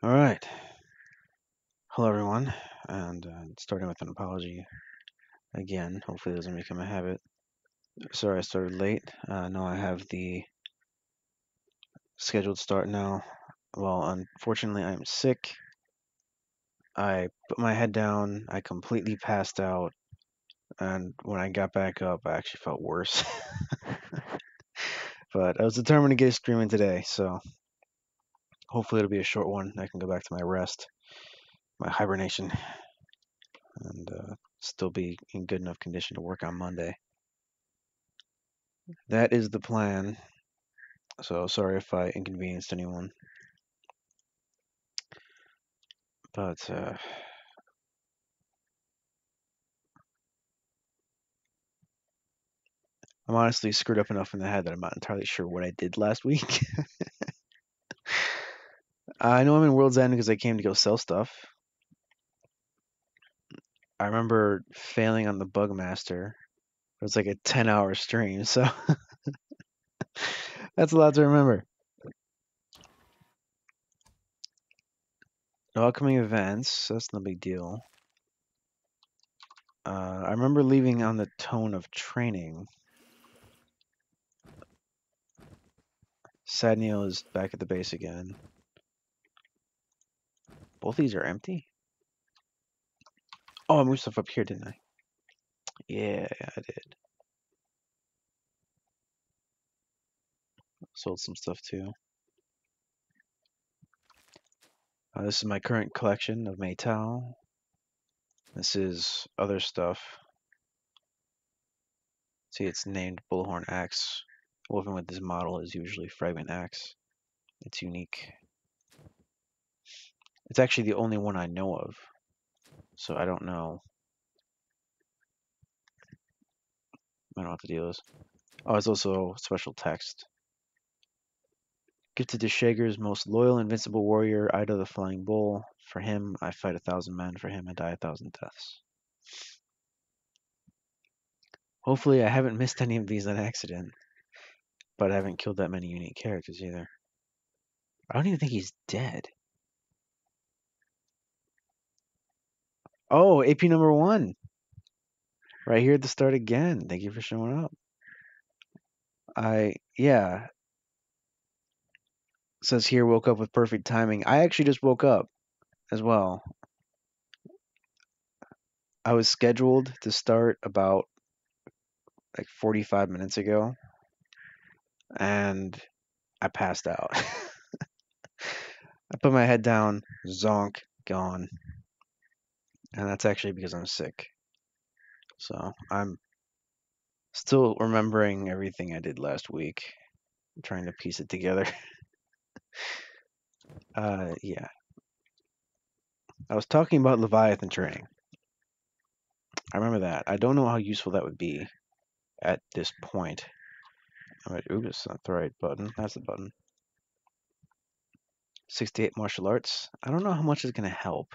All right. Hello, everyone. And starting with an apology again. Hopefully, it doesn't become a habit. Sorry I started late. No, I have the scheduled start now. Well, unfortunately, I'm sick. I put my head down. I completely passed out. And when I got back up, I actually felt worse. But I was determined to get streaming today. So hopefully, it'll be a short one. I can go back to my rest, my hibernation, and still be in good enough condition to work on Monday. That is the plan. So sorry if I inconvenienced anyone. But I'm honestly screwed up enough in the head that I'm not entirely sure what I did last week. I know I'm in World's End because I came to go sell stuff. I remember failing on the Bugmaster. It was like a 10-hour stream, so that's a lot to remember. No upcoming events, that's no big deal. I remember leaving on the tone of training. Sadniel is back at the base again. Both these are empty? Oh, I moved stuff up here, didn't I? Yeah, I did. Sold some stuff too. This is my current collection of Meitou. This is other stuff. See, it's named Bullhorn Axe. Woven with this model is usually Fragment Axe. It's unique. It's actually the only one I know of, so I don't know. I don't know what the deal is. Oh, it's also special text. Gifted to Shager's most loyal, invincible warrior, Ida the Flying Bull. For him, I fight 1,000 men. For him, I die 1,000 deaths. Hopefully, I haven't missed any of these on accident, but I haven't killed that many unique characters either. I don't even think he's dead. Oh, AP number 1. Right here at the start again. Thank you for showing up. Yeah. Says here, woke up with perfect timing. I actually just woke up as well. I was scheduled to start about like 45 minutes ago, and I passed out. I put my head down, zonk, gone. And that's actually because I'm sick. So I'm still remembering everything I did last week, trying to piece it together. Yeah. I was talking about Leviathan training. I remember that. I don't know how useful that would be at this point. Ooh, that's not the right button. That's the button. 68 martial arts. I don't know how much is going to help,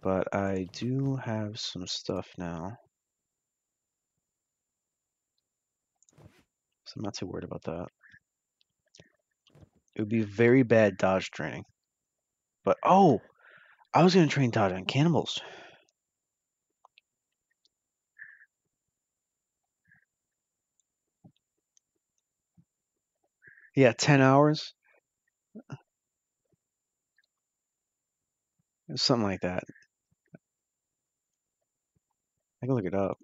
but I do have some stuff now. So I'm not too worried about that. It would be very bad dodge training. But, oh, I was going to train dodge on cannibals. Yeah, 10 hours. Something like that. I can look it up.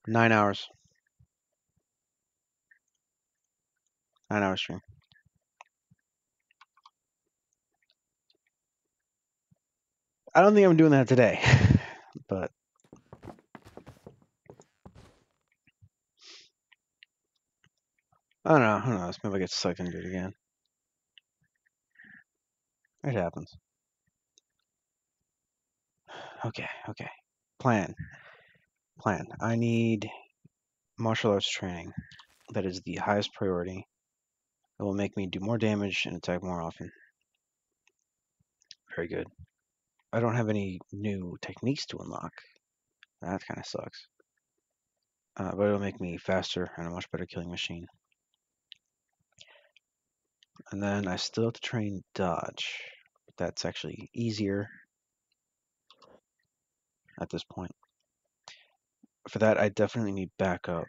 Nine hours. 9 hour stream. I don't think I'm doing that today, but I don't know. Who knows? Maybe I get sucked into it again. It happens. Okay, okay. Plan. I need martial arts training. That is the highest priority. It will make me do more damage and attack more often. Very good. I don't have any new techniques to unlock. That kind of sucks. But it'll make me faster and a much better killing machine. And then I still have to train dodge. But that's actually easier at this point. For that, I definitely need backup.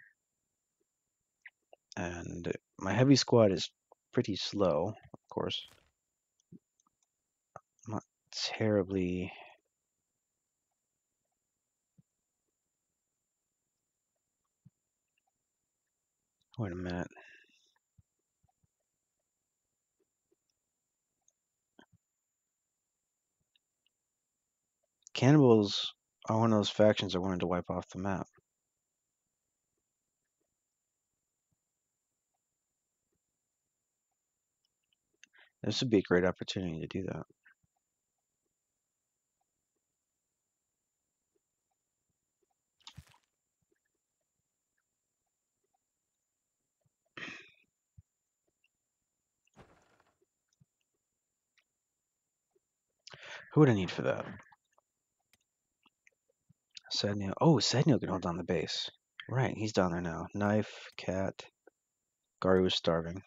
And my heavy squad is pretty slow, of course. Not terribly. Wait a minute. Cannibals are one of those factions I wanted to wipe off the map. This would be a great opportunity to do that. Who would I need for that? Sadneo. Oh, Sadneo can hold down the base. Right, he's down there now. Knife, cat. Gary was starving.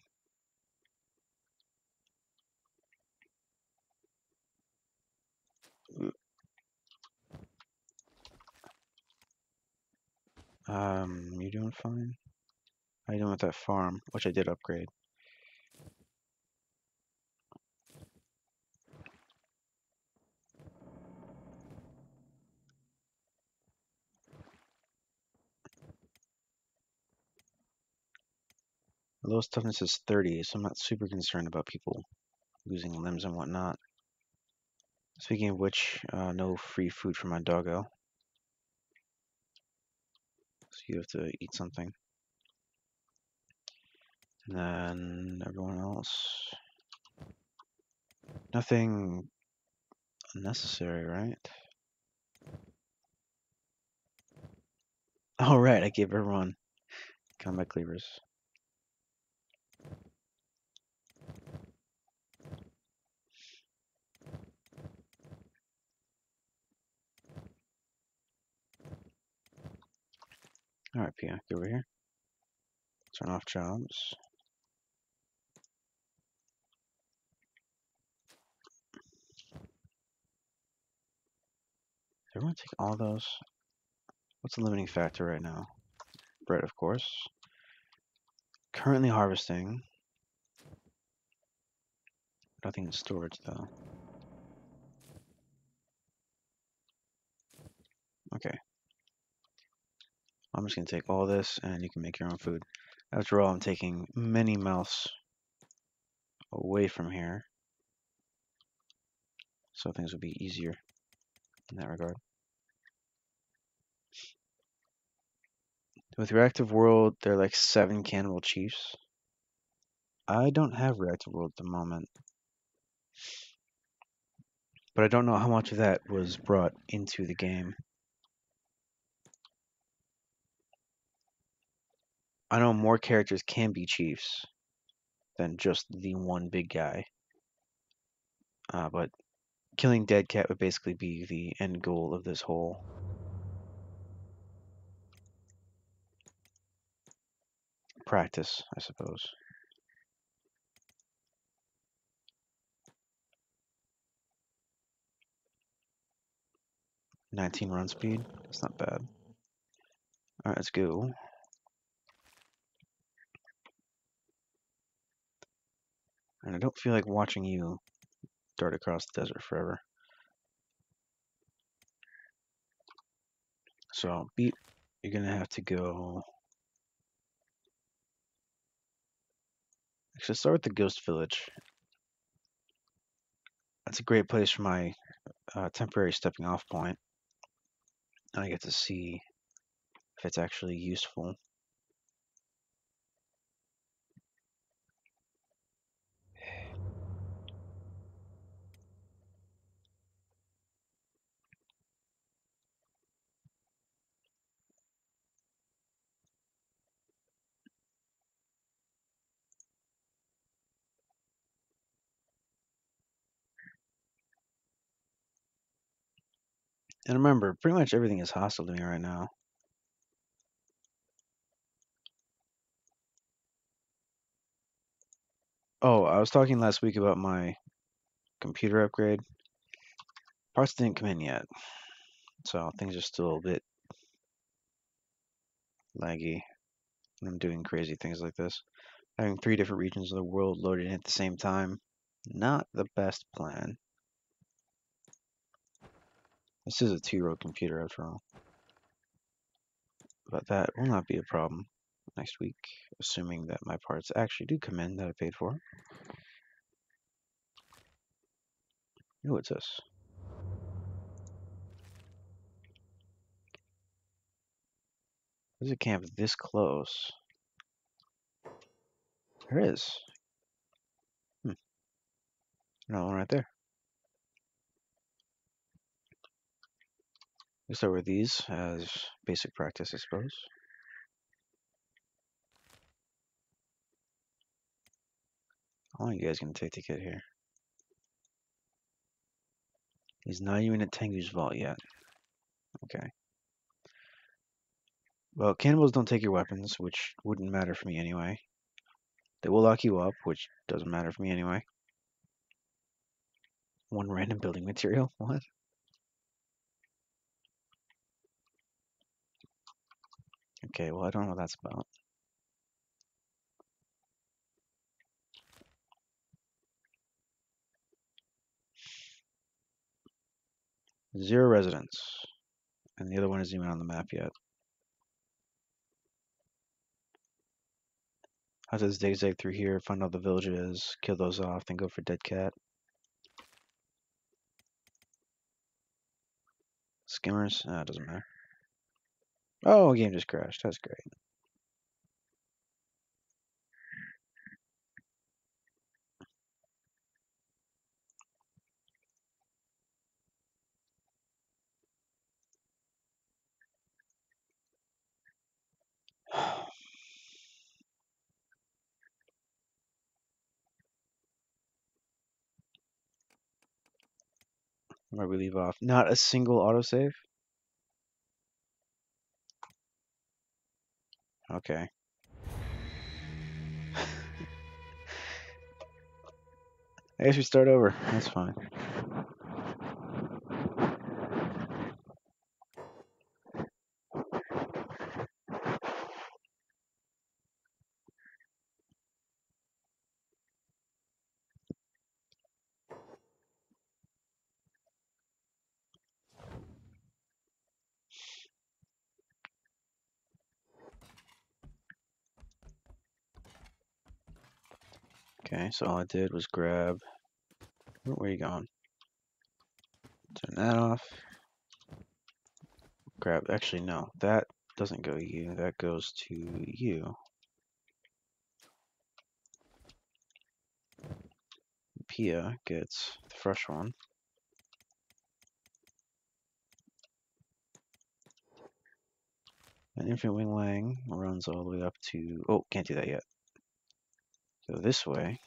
You doing fine? How you doing with that farm, which I did upgrade? Lowest toughness is 30, so I'm not super concerned about people losing limbs and whatnot. Speaking of which, no free food for my doggo. So you have to eat something. And then everyone else. Nothing unnecessary, right? All right, I gave everyone combat cleavers. All right, Pia, get over here. Turn off jobs. Everyone take all those. What's the limiting factor right now? Bread, of course. Currently harvesting. Nothing in storage, though. Okay. I'm just going to take all this, and you can make your own food. After all, I'm taking many mouths away from here. So things will be easier in that regard. With Reactive World, there are like 7 cannibal chiefs. I don't have Reactive World at the moment. But I don't know how much of that was brought into the game. I know more characters can be chiefs than just the one big guy. But killing Dead Cat would basically be the end goal of this whole practice, I suppose. 19 run speed. That's not bad. Alright, let's go. And I don't feel like watching you dart across the desert forever. So, Beat, you're gonna have to go. Actually, start with the Ghost Village. That's a great place for my temporary stepping off point. And I get to see if it's actually useful. And remember, pretty much everything is hostile to me right now. Oh, I was talking last week about my computer upgrade. Parts didn't come in yet, so things are still a bit laggy when I'm doing crazy things like this. Having 3 different regions of the world loaded in at the same time, not the best plan. This is a 2-row computer after all. But that will not be a problem next week, assuming that my parts actually do come in that I paid for. Ooh, what's this? There's a camp this close. There is. Another one right there. We'll start with these as basic practice, I suppose. How long are you guys going to take to get here? He's not even at Tengu's vault yet. Okay. Well, cannibals don't take your weapons, which wouldn't matter for me anyway. They will lock you up, which doesn't matter for me anyway. One random building material? What? Okay, well, I don't know what that's about. Zero residents. And the other one isn't even on the map yet. I just zigzag through here, find all the villages, kill those off, then go for dead cat. Skimmers? Ah, it doesn't matter. Oh, game just crashed. That's great. Where we leave off. Not a single autosave? Okay. I guess we start over. That's fine. Okay, so all I did was grab... Where are you going? Turn that off. Grab... Actually, no. That doesn't go to you. That goes to you. Pia gets the fresh one. And Infinite Wing Wang runs all the way up to... Oh, can't do that yet. Go this way.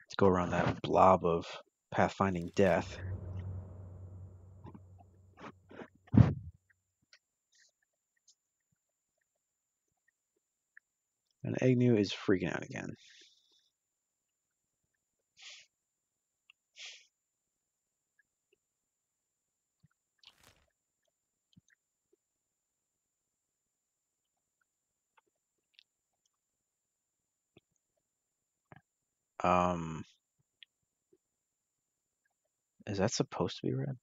Let's go around that blob of pathfinding death. And Agnew is freaking out again. Is that supposed to be red?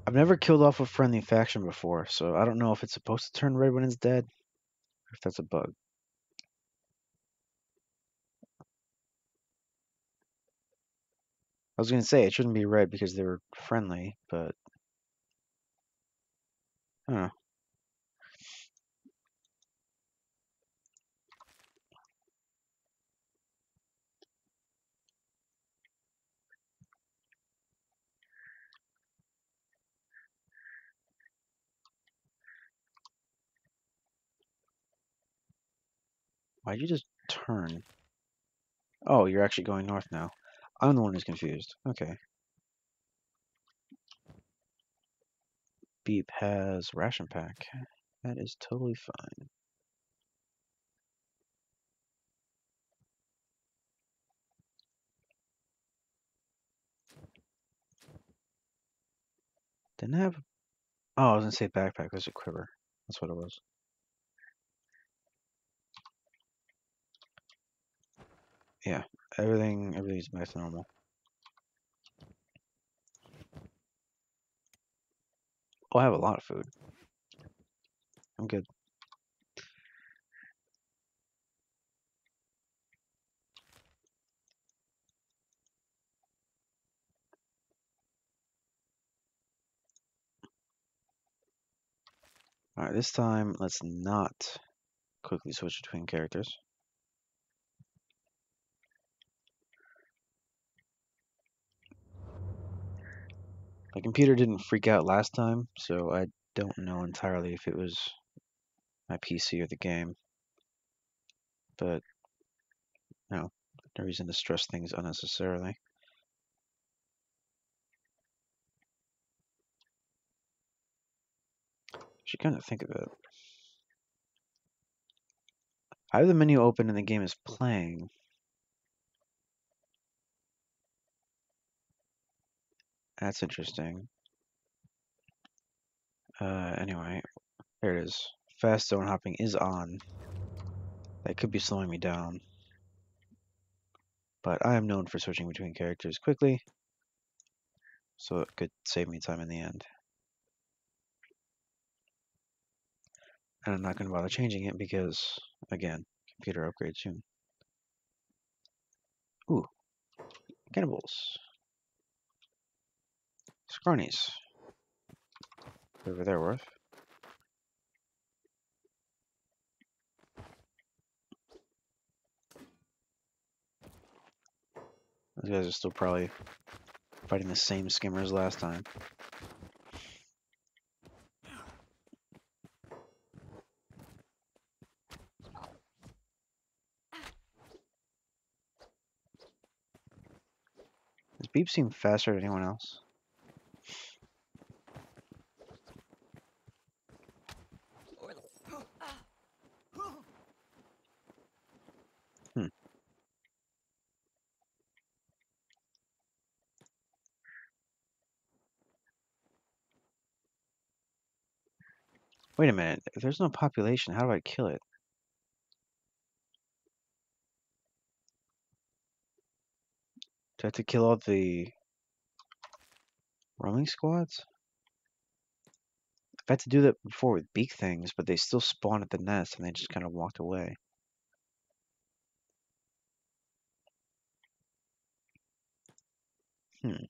I've never killed off a friendly faction before, so I don't know if it's supposed to turn red when it's dead, or if that's a bug. I was gonna say it shouldn't be red because they were friendly, but I don't know. Why'd you just turn? Oh, you're actually going north now. I'm the one who's confused. Okay. Beep has ration pack. That is totally fine. Didn't have. Oh, I was gonna say backpack. There's a quiver. That's what it was. Yeah, everything's back to normal. Oh, I have a lot of food. I'm good. All right, this time let's not quickly switch between characters. My computer didn't freak out last time, so I don't know entirely if it was my PC or the game. But no reason to stress things unnecessarily. Should kind of think of it. I have the menu open and the game is playing. That's interesting. Anyway, there it is. Fast zone hopping is on. That could be slowing me down. But I am known for switching between characters quickly, so it could save me time in the end. And I'm not going to bother changing it because, again, computer upgrade soon. Ooh, cannibals. Scrawnies. Whatever they're worth. Those guys are still probably fighting the same skimmers last time. Does Beep seem faster than anyone else? Hmm. Wait a minute. If there's no population, how do I kill it? Do I have to kill all the roaming squads? I've had to do that before with beak things, but they still spawn at the nest and they just kind of walked away. Hmm.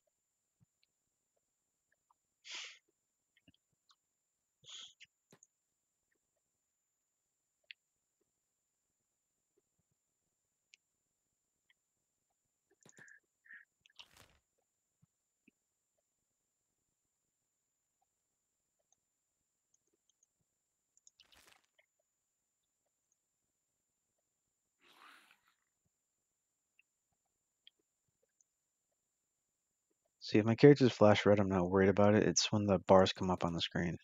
See, if my characters flash red, I'm not worried about it. It's when the bars come up on the screen.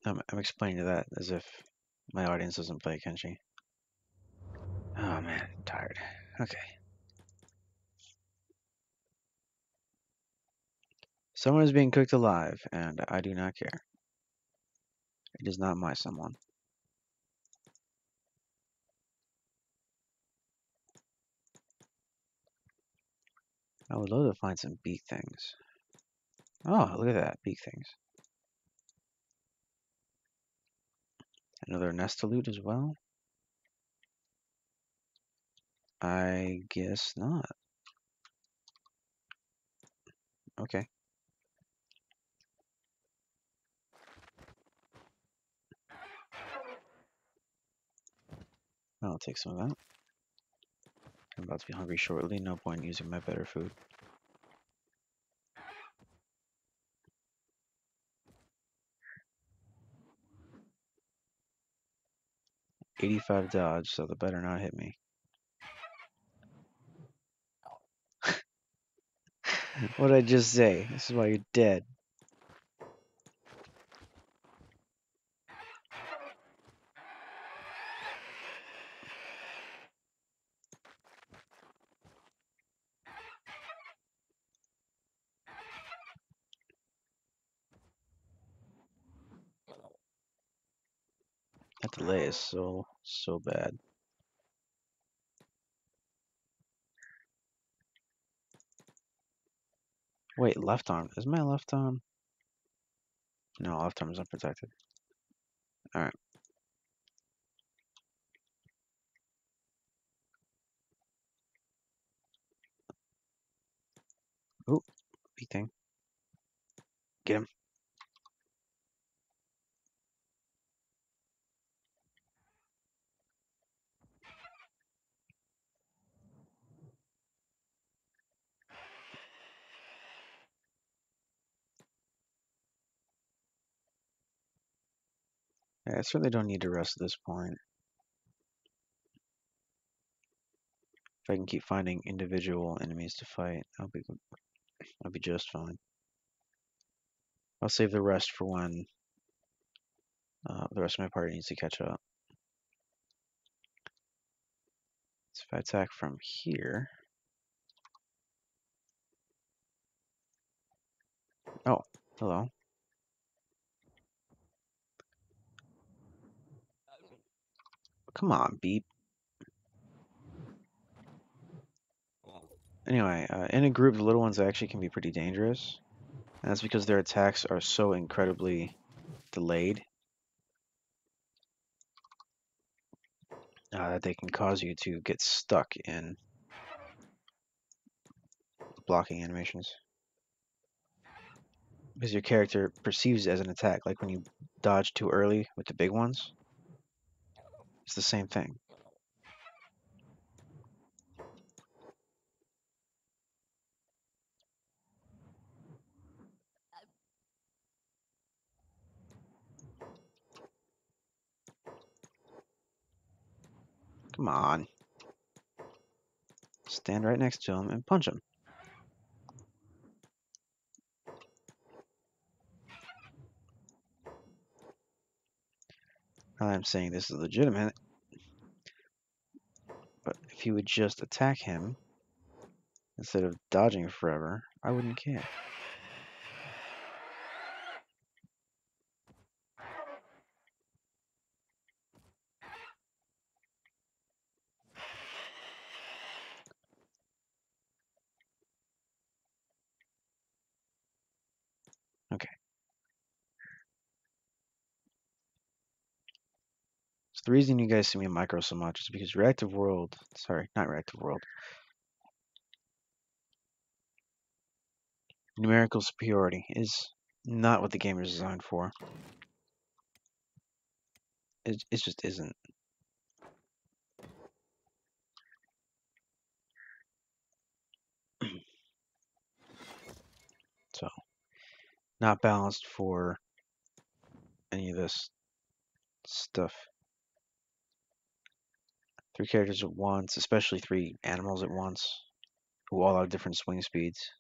I'm explaining that as if my audience doesn't play Kenshi. Oh man, I'm tired. Okay. Someone is being cooked alive, and I do not care. It is not my someone. I would love to find some beak things. Oh, look at that, beak things. Another nest to loot as well? I guess not. Okay. I'll take some of that. I'm about to be hungry shortly. No point using my better food. 85 dodge, so the better not hit me. What did I just say? This is why you're dead. That delay is so bad. Wait, left arm. Is my left arm? No, left arm is unprotected. Alright. Ooh, big thing. Get him. Yeah, I certainly don't need to rest at this point. If I can keep finding individual enemies to fight, I'll be just fine. I'll save the rest for when the rest of my party needs to catch up. So if I attack from here... Oh, hello. Come on, beep. Anyway, in a group, the little ones actually can be pretty dangerous. And that's because their attacks are so incredibly delayed that they can cause you to get stuck in blocking animations. Because your character perceives it as an attack, like when you dodge too early with the big ones. It's the same thing. Come on. Stand right next to him and punch him. I'm saying this is legitimate, but if you would just attack him instead of dodging forever, I wouldn't care. Okay. So the reason you guys see me micro so much is because reactive world, sorry, not reactive world, numerical superiority is not what the game is designed for. It just isn't. So, not balanced for any of this stuff. 3 characters at once, especially 3 animals at once, who all have different swing speeds.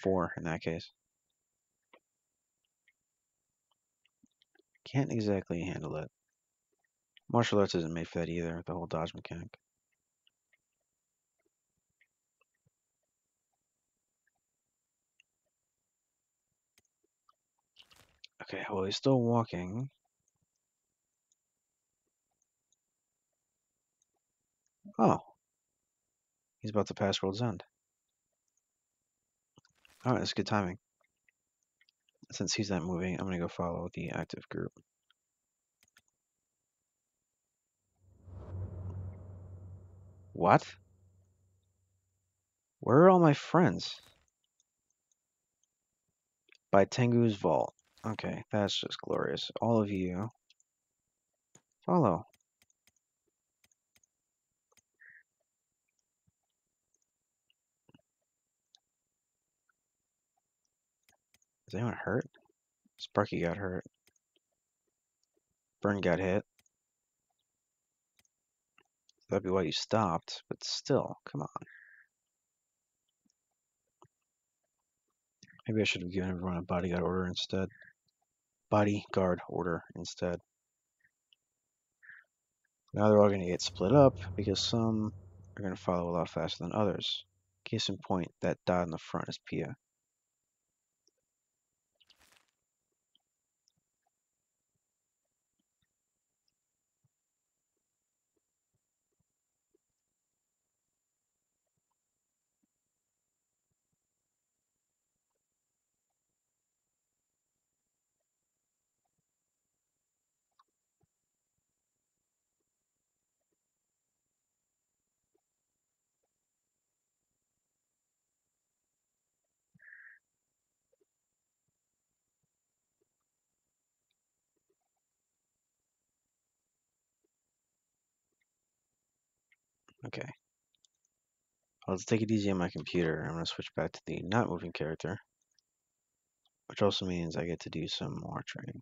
4 in that case. Can't exactly handle it. Martial arts isn't made for that either, the whole dodge mechanic. Okay, well, he's still walking. Oh. He's about to pass World's End. Alright, that's good timing. Since he's not moving, I'm gonna go follow the active group. What? Where are all my friends? By Tengu's Vault. Okay, that's just glorious. All of you, follow. Is anyone hurt? Sparky got hurt. Burn got hit. That'd be why you stopped, but still, come on. Maybe I should have given everyone a bodyguard order instead. Bodyguard order instead. Now they're all going to get split up because some are going to follow a lot faster than others. Case in point, that dot in the front is Pia. Okay. Let's take it easy on my computer. I'm going to switch back to the not moving character, which also means I get to do some more training.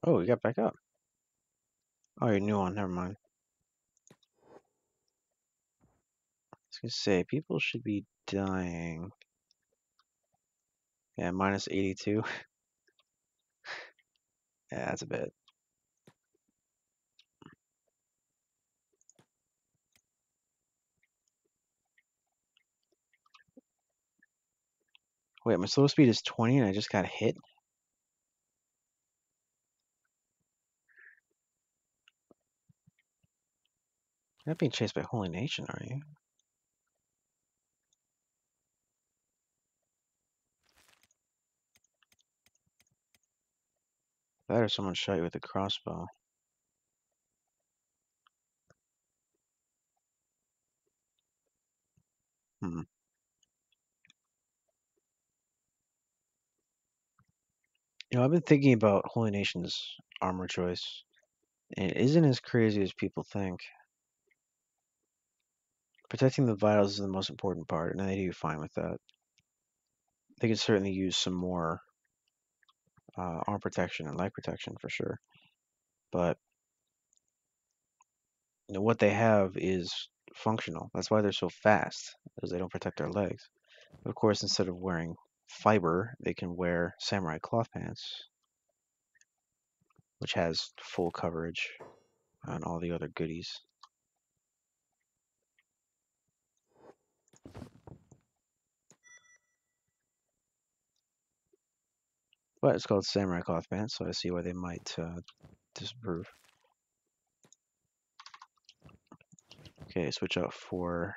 Oh, you got back up. Oh, you're new on. Never mind. I was going to say, people should be dying. Yeah, minus 82. Yeah, that's a bit. Wait, my slow speed is 20 and I just got hit? You're not being chased by Holy Nation, are you? That or someone shot you with a crossbow. Hmm. You know, I've been thinking about Holy Nation's armor choice, and it isn't as crazy as people think. Protecting the vitals is the most important part, and they do fine with that. They could certainly use some more arm protection and leg protection for sure. But you know, what they have is functional. That's why they're so fast, because they don't protect their legs. Of course, instead of wearing fiber, they can wear samurai cloth pants, which has full coverage and all the other goodies. But it's called samurai cloth pants, so I see why they might disapprove. Okay, switch out for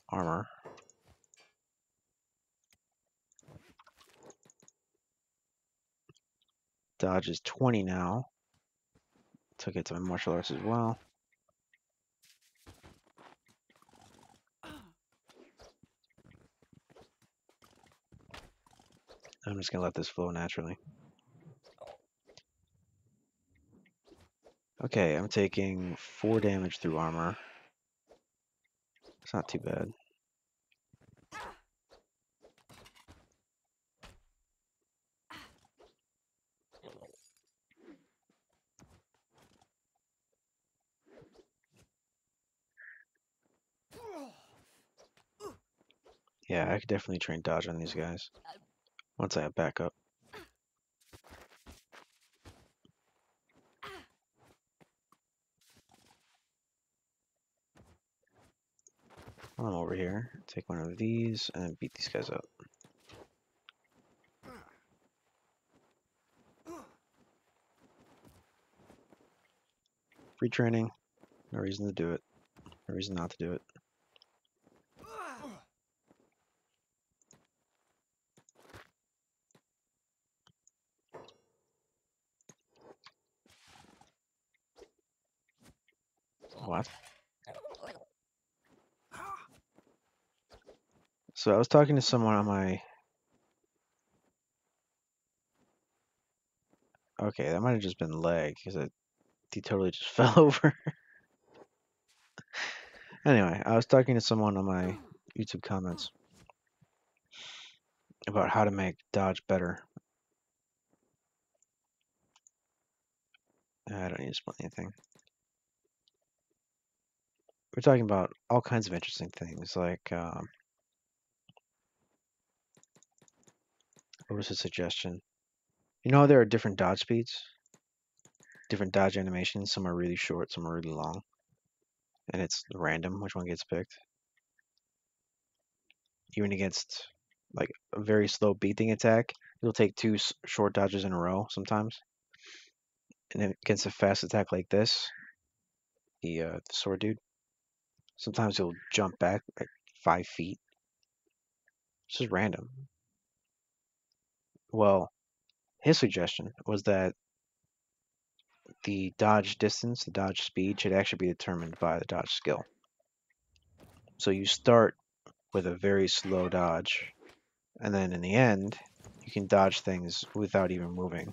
armor. Dodge is 20 now. Took it to my martial arts as well. I'm just going to let this flow naturally. Okay, I'm taking 4 damage through armor. It's not too bad. Yeah, I could definitely train dodge on these guys once I have backup. I'm over here, take one of these, and beat these guys up. Free training. No reason to do it. No reason not to do it. What? So I was talking to someone on my... Okay, that might have just been lag, because he totally just fell over. Anyway, I was talking to someone on my YouTube comments about how to make dodge better. I don't need to explain anything. We're talking about all kinds of interesting things, like, what was his suggestion? You know, there are different dodge speeds, different dodge animations. Some are really short, some are really long, and it's random which one gets picked. Even against like a very slow beating attack, you'll take two short dodges in a row sometimes. And then against a fast attack like this, the sword dude, sometimes he'll jump back like 5 feet. It's just random. Well, his suggestion was that the dodge distance, the dodge speed, should actually be determined by the dodge skill. So you start with a very slow dodge, and then in the end, you can dodge things without even moving.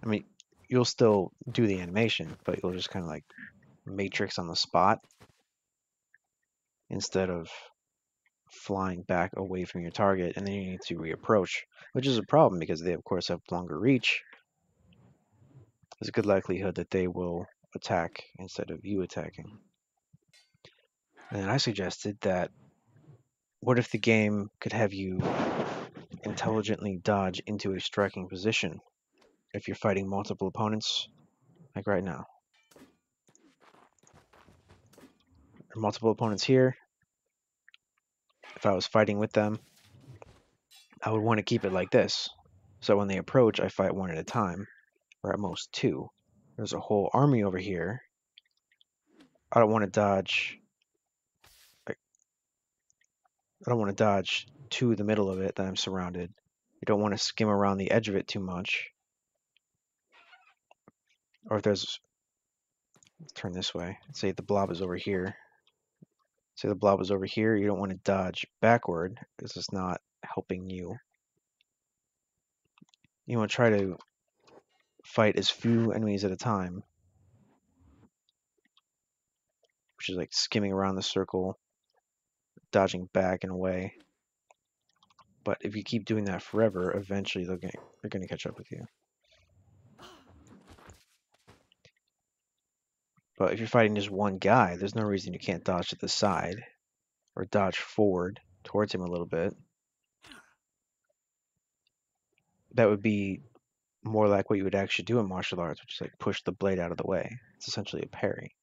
I mean, you'll still do the animation, but you'll just kind of like matrix on the spot instead of flying back away from your target, and then you need to reapproach, which is a problem because they, of course, have longer reach. There's a good likelihood that they will attack instead of you attacking. And then I suggested that what if the game could have you intelligently dodge into a striking position if you're fighting multiple opponents, like right now? There are multiple opponents here. If I was fighting with them, I would want to keep it like this. So when they approach, I fight one at a time, or at most two. There's a whole army over here. I don't want to dodge. I don't want to dodge to the middle of it. Then I'm surrounded. I don't want to skim around the edge of it too much. Or if there's, turn this way. Say the blob is over here. Say the blob is over here. You don't want to dodge backward because it's not helping you. You want to try to fight as few enemies at a time, which is like skimming around the circle, dodging back and away. But if you keep doing that forever, eventually they're going to catch up with you. But if you're fighting just one guy, there's no reason you can't dodge to the side or dodge forward towards him a little bit. That would be more like what you would actually do in martial arts, which is like push the blade out of the way. It's essentially a parry.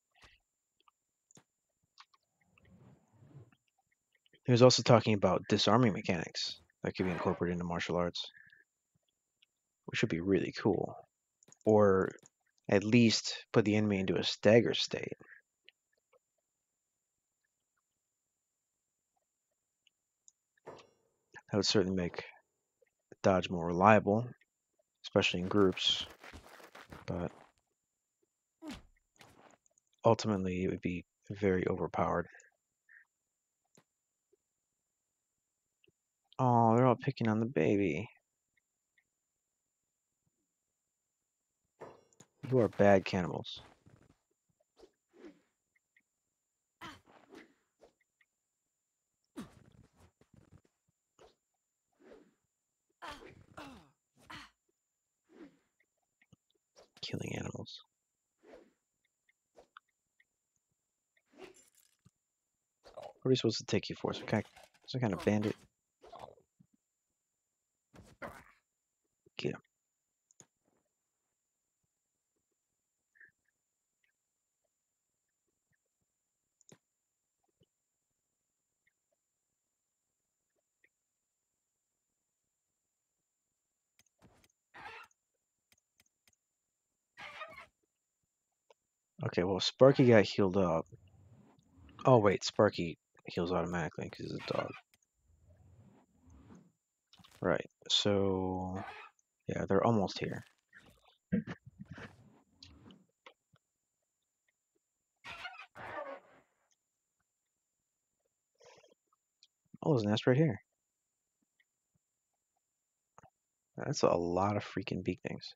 He was also talking about disarming mechanics that could be incorporated into martial arts, which would be really cool. Or at least put the enemy into a stagger state. That would certainly make dodge more reliable, especially in groups. But ultimately, it would be very overpowered. Oh, they're all picking on the baby. You are bad cannibals. Killing animals. What are we supposed to take you for? Some kind of bandit? Get him. Okay, well, Sparky got healed up. Oh, wait, Sparky heals automatically because he's a dog. Right, so... yeah, they're almost here. Oh, there's a nest right here. That's a lot of freaking bee things.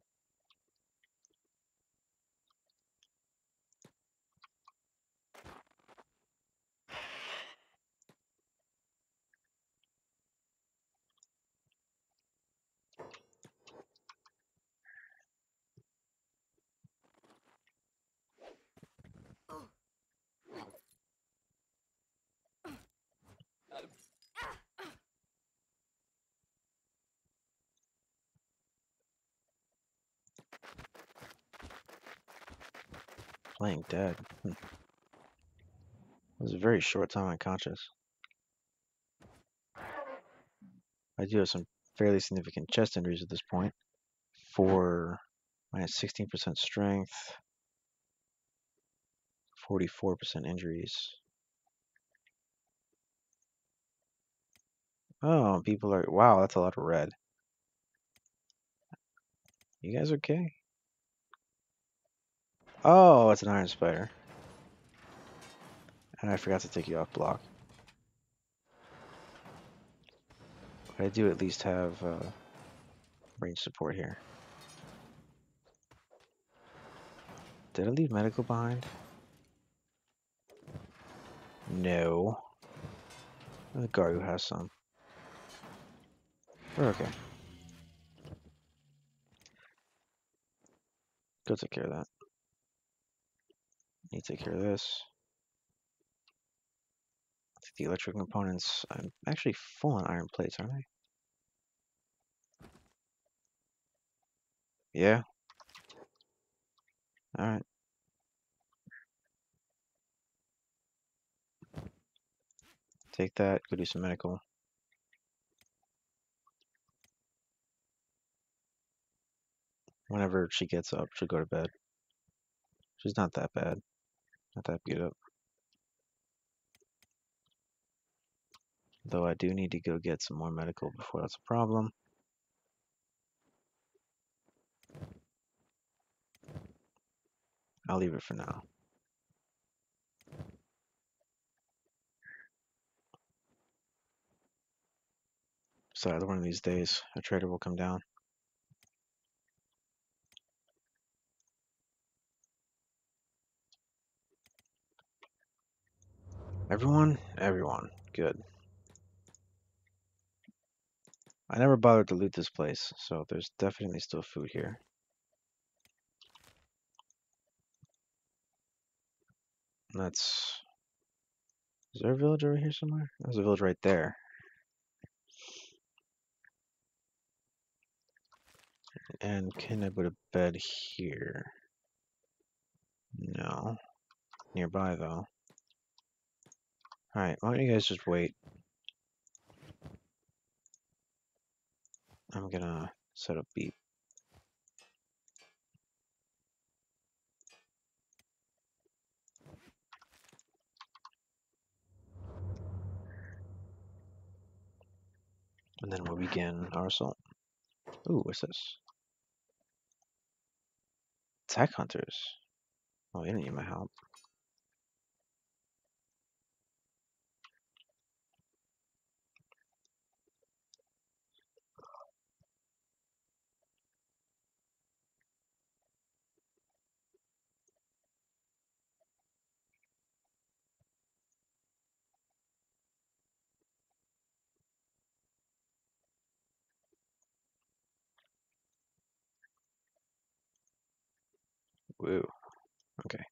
Playing dead. It was a very short time unconscious. I do have some fairly significant chest injuries at this point. For minus 16% strength, 44% injuries. Oh, people are... wow, that's a lot of red. You guys okay? Oh, it's an iron spider. And I forgot to take you off block. But I do at least have range support here. Did I leave medical behind? No. The guard who has some. We're okay. Go take care of that. You take care of this. Take the electric components. I'm actually full on iron plates, aren't I? Yeah. Alright. Take that. Go do some medical. Whenever she gets up, she'll go to bed. She's not that bad. Not that beat up. Though I do need to go get some more medical before that's a problem. I'll leave it for now. Besides, one of these days, a trader will come down. Everyone? Everyone. Good. I never bothered to loot this place, so there's definitely still food here. That's... is there a village over here somewhere? There's a village right there. And can I put a bed here? No. Nearby, though. Alright, why don't you guys just wait? I'm gonna set up beep. And then we'll begin our assault. Ooh, what's this? Attack hunters. Oh, they don't need my help. Woo. Okay.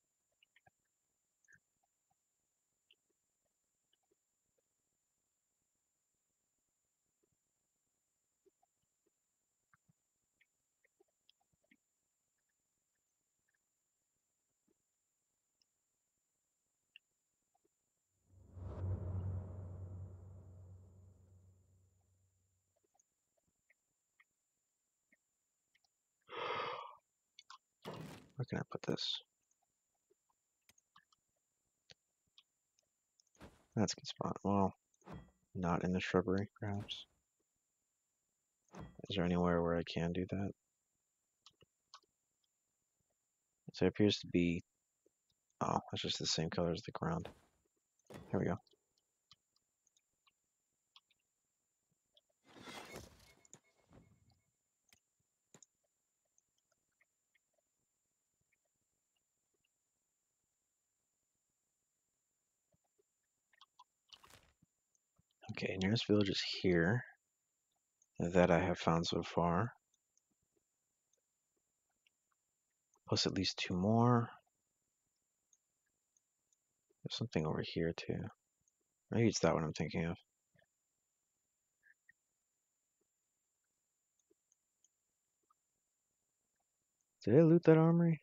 Where can I put this? That's a good spot. Well, not in the shrubbery, perhaps. Is there anywhere where I can do that? So it appears to be... Oh, it's just the same color as the ground. Here we go. Okay, nearest village is here. That I have found so far. Plus at least 2 more. There's something over here too. Maybe it's that one I'm thinking of. Did I loot that armory?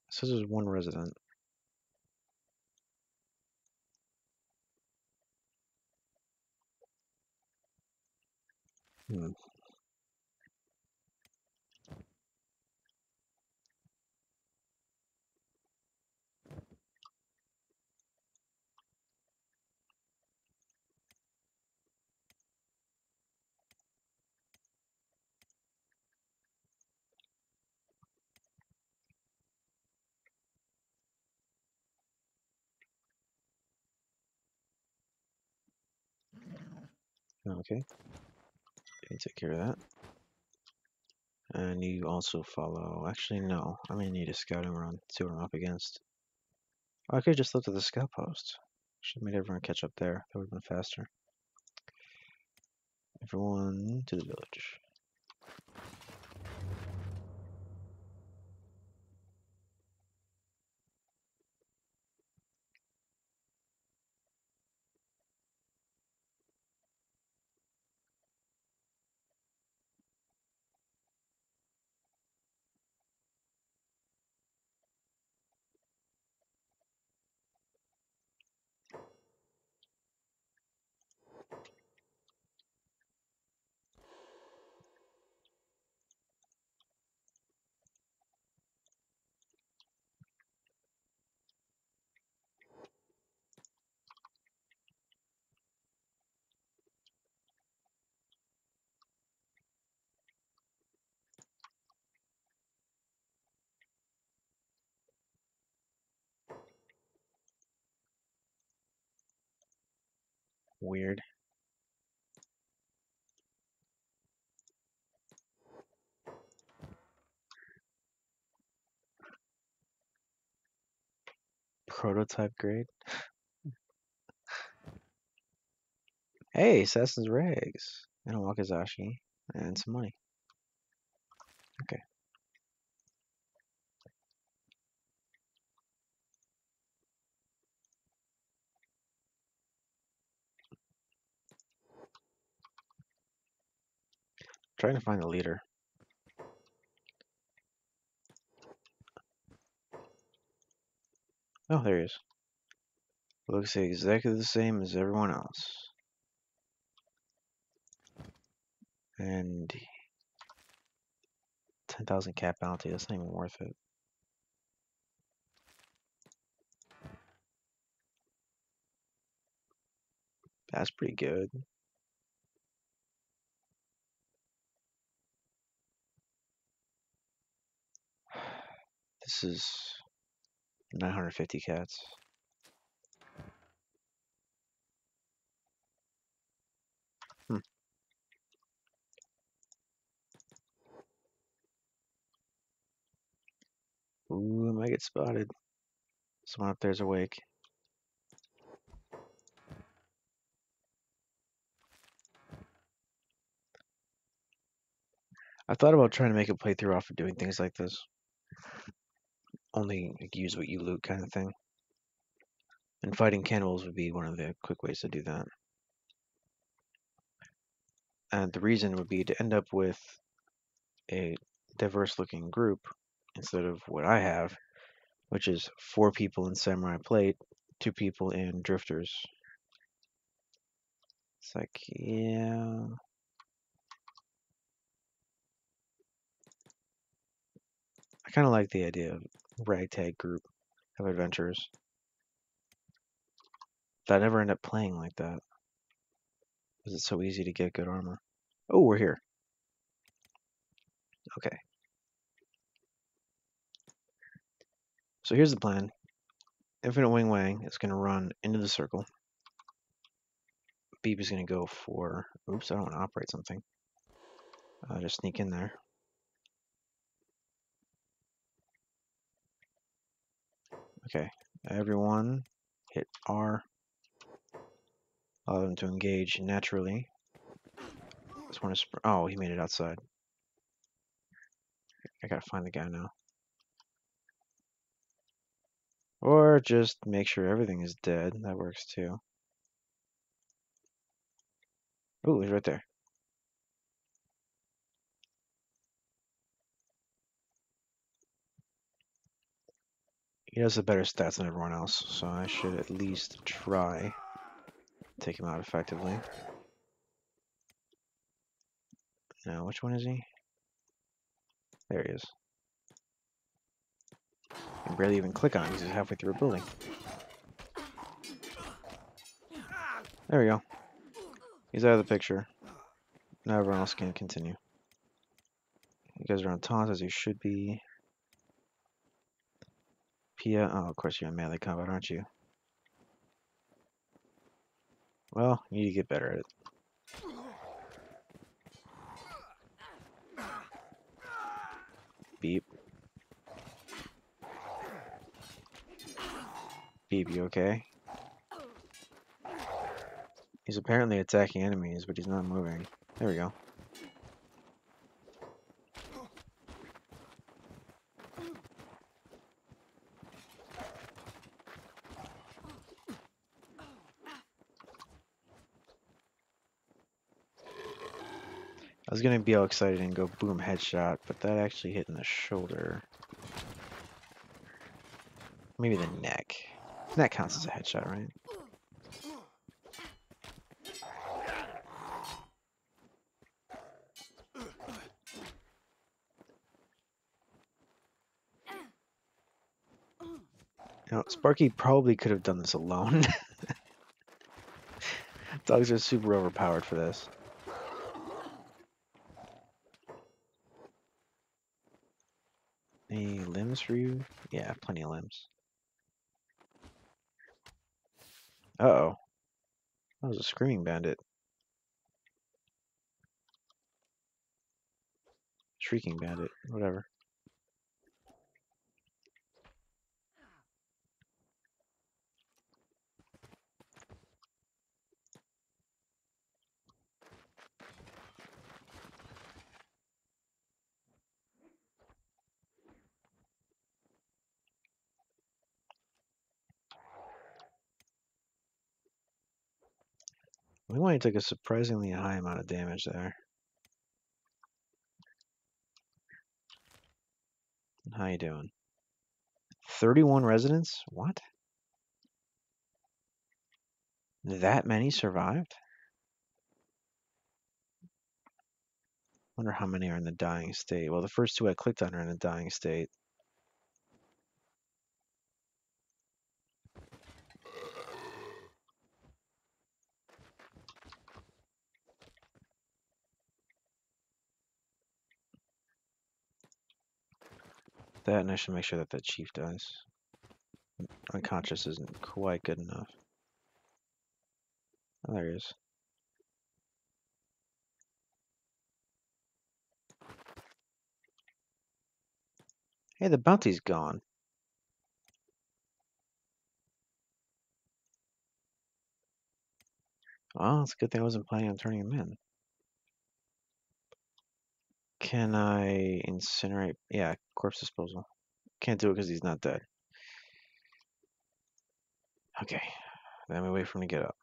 It says there's 1 resident. Hmm. Okay. Can take care of that. And you also follow... Actually, no. I may need a scouting run. See what I'm up against. Oh, I could have just looked at the scout post. Should have made everyone catch up there. That would have been faster. Everyone to the village. Weird. Prototype grade. Hey, Assassin's Rags. And a Wakizashi. And some money. Okay. Trying to find the leader. Oh, there he is. Looks exactly the same as everyone else. And 10,000 cap bounty, that's not even worth it. That's pretty good. This is 950 cats. Hmm. Ooh, I might get spotted. Someone up there's awake. I thought about trying to make a playthrough off of doing things like this. Only like, use what you loot kind of thing. And fighting cannibals would be one of the quick ways to do that. And the reason would be to end up with a diverse looking group instead of what I have, which is 4 people in Samurai Plate, 2 people in Drifters. It's like, yeah. I kind of like the idea of ragtag group of adventurers. But I never end up playing like that because it's so easy to get good armor. Oh, we're here. Okay. So here's the plan. Infinite Wing Wang is going to run into the circle. Beep is going to go for... Oops, I don't want to operate something. Just sneak in there. Okay. Everyone hit R. Allow them to engage naturally. This one is... Oh, he made it outside. I gotta find the guy now. Or just make sure everything is dead. That works too. Oh, he's right there. He has the better stats than everyone else, so I should at least try to take him out effectively. Now, which one is he? There he is. I can barely even click on him because he's halfway through a building. There we go. He's out of the picture. Now everyone else can continue. You guys are on taunt as you should be. Pia, oh, of course you're in melee combat, aren't you? Well, you need to get better at it. Beep. Beep, you okay? He's apparently attacking enemies, but he's not moving. There we go. I was gonna be all excited and go boom headshot, but that actually hit in the shoulder. Maybe the neck. That counts as a headshot, right? You know, Sparky probably could have done this alone. Dogs are super overpowered for this. Any limbs for you? Yeah, plenty of limbs. Uh-oh. That was a screaming bandit. Shrieking bandit, whatever. We only took a surprisingly high amount of damage there. How you doing? 31 residents? What? That many survived? Wonder how many are in the dying state. Well, the first two I clicked on are in the dying state. That, and I should make sure that that chief dies. Unconscious isn't quite good enough. Oh, there he is. Hey, the bounty's gone. Well, it's a good thing I wasn't planning on turning him in. Can I incinerate? Yeah, corpse disposal. Can't do it because he's not dead. Okay, then we wait for him to get up.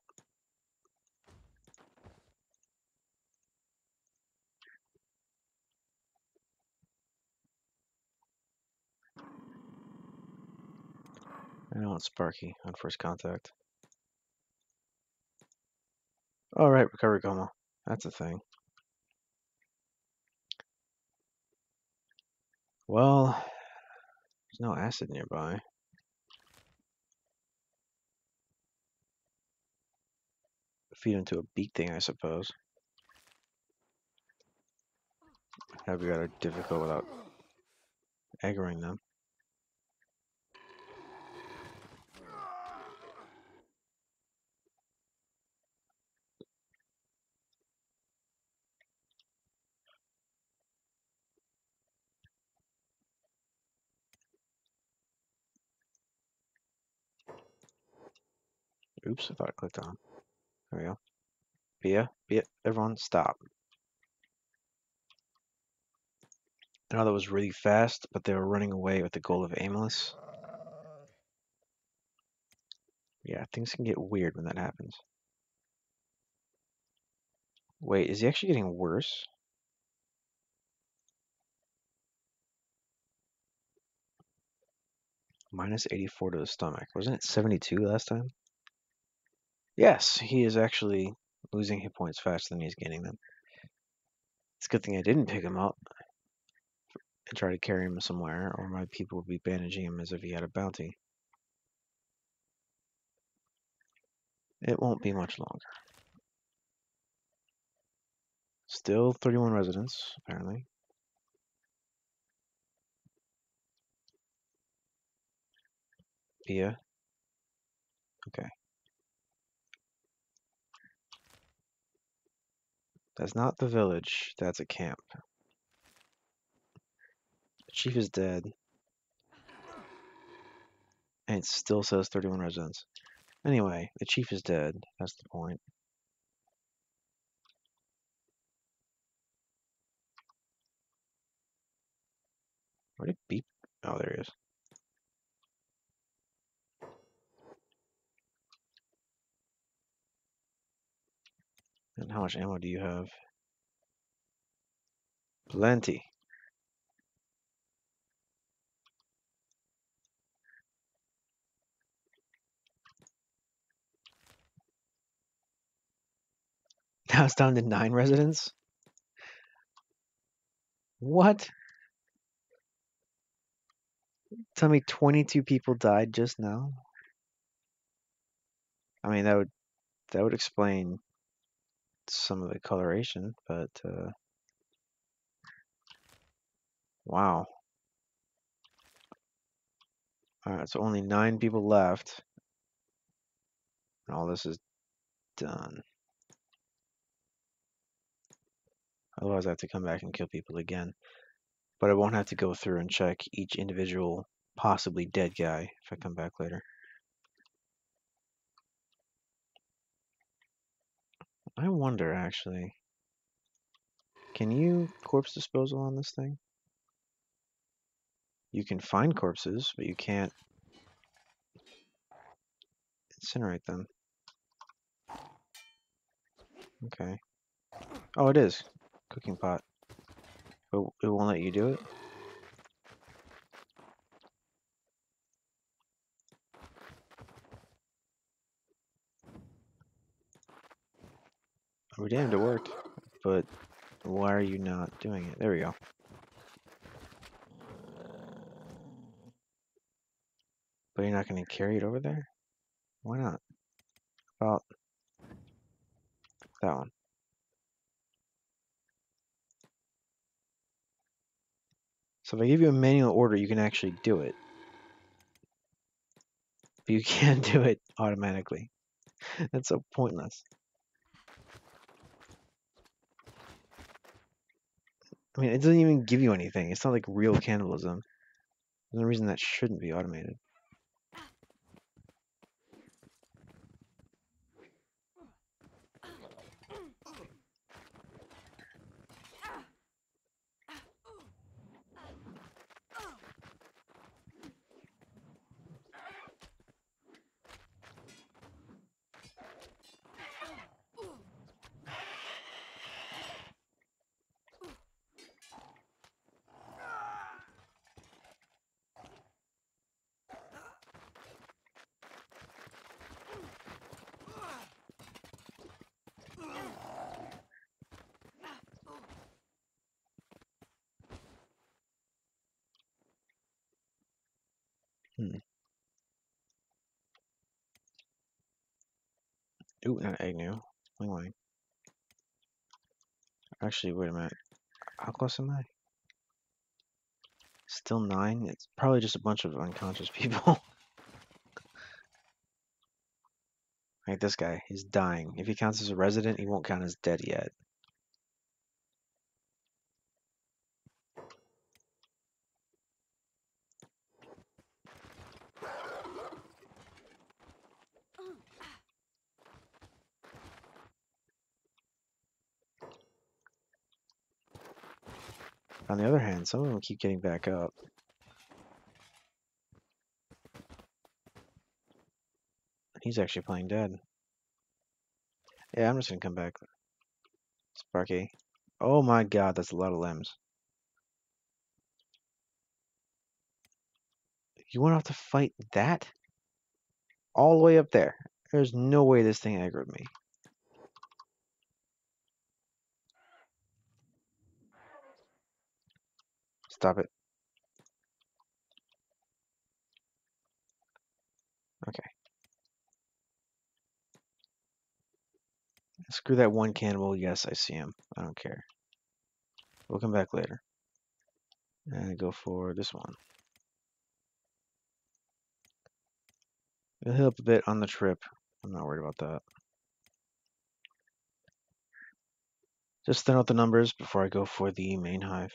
I don't want Sparky on first contact. All right, recovery coma. That's a thing. Well, there's no acid nearby. feed them to a beak thing, I suppose. Have we got it difficult without aggroing them? Oops, I thought I clicked on. There we go. Bia, everyone stop. I know that was really fast, but they were running away with the goal of aimless. Yeah, things can get weird when that happens. Wait, is he actually getting worse? Minus 84 to the stomach. Wasn't it 72 last time? Yes, he is actually losing hit points faster than he's gaining them. It's a good thing I didn't pick him up and try to carry him somewhere, or my people would be bandaging him as if he had a bounty. It won't be much longer. Still 31 residents, apparently. Pia. Okay. That's not the village, that's a camp. The chief is dead. And it still says 31 residents. Anyway, the chief is dead. That's the point. Where did beep? Oh, there he is. And how much ammo do you have? Plenty. Now it's down to 9 residents? What? Tell me 22 people died just now? I mean, that would explain some of the coloration, but wow. Alright, so only 9 people left. And all this is done. Otherwise I have to come back and kill people again. But I won't have to go through and check each individual possibly dead guy if I come back later. I wonder, actually. Can you corpse disposal on this thing? You can find corpses, but you can't incinerate them. Okay. Oh, it is. Cooking pot. But it won't let you do it? We're damned, it worked. But why are you not doing it? There we go. But you're not going to carry it over there? Why not? About that one. So if I give you a manual order, you can actually do it. But you can't do it automatically. That's so pointless. I mean, it doesn't even give you anything. It's not like real cannibalism. There's no reason that shouldn't be automated. Hmm. Ooh, not agnew. Wing wing. Actually, wait a minute. How close am I? Still 9? It's probably just a bunch of unconscious people. Like this guy, he's dying. If he counts as a resident, he won't count as dead yet. On the other hand, some of them keep getting back up. He's actually playing dead. Yeah, I'm just gonna come back. Sparky. Oh my god, that's a lot of limbs. You went off to fight that? All the way up there. There's no way this thing aggroed me. Stop it. Okay. Screw that one cannibal. Yes, I see him. I don't care. We'll come back later. And go for this one. It'll help a bit on the trip. I'm not worried about that. Just thin out the numbers before I go for the main hive.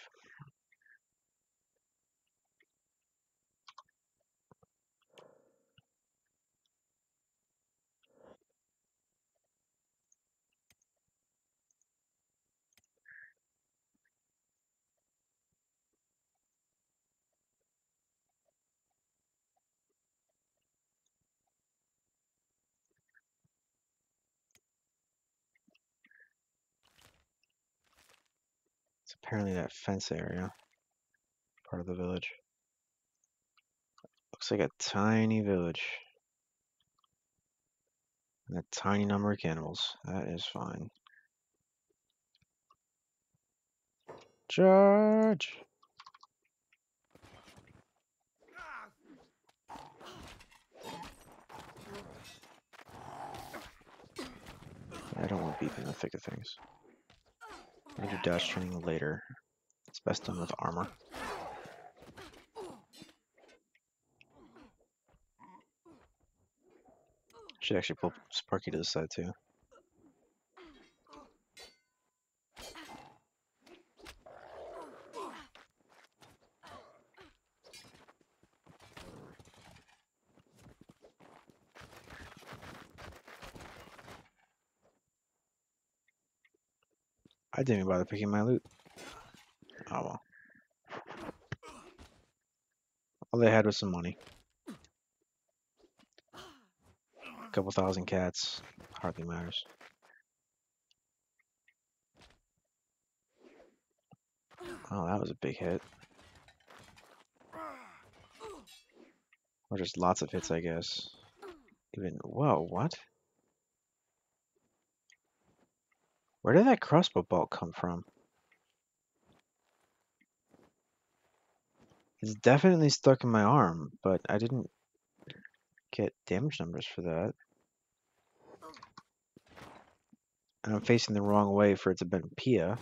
It's apparently that fence area. Part of the village. Looks like a tiny village. And a tiny number of cannibals. That is fine. Charge! I don't want beef in the thick of things. I'm gonna do dash training later. It's best done with armor. Should actually pull Sparky to the side too. I didn't even bother picking my loot. Oh well. All they had was some money. A couple thousand cats. Hardly matters. Oh, that was a big hit. Or just lots of hits, I guess. Even, whoa, what? Where did that crossbow bolt come from? It's definitely stuck in my arm, but I didn't get damage numbers for that. And I'm facing the wrong way for it to have been Pia.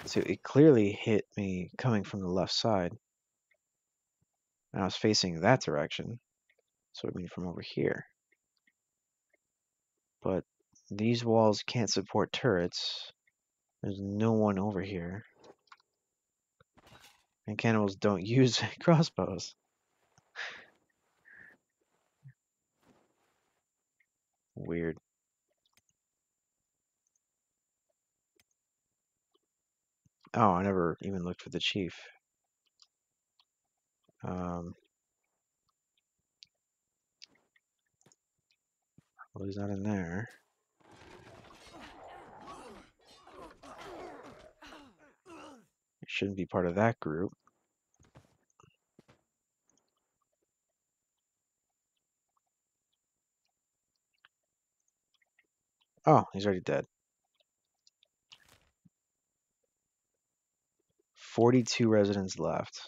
So it clearly hit me coming from the left side. And I was facing that direction. So it would mean from over here. But these walls can't support turrets. There's no one over here. And cannibals don't use crossbows. Weird. Oh, I never even looked for the chief. Well, he's not in there. He shouldn't be part of that group. Oh, he's already dead. 42 residents left.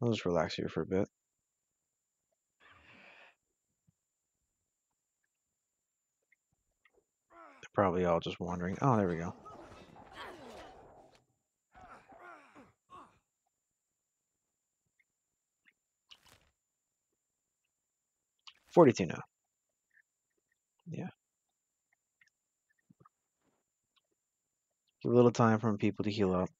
I'll just relax here for a bit. probably all just wandering. Oh, there we go. $42 now. Yeah. Give a little time for people to heal up.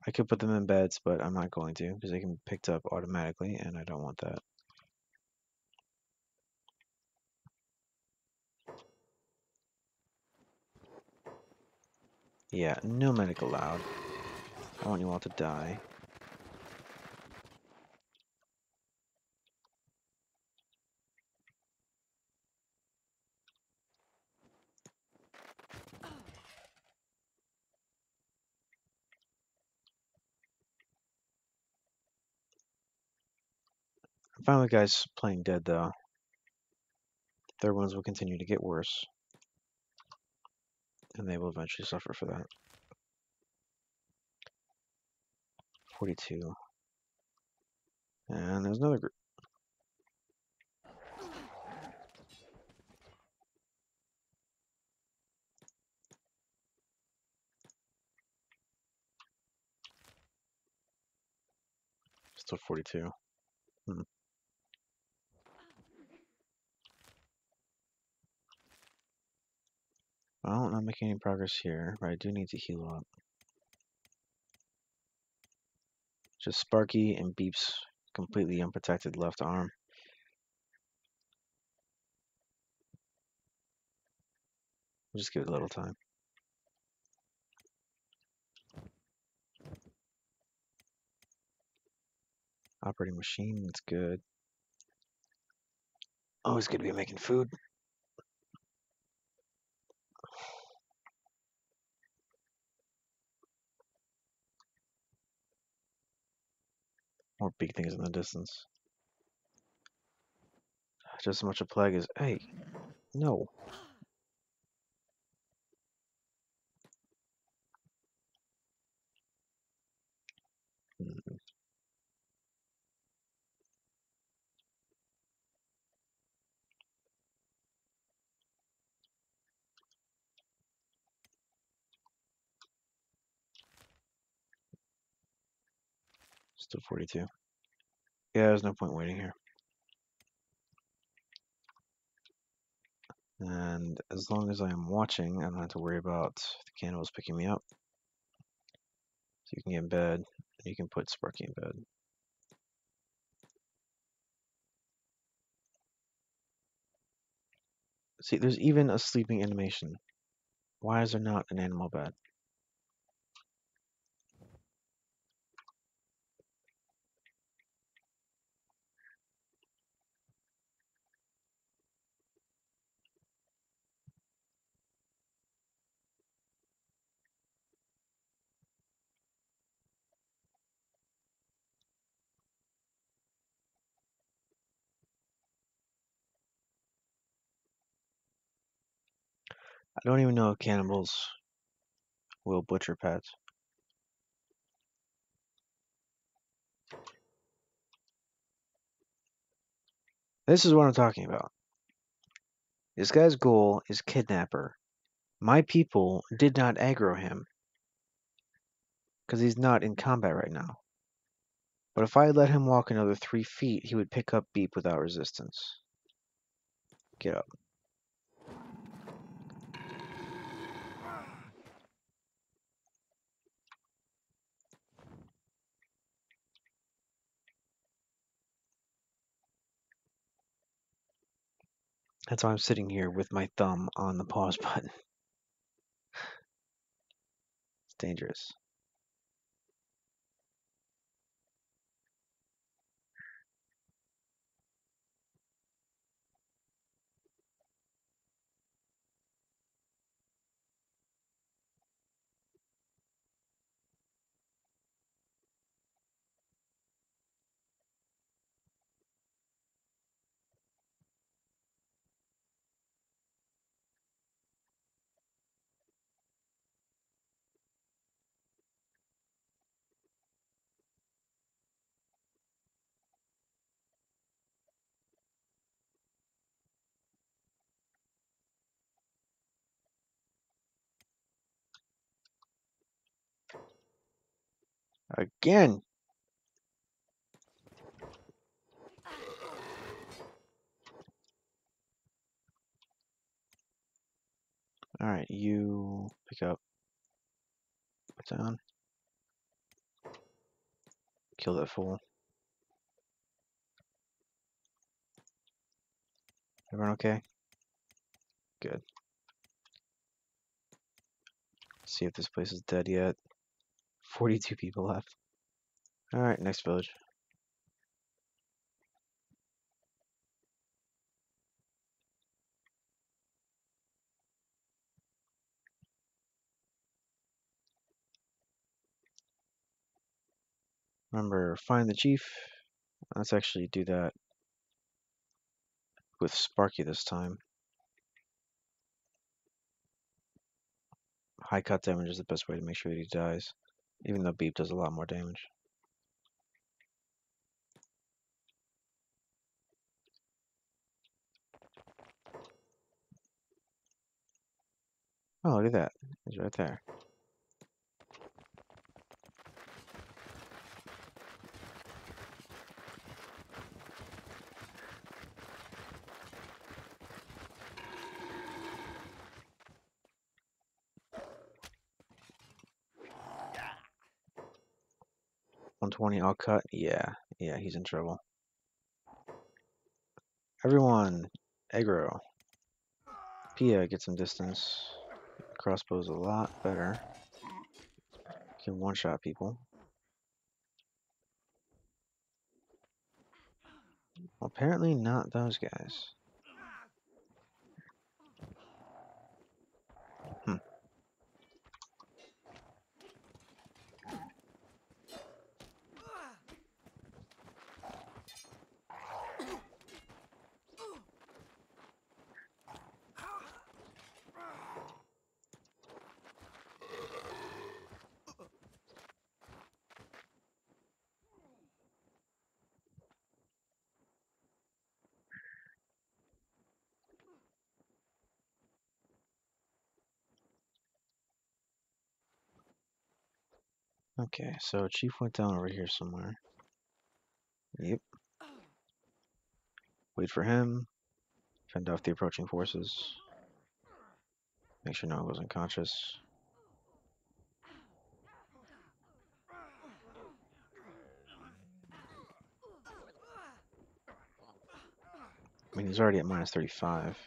I could put them in beds, but I'm not going to because they can be picked up automatically, and I don't want that. Yeah, no medic allowed. I want you all to die. I'm fine with guys playing dead, though. Their wounds will continue to get worse, and they will eventually suffer for that. 42. And there's another group. Still 42. Well, not making any progress here, but I do need to heal up. Just Sparky and Beep's completely unprotected left arm. We'll just give it a little time. Operating machine, that's good. Always good to be making food. More big things in the distance. Just as much a plague as, hey, no. Hmm, Still 42. Yeah, there's no point waiting here. And as long as I am watching, I don't have to worry about the cannibals picking me up. So you can get in bed, and you can put Sparky in bed. See, there's even a sleeping animation. Why is there not an animal bed? I don't even know if cannibals will butcher pets. This is what I'm talking about. This guy's goal is kidnapper. My people did not aggro him because he's not in combat right now. But if I let him walk another 3 feet, he would pick up Beep without resistance. Get up. That's why I'm sitting here with my thumb on the pause button. It's dangerous. Again! Alright, you pick up. Put down. Kill that fool. Everyone okay? Good. See if this place is dead yet. 42 people left. Alright, next village. Remember, find the chief. Let's actually do that with Sparky this time. High cut damage is the best way to make sure that he dies. Even though Beep does a lot more damage. Oh, look at that. He's right there. $120 all cut? Yeah, he's in trouble. Everyone, aggro. Pia, get some distance. Crossbow's a lot better. Can one-shot people. Well, apparently not those guys. Hmm. Okay, so Chief went down over here somewhere. Yep. Wait for him. Fend off the approaching forces. Make sure no one goes unconscious. I mean, he's already at minus 35.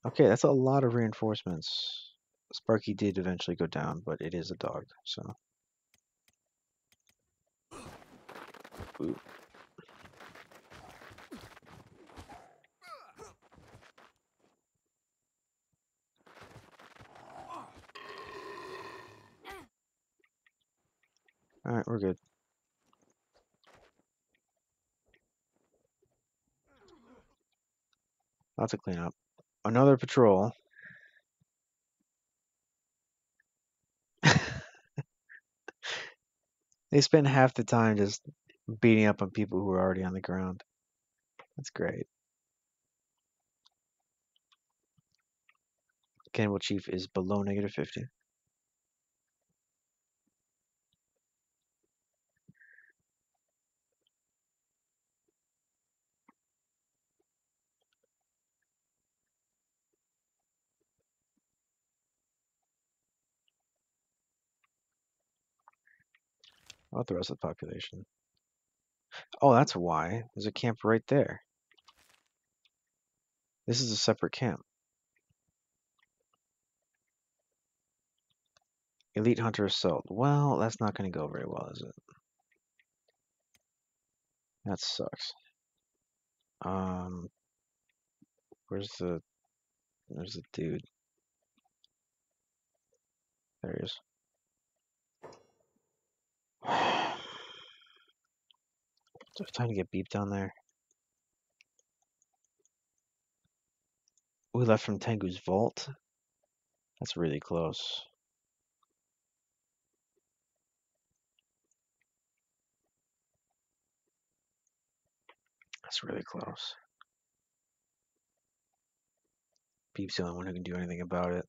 Okay, that's a lot of reinforcements. Sparky did eventually go down, but it is a dog, so. Ooh. Alright, we're good. Lots of cleanup. Another patrol. They spend half the time just beating up on people who are already on the ground. That's great. Cannibal Chief is below negative 50. How about the rest of the population? Oh, that's why. There's a camp right there. This is a separate camp. Elite Hunter Assault. Well, that's not going to go very well, is it? That sucks. Um, where's the... There's the dude. There he is. Do I have time to get beeped down there? We left from Tengu's vault? That's really close. That's really close. Beep's the only one who can do anything about it.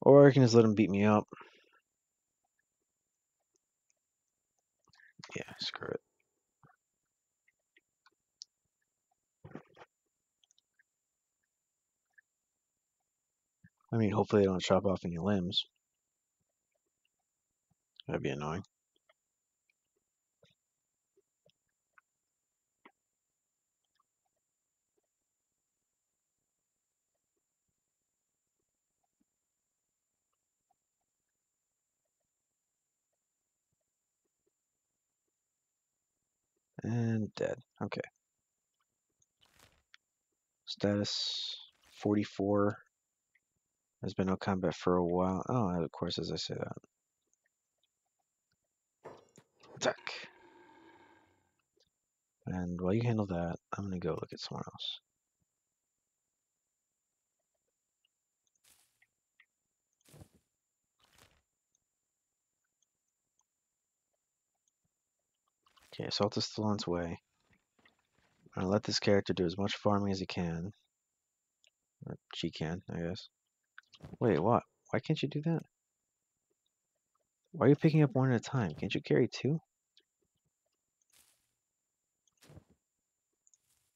Or I can just let him beat me up. Yeah, screw it. I mean, hopefully they don't chop off any limbs. That'd be annoying. And dead. Okay. Status 44. There's been no combat for a while. Oh, of course, as I say that. Attack. And while you handle that, I'm going to go look at somewhere else. Okay, Assault is still on its way. I'm going to let this character do as much farming as he can. Or she can, I guess. Wait, what? Why can't you do that? Why are you picking up one at a time? Can't you carry two?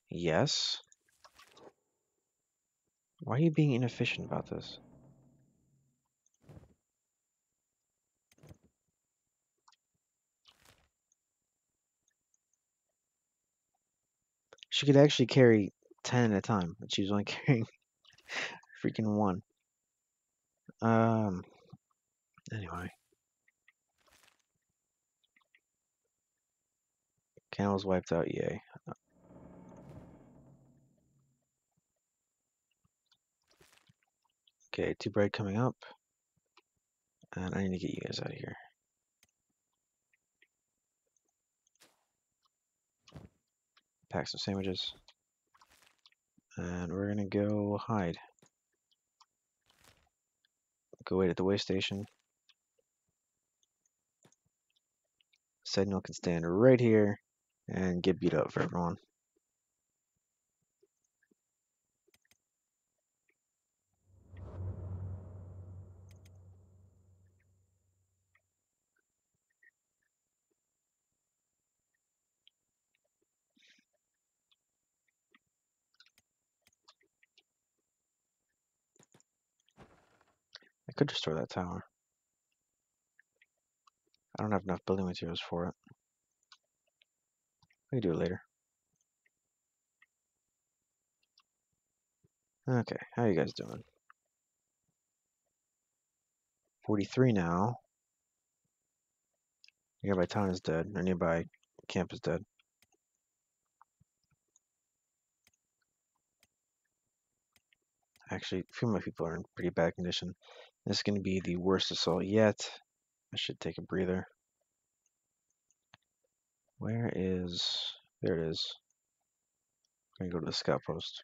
Yes. Why are you being inefficient about this? She could actually carry 10 at a time, but she's only carrying freaking one. Anyway. Cannibal's wiped out, yay. Okay, two bread coming up. And I need to get you guys out of here. Pack some sandwiches. And we're gonna go hide. Go wait at the way station. Sentinel can stand right here and get beat up for everyone. I could destroy that tower. I don't have enough building materials for it. We can do it later. Okay, how you guys doing? 43 now. Nearby town is dead. Or nearby camp is dead. Actually, a few of my people are in pretty bad condition. This is going to be the worst assault yet. I should take a breather. Where is... There it is. I'm going to go to the scout post.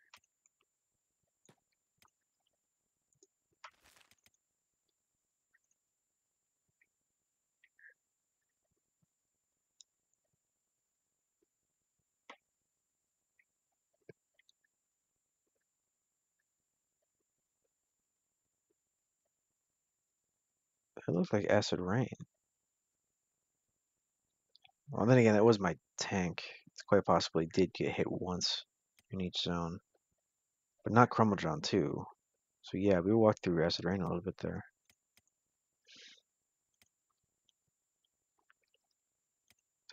It looks like acid rain. Well, then again, that was my tank. It's quite possibly did get hit once in each zone. But not Crumblejohn, too. So yeah, we walked through acid rain a little bit there.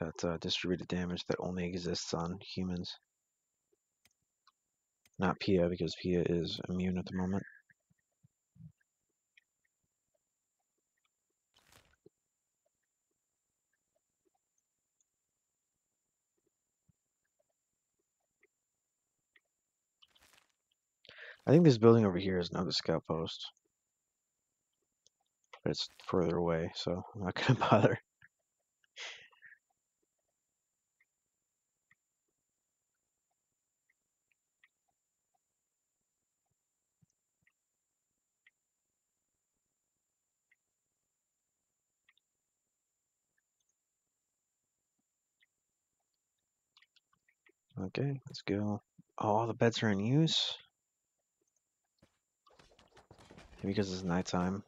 That distributed damage that only exists on humans. Not Pia, because Pia is immune at the moment. I think this building over here is another scout post. But it's further away, so I'm not going to bother. Okay, let's go. Oh, all the beds are in use? Maybe because it's nighttime.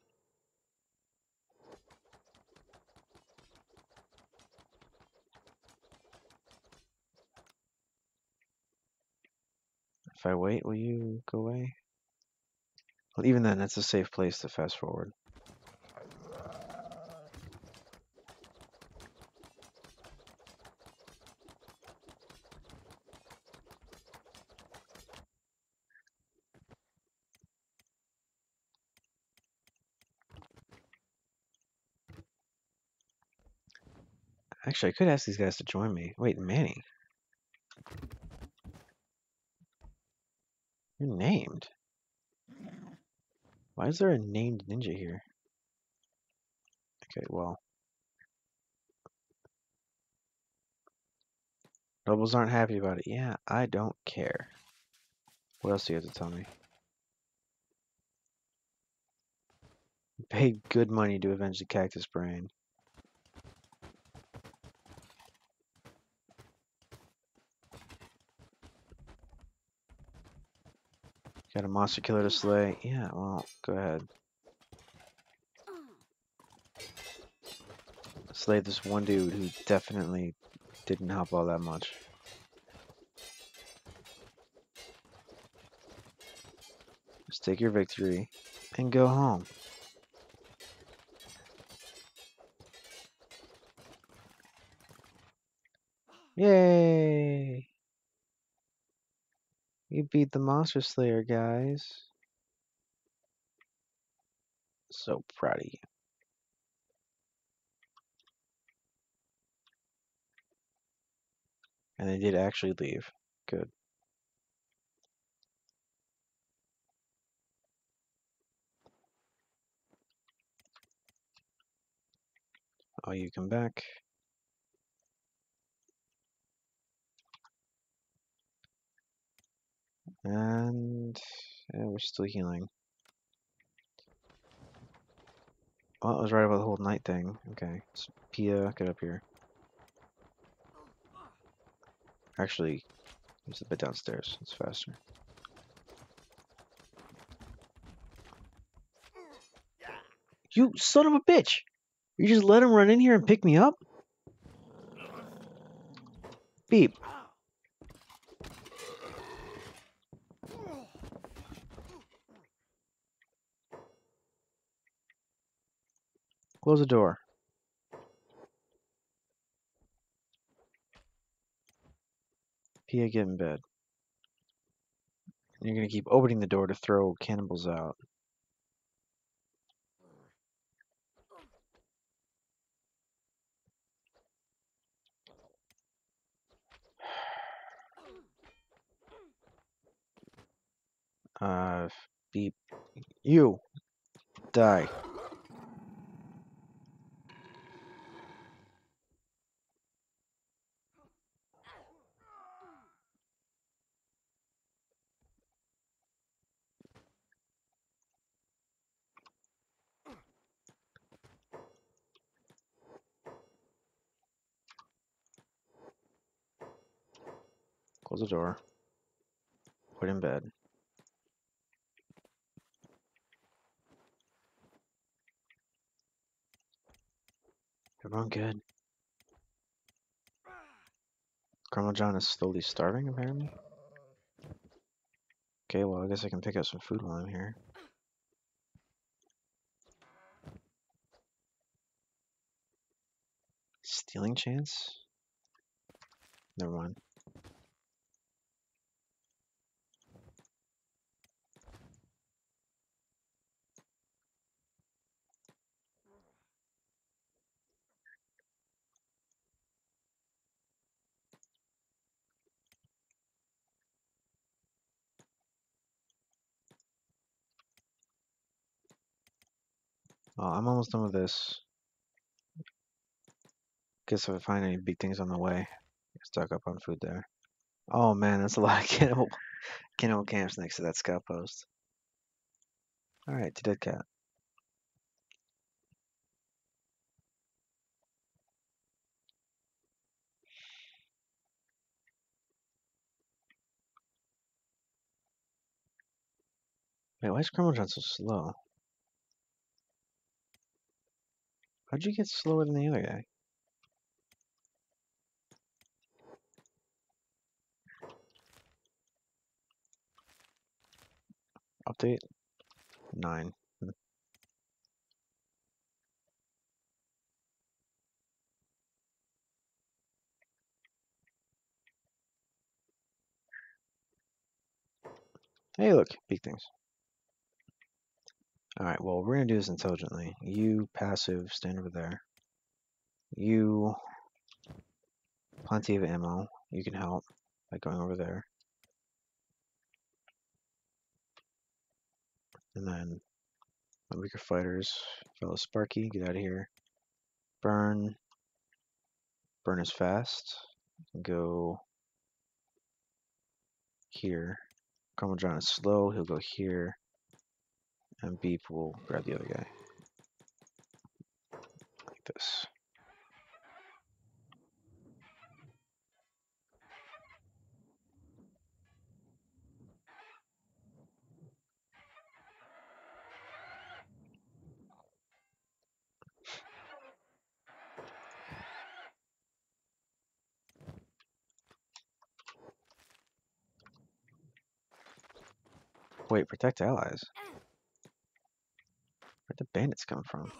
I wait, will you go away? Well, even then, that's a safe place to fast forward. Actually, I could ask these guys to join me. Wait, Manny. You're named. Why is there a named ninja here? Okay, well. Nobles aren't happy about it. Yeah, I don't care. What else do you have to tell me? Pay good money to avenge the cactus brain. Got a monster killer to slay. Yeah, well, go ahead. Slay this one dude who definitely didn't help all that much. Just take your victory and go home. Yay! You beat the monster slayer, guys. So proud of you. And they did actually leave. Good. Oh, you come back. And yeah, we're still healing. Oh, I was right about the whole night thing. Okay. So, Pia, get up here. Actually, there's a bit downstairs. It's faster. You son of a bitch! You just let him run in here and pick me up? Beep. Close the door. Pia, get in bed. And you're gonna keep opening the door to throw cannibals out. Beep. You! Die. Close the door. Put in bed. Everyone good? Colonel John is slowly starving, apparently. Okay, well, I guess I can pick up some food while I'm here. Stealing chance? Never mind. Well, I'm almost done with this. Guess if I find any big things on the way, stock up on food there. Oh man, that's a lot of cannibal camps next to that scout post. Alright, to dead cat. Wait, why is Colonel John so slow? How'd you get slower than the other guy? date? 9. Hey, look, big things. Alright, well, we're going to do this intelligently. You, passive, stand over there. You, plenty of ammo. You can help by going over there. And then, the weaker fighters, fellow Sparky, get out of here. Burn. Burn is fast. Go here. Carmel John is slow. He'll go here. And Beep will grab the other guy. Like this. Wait, protect allies? Where'd the bandits come from?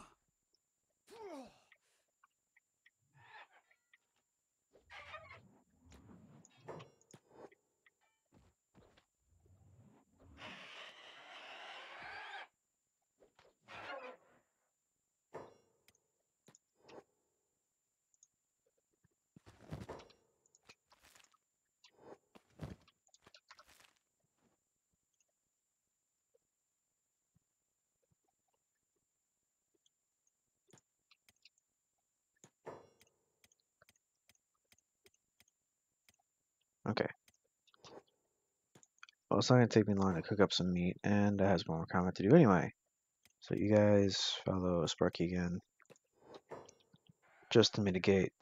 Okay. Well, it's not going to take me long to cook up some meat, and that has one more comment to do anyway. So you guys follow Sparky again, just to mitigate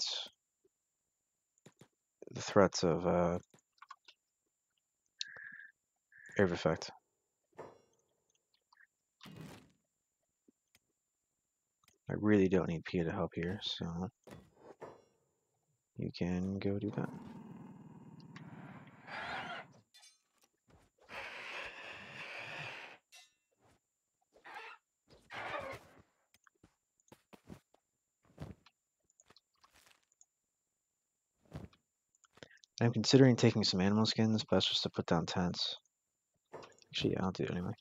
the threats of air effect. I really don't need Pia to help here, so you can go do that. I'm considering taking some animal skins, but that's just to put down tents. Actually, yeah, I'll do it anyway.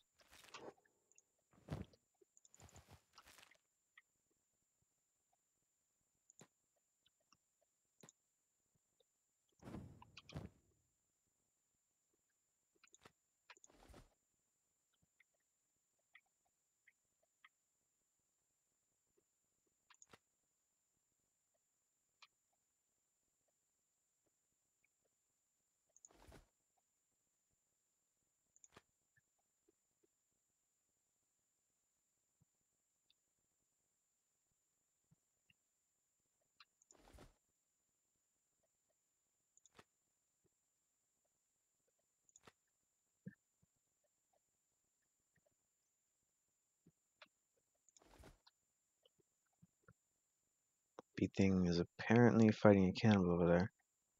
Bee thing is apparently fighting a cannibal over there.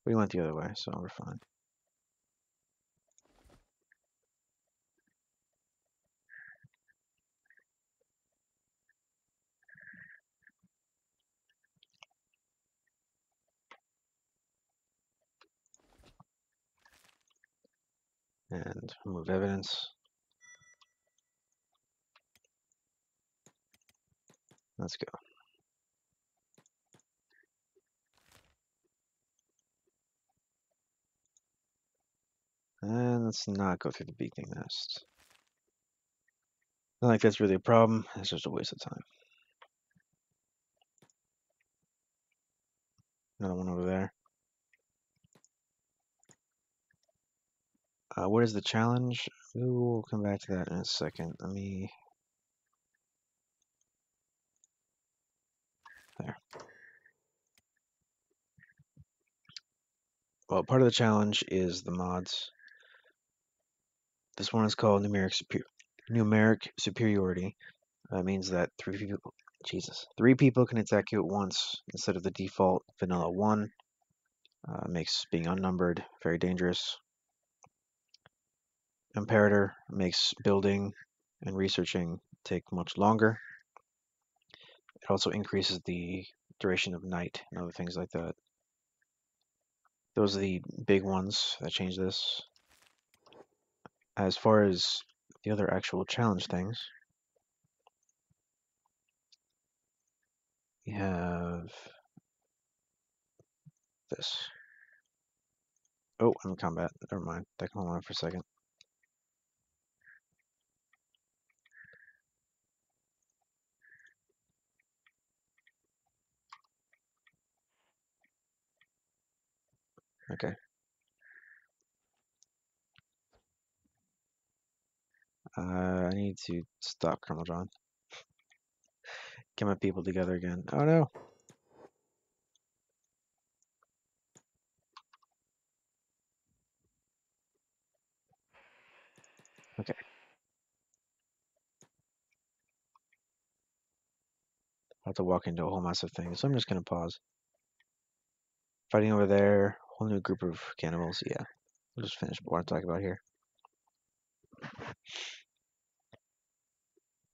We went the other way, so we're fine. And remove evidence. Let's go. And let's not go through the beacon nest. Not like that's really a problem, it's just a waste of time. Another one over there. What is the challenge? We will come back to that in a second. Let me... There. Well, part of the challenge is the mods. This one is called numeric superiority. That means that three people can attack you at once instead of the default vanilla one. Makes being unnumbered very dangerous. Imperator makes building and researching take much longer. It also increases the duration of night and other things like that. Those are the big ones that change this. As far as the other actual challenge things, we have this. Oh, I'm in combat. Never mind. That can hold on for a second. Okay. I need to stop Colonel John. Get my people together again. Oh no. Okay. I'll have to walk into a whole mess of things, so I'm just gonna pause. Fighting over there, whole new group of cannibals. Yeah. We'll just finish what I want to talk about here.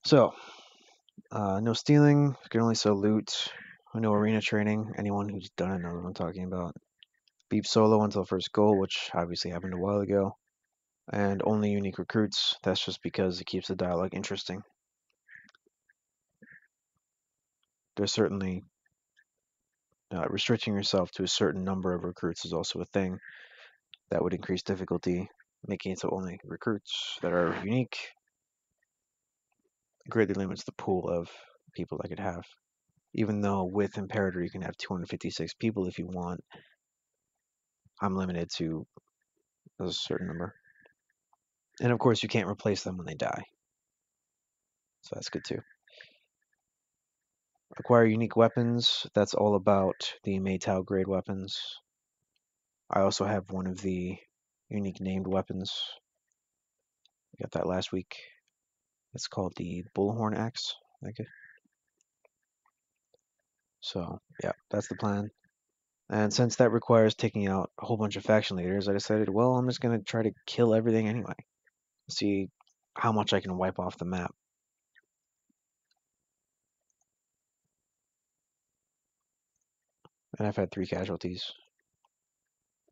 So, no stealing. You can only sell loot. No arena training. Anyone who's done it knows what I'm talking about. Beep solo until first goal, which obviously happened a while ago. And only unique recruits. That's just because it keeps the dialogue interesting. There's certainly restricting yourself to a certain number of recruits is also a thing that would increase difficulty, making it so only recruits that are unique greatly limits the pool of people I could have. Even though with Imperator you can have 256 people if you want, I'm limited to a certain number. And of course, you can't replace them when they die. So that's good too. Acquire unique weapons. That's all about the Meitou grade weapons. I also have one of the unique named weapons. I got that last week. It's called the Bullhorn Axe. So, yeah, that's the plan. And since that requires taking out a whole bunch of faction leaders, I decided, well, I'm just going to try to kill everything anyway. See how much I can wipe off the map. And I've had 3 casualties,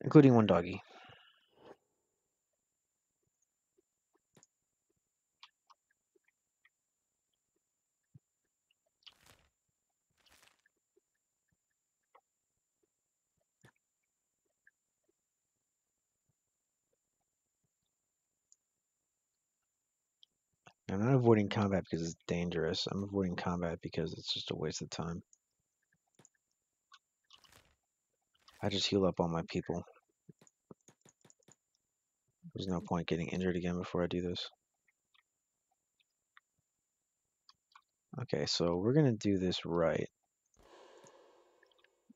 including one doggy. I'm not avoiding combat because it's dangerous. I'm avoiding combat because it's just a waste of time. I just heal up all my people. There's no point getting injured again before I do this. Okay, so we're gonna do this right.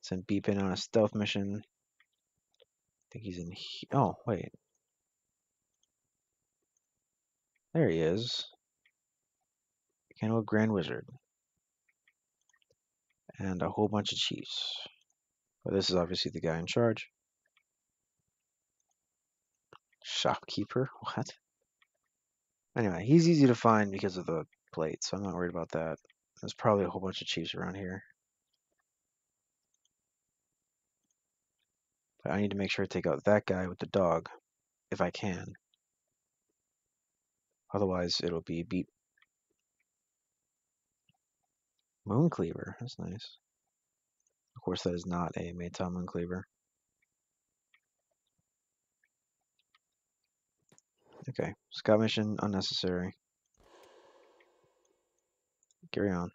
Send Beep in on a stealth mission. I think he's in here. Oh, wait. There he is. Cannibal Grand Wizard. And a whole bunch of chiefs. Well, this is obviously the guy in charge. Shopkeeper? What? Anyway, he's easy to find because of the plate, so I'm not worried about that. There's probably a whole bunch of chiefs around here. But I need to make sure I take out that guy with the dog, if I can. Otherwise, it'll be Beep. Mooncleaver, that's nice. Of course, that is not a Meitou Mooncleaver. Okay, scout mission unnecessary. Carry on.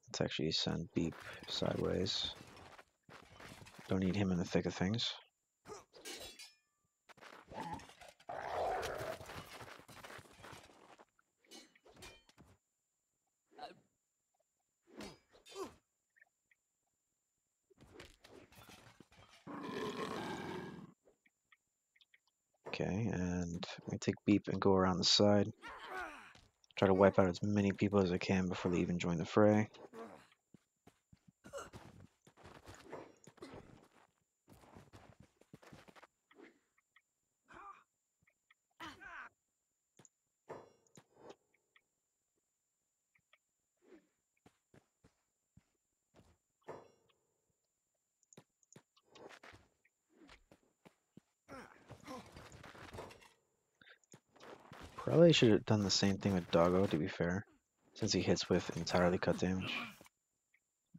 Let's actually send Beep sideways. Don't need him in the thick of things. Okay, and we take Beep and go around the side. Try to wipe out as many people as I can before they even join the fray. Probably should have done the same thing with Doggo, to be fair, since he hits with entirely cut damage.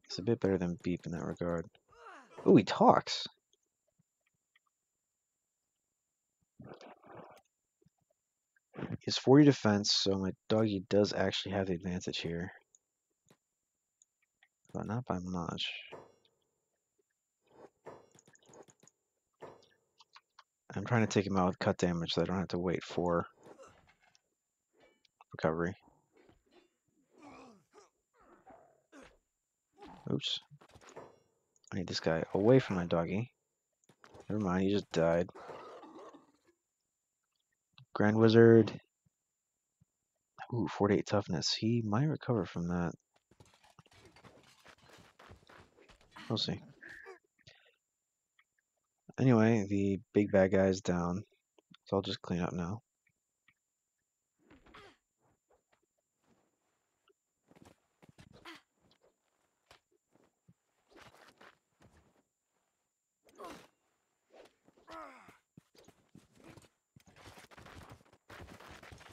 It's a bit better than Beep in that regard. Ooh, he talks! He has 40 defense, so my doggy does actually have the advantage here. But not by much. I'm trying to take him out with cut damage so I don't have to wait for recovery. Oops. I need this guy away from my doggy. Never mind, he just died. Grand Wizard. Ooh, 48 toughness. He might recover from that. We'll see. Anyway, the big bad guy is down, so I'll just clean up now.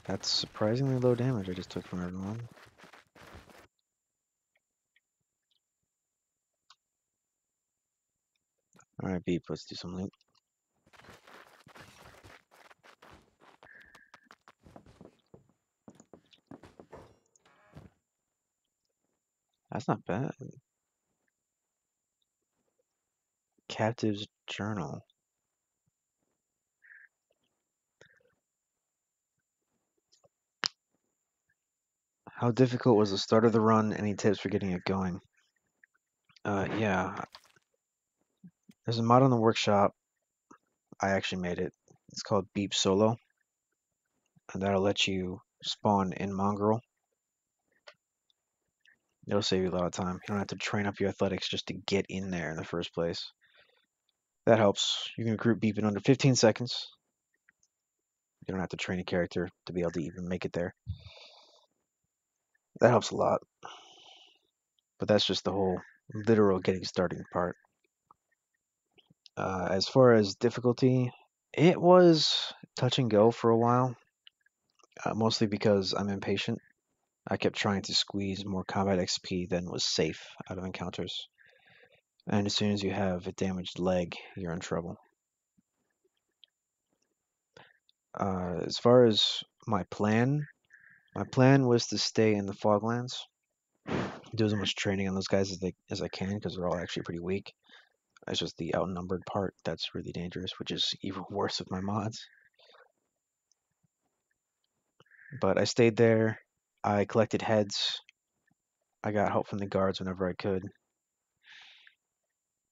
That's surprisingly low damage I just took from everyone. Alright, Beep, let's do some loot. That's not bad. Captive's Journal. How difficult was the start of the run? Any tips for getting it going? Yeah. There's a mod on the workshop. I actually made it. It's called Beep Solo. And that'll let you spawn in Mongrel. It'll save you a lot of time. You don't have to train up your athletics just to get in there in the first place. That helps. You can recruit Beep in under 15 seconds. You don't have to train a character to be able to even make it there. That helps a lot. But that's just the whole literal getting started part. As far as difficulty, it was touch and go for a while. Mostly because I'm impatient. I kept trying to squeeze more combat XP than was safe out of encounters. And as soon as you have a damaged leg, you're in trouble. As far as my plan was to stay in the Foglands, do as much training on those guys as I can, because they're all actually pretty weak. It's just the outnumbered part that's really dangerous, which is even worse with my mods. But I stayed there. I collected heads. I got help from the guards whenever I could.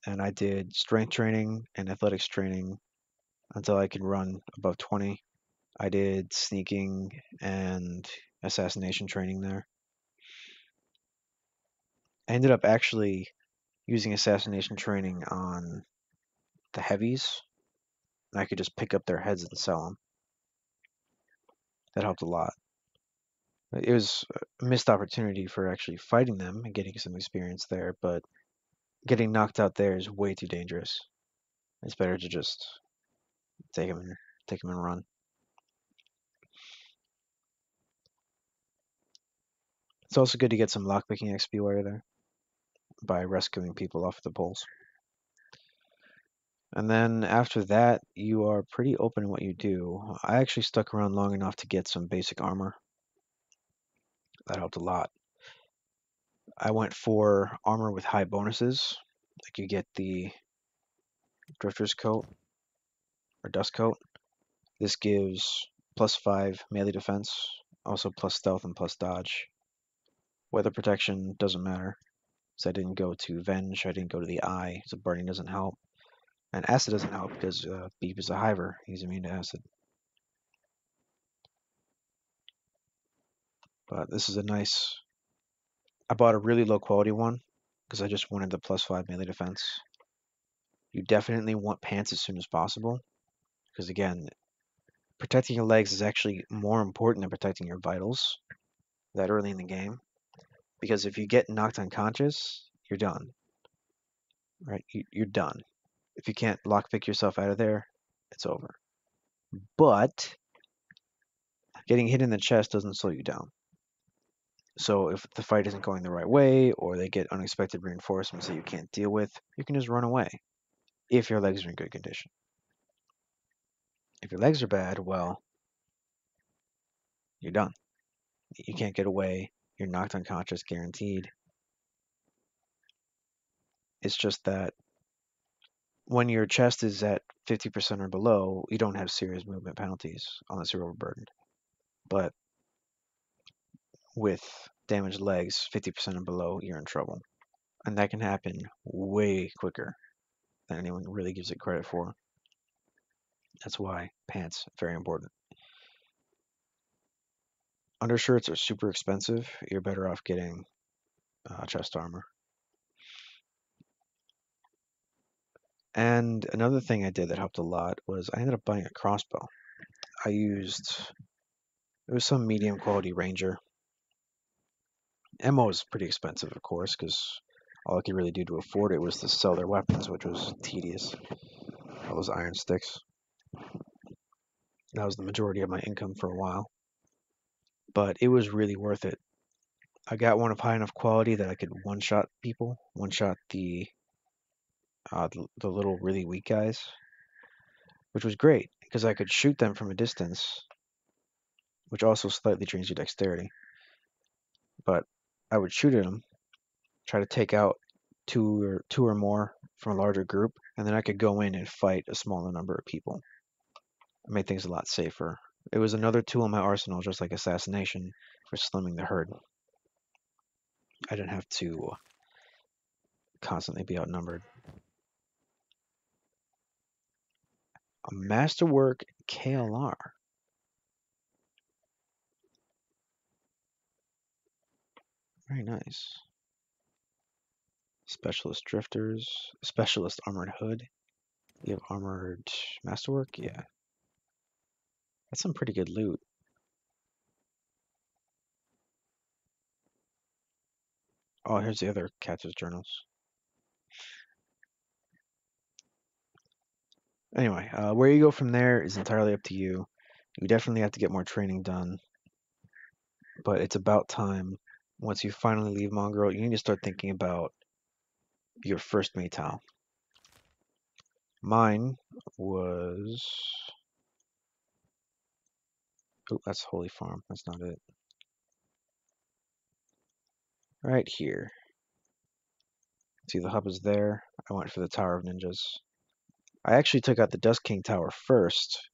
And I did strength training and athletics training until I could run above 20. I did sneaking and assassination training there. I ended up actually using assassination training on the heavies. And I could just pick up their heads and sell them. That helped a lot. It was a missed opportunity for actually fighting them and getting some experience there, but getting knocked out there is way too dangerous. It's better to just take them and run. It's also good to get some lockpicking XP while you're there by rescuing people off the poles. And then after that, you are pretty open in what you do. I actually stuck around long enough to get some basic armor. That helped a lot. I went for armor with high bonuses. Like you get the Drifter's Coat or Dust Coat. This gives +5 melee defense, also plus stealth and plus dodge. Weather protection doesn't matter. So I didn't go to Venge, I didn't go to the Eye, so burning doesn't help. And acid doesn't help because Beep is a hiver. He's immune to acid. But this is a nice... I bought a really low quality one because I just wanted the +5 melee defense. You definitely want pants as soon as possible because, again, protecting your legs is actually more important than protecting your vitals that early in the game. Because if you get knocked unconscious, you're done. Right? You're done. If you can't lockpick yourself out of there, it's over. But Getting hit in the chest doesn't slow you down. So if the fight isn't going the right way, or they get unexpected reinforcements that you can't deal with, you can just run away, if your legs are in good condition. If your legs are bad, well, you're done. You can't get away. You're knocked unconscious, guaranteed. It's just that when your chest is at 50% or below, you don't have serious movement penalties unless you're overburdened. But with damaged legs, 50% and below, you're in trouble. And that can happen way quicker than anyone really gives it credit for. That's why pants are very important. Undershirts are super expensive. You're better off getting chest armor. And another thing I did that helped a lot was I ended up buying a crossbow. It was some medium quality ranger. Ammo was pretty expensive, of course, because all I could really do to afford it was to sell their weapons, which was tedious. All those iron sticks. That was the majority of my income for a while. But it was really worth it. I got one of high enough quality that I could one-shot people, one-shot the little really weak guys, which was great because I could shoot them from a distance, which also slightly trains your dexterity. But I would shoot at them, try to take out two or more from a larger group, and then I could go in and fight a smaller number of people. It made things a lot safer. It was another tool in my arsenal, just like assassination, for slimming the herd. I didn't have to constantly be outnumbered. A Masterwork KLR. Very nice. Specialist drifters. Specialist armored hood. You have armored Masterwork? Yeah. That's some pretty good loot. Oh, here's the other captain's journals. Anyway, where you go from there is entirely up to you. You definitely have to get more training done, but it's about time. Once you finally leave Mongrel, you need to start thinking about your first Meitou. Mine was... Oh, that's Holy Farm. That's not it. Right here. See, the hub is there. I went for the Tower of Ninjas. I actually took out the Dust King Tower first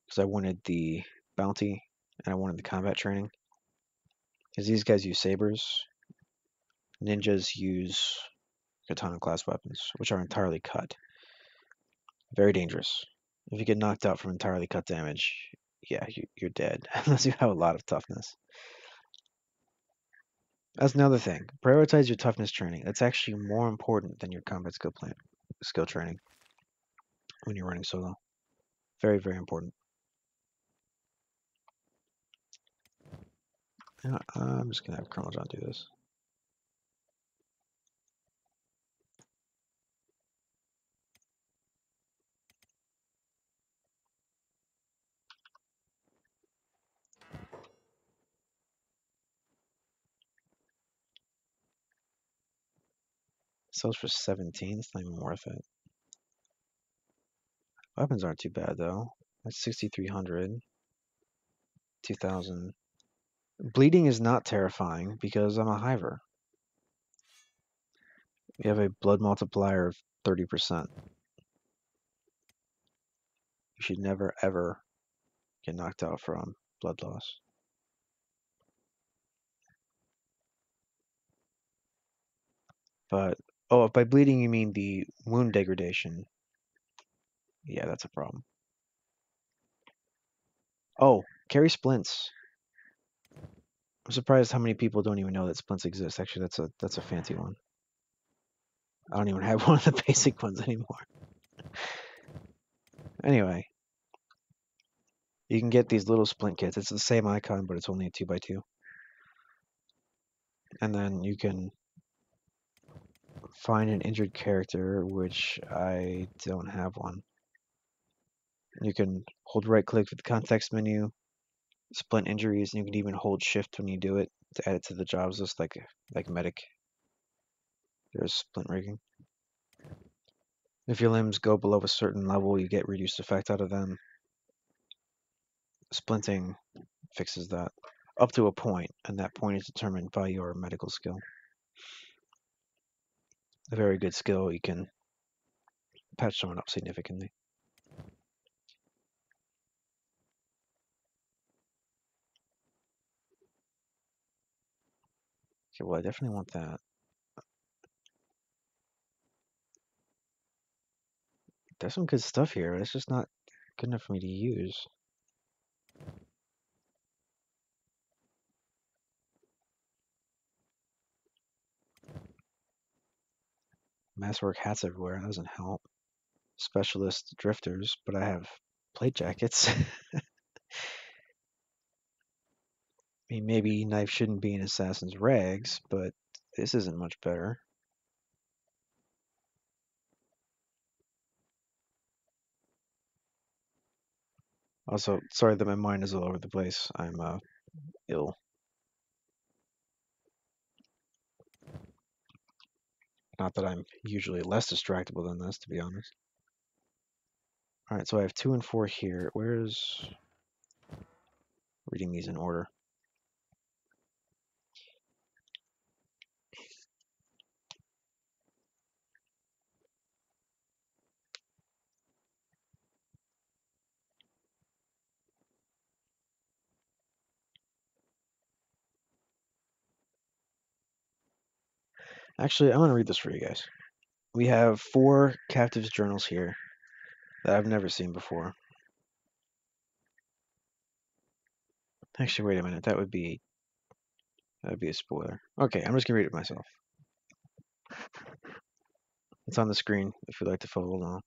because I wanted the bounty and I wanted the combat training. Because these guys use sabers. Ninjas use katana class weapons, which are entirely cut. Very dangerous. If you get knocked out from entirely cut damage, yeah, you're dead, unless you have a lot of toughness. That's another thing. Prioritize your toughness training. That's actually more important than your combat skill training when you're running solo. Very, very important. You know, I'm just gonna have Colonel John do this. Sells for 17. It's not even worth it. Weapons aren't too bad though. That's 6,300. 2,000. Bleeding is not terrifying because I'm a hiver. We have a blood multiplier of 30%. You should never ever get knocked out from blood loss. But, oh, if by bleeding you mean the wound degradation, yeah, that's a problem. Oh, carry splints. I'm surprised how many people don't even know that splints exist. Actually, that's a fancy one. I don't even have one of the basic ones anymore. Anyway, you can get these little splint kits. It's the same icon, but it's only a 2x2. And then you can find an injured character, which I don't have one. You can hold right click with the context menu, splint injuries, and you can even hold shift when you do it to add it to the jobs list, like medic. There's splint rigging. If your limbs go below a certain level, you get reduced effect out of them. Splinting fixes that up to a point, and that point is determined by your medical skill. A very good skill, you can patch someone up significantly. Okay, well, I definitely want that. There's some good stuff here, but it's just not good enough for me to use. Masswork hats everywhere, that doesn't help. Specialist drifters, but I have plate jackets. I mean, maybe knife shouldn't be an assassin's rags, but this isn't much better. Also, sorry that my mind is all over the place. I'm ill. Not that I'm usually less distractible than this, to be honest. Alright, so I have 2 and 4 here. Where's reading these in order? Actually, I'm going to read this for you guys. We have 4 captives journals here that I've never seen before. Actually, wait a minute. That would be a spoiler. Okay, I'm just going to read it myself. It's on the screen if you'd like to follow along.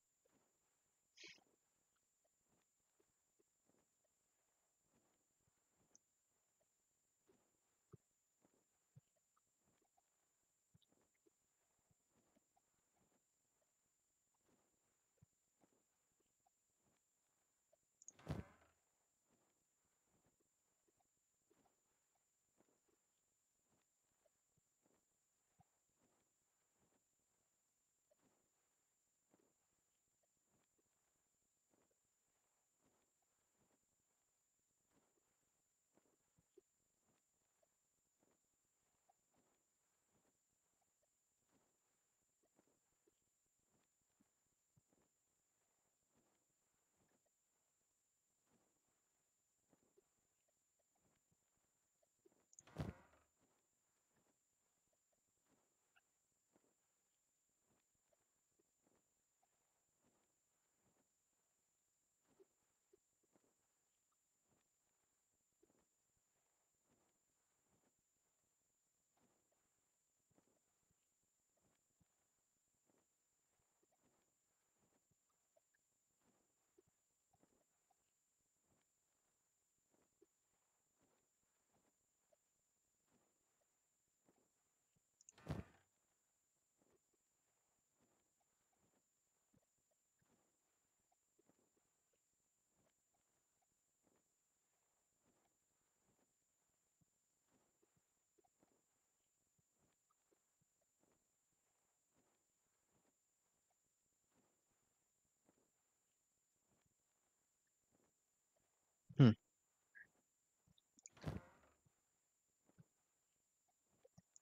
Hmm.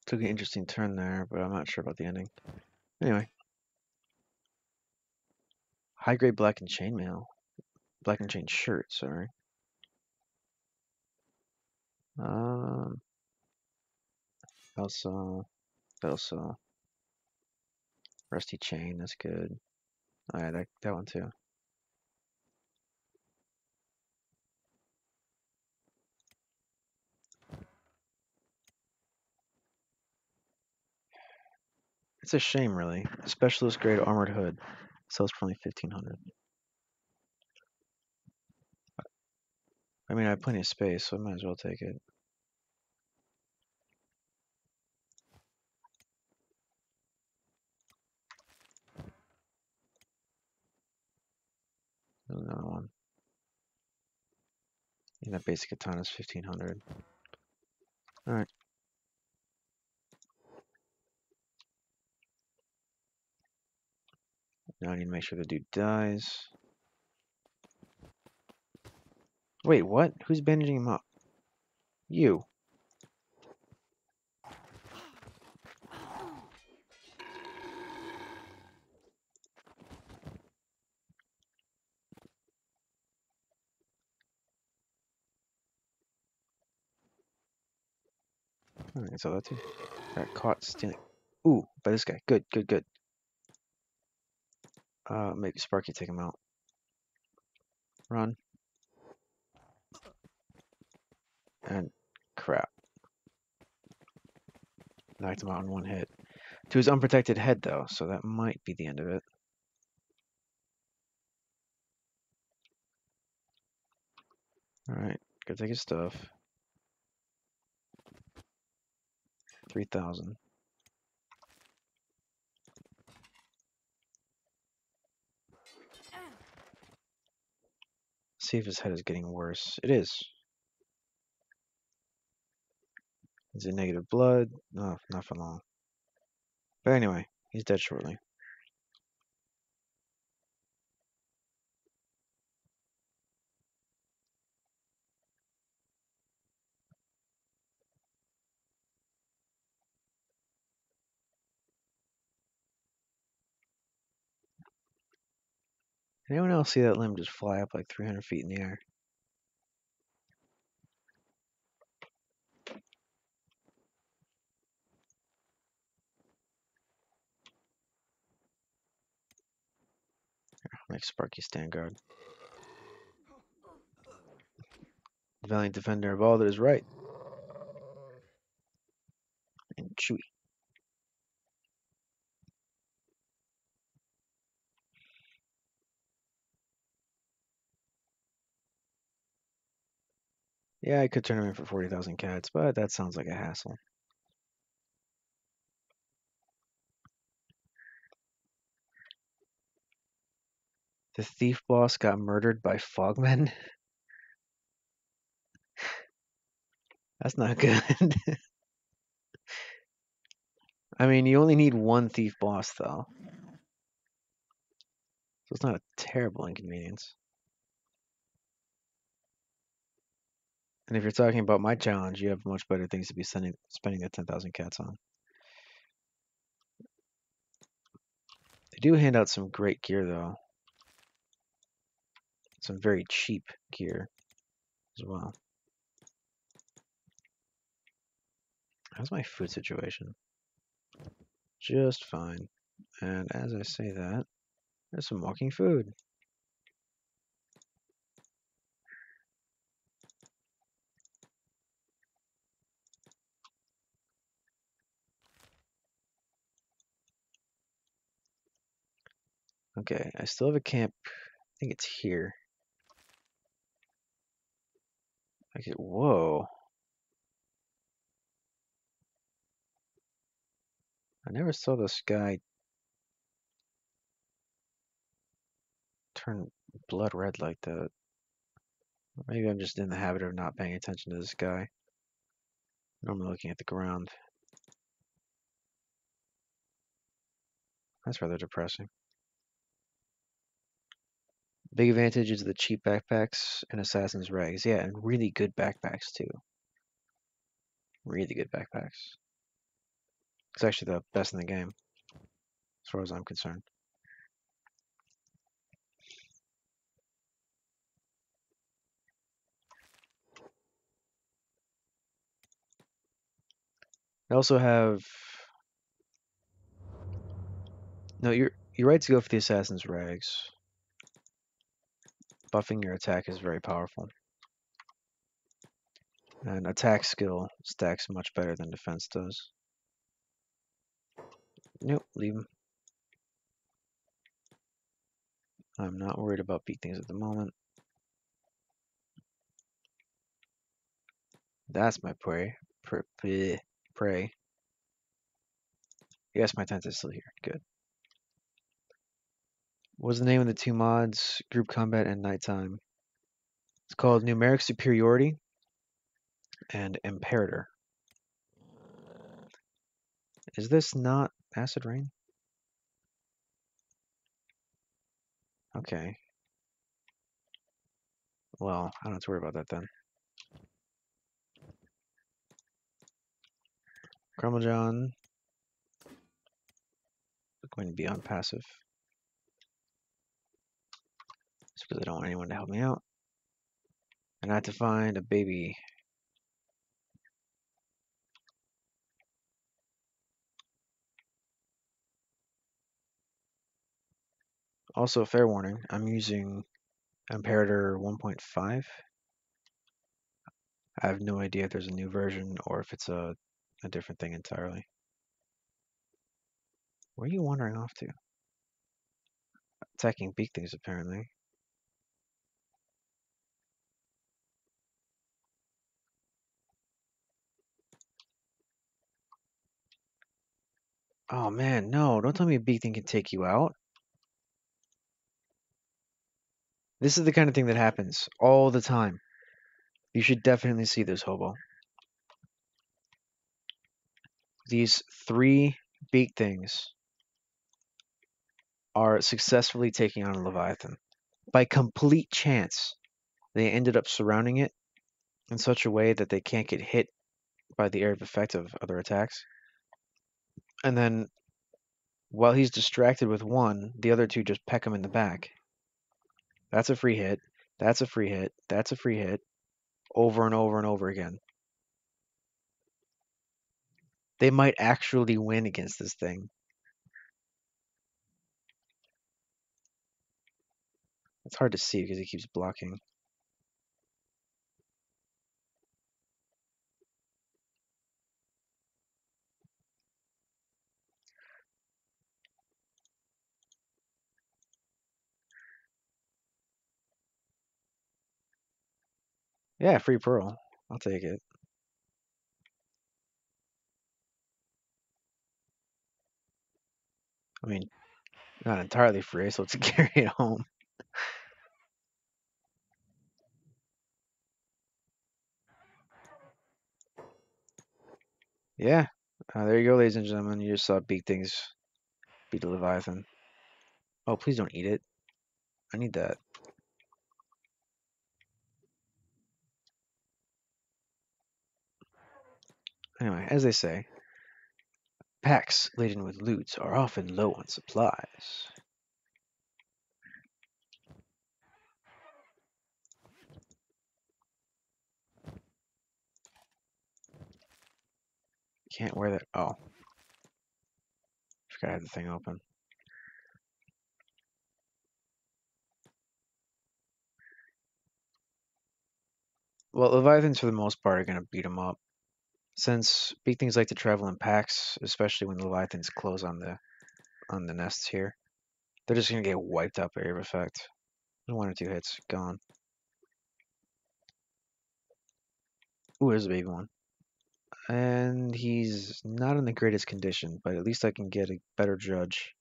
Took an interesting turn there, but I'm not sure about the ending. Anyway. High grade black and chainmail. Black and chain shirt, sorry. Um, also, rusty chain, that's good. Alright, that one too. It's a shame, really. Specialist grade armored hood sells for only 1,500. I mean, I have plenty of space, so I might as well take it. There's another one. And that basic katana is 1500. Alright. Now I need to make sure the dude dies. Wait, what? Who's bandaging him up? You. Alright, so that's it. Got caught stealing. Ooh, by this guy. Good, good, good. Maybe Sparky take him out. Run. And crap. Knocked him out in one hit. To his unprotected head, though, so that might be the end of it. Alright, go take his stuff. 3,000. See if his head is getting worse. It is. Is it negative blood? No, not for long. But anyway, he's dead shortly. Anyone else see that limb just fly up like 300 feet in the air? Make Sparky stand guard. Valiant defender of all that is right. And Chewy. Yeah, I could turn him in for 40,000 cats, but that sounds like a hassle. The thief boss got murdered by fogmen? That's not good. I mean, you only need one thief boss, though. So it's not a terrible inconvenience. And if you're talking about my challenge, you have much better things to be spending the 10,000 cats on. They do hand out some great gear, though. Some very cheap gear as well. How's my food situation? Just fine. And as I say that, there's some walking food. Okay, I still have a camp. I think it's here. Okay, whoa. I never saw this guy turn blood red like that. Maybe I'm just in the habit of not paying attention to this guy. Normally looking at the ground. That's rather depressing. Big advantage is the cheap backpacks and Assassin's Rags. Yeah, and really good backpacks too. Really good backpacks. It's actually the best in the game, as far as I'm concerned. I also have... No, you're right to go for the Assassin's Rags. Buffing your attack is very powerful. And attack skill stacks much better than defense does. Nope, leave him. I'm not worried about beat things at the moment. That's my prey. Prey. Yes, my tent is still here. Good. What was the name of the two mods? Group combat and nighttime. It's called Numeric Superiority and Imperator. Is this not Acid Rain? Okay. Well, I don't have to worry about that then. Crumblejohn is going to be on passive. Just because I don't want anyone to help me out. And I have to find a baby. Also, fair warning, I'm using Imperator 1.5. I have no idea if there's a new version or if it's a different thing entirely. Where are you wandering off to? Attacking big things, apparently. Oh man, no, don't tell me a big thing can take you out. This is the kind of thing that happens all the time. You should definitely see this, Hobo. These 3 big things are successfully taking on a Leviathan. By complete chance, they ended up surrounding it in such a way that they can't get hit by the area of effect of other attacks. And then, while he's distracted with one, the other 2 just peck him in the back. That's a free hit. That's a free hit. That's a free hit. Over and over and over again. They might actually win against this thing. It's hard to see because he keeps blocking. Yeah, free pearl. I'll take it. I mean, not entirely free, so let's carry it home. Yeah, there you go, ladies and gentlemen. You just saw big things beat the Leviathan. Oh, please don't eat it. I need that. Anyway, as they say, packs laden with loot are often low on supplies. Can't wear that. Oh, forgot I had the thing open. Well, Leviathans for the most part are going to beat them up. Since big things like to travel in packs, especially when the Leviathans close on the nests here, they're just going to get wiped out by area of effect. 1 or 2 hits, gone. Ooh, there's a baby one. And he's not in the greatest condition, but at least I can get a better judge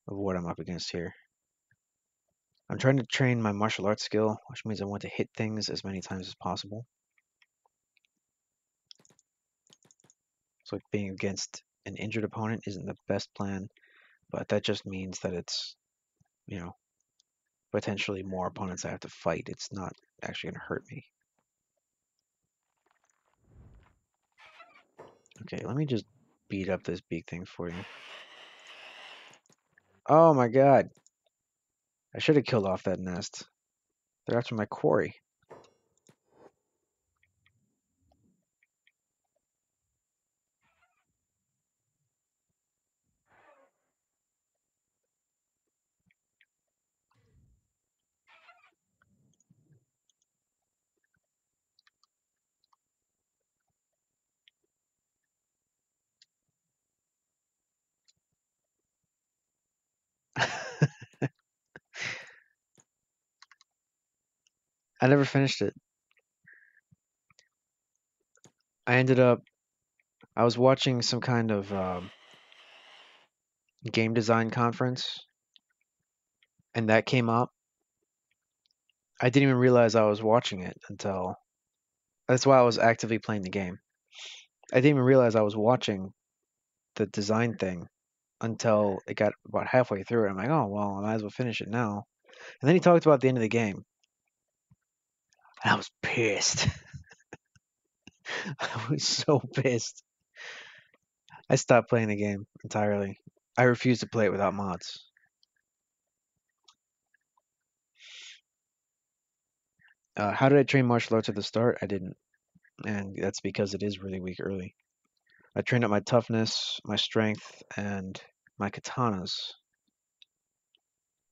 of what I'm up against here. I'm trying to train my martial arts skill, which means I want to hit things as many times as possible. So being against an injured opponent isn't the best plan, but that just means that it's, you know, potentially more opponents I have to fight. It's not actually going to hurt me. Okay, let me just beat up this big thing for you. Oh my god. I should have killed off that nest. They're after my quarry. I never finished it. I was watching some kind of game design conference, and that came up. I didn't even realize I was watching it until. That's why I was actively playing the game. I didn't even realize I was watching the design thing until it got about halfway through it. I'm like, oh, well, I might as well finish it now. And then he talked about the end of the game. And I was pissed. I was so pissed. I stopped playing the game entirely. I refuse to play it without mods. How did I train martial arts at the start? I didn't. And that's because it is really weak early. I trained up my toughness, my strength, and my katanas.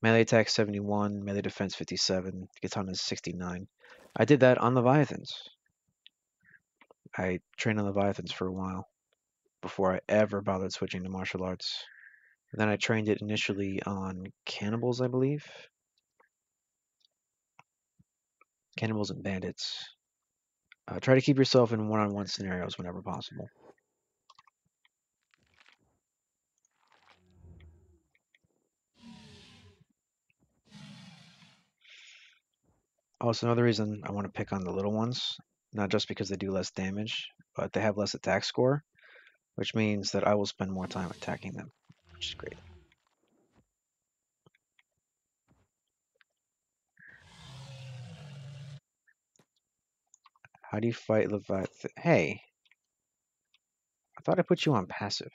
Melee attack 71, melee defense 57, katanas 69. I did that on Leviathans. I trained on Leviathans for a while before I ever bothered switching to martial arts. And then I trained it initially on cannibals, I believe. Cannibals and bandits. Try to keep yourself in one-on-one scenarios whenever possible. Also, another reason I want to pick on the little ones, not just because they do less damage, but they have less attack score, which means that I will spend more time attacking them, which is great. How do you fight Leviathan? Hey, I thought I put you on passive.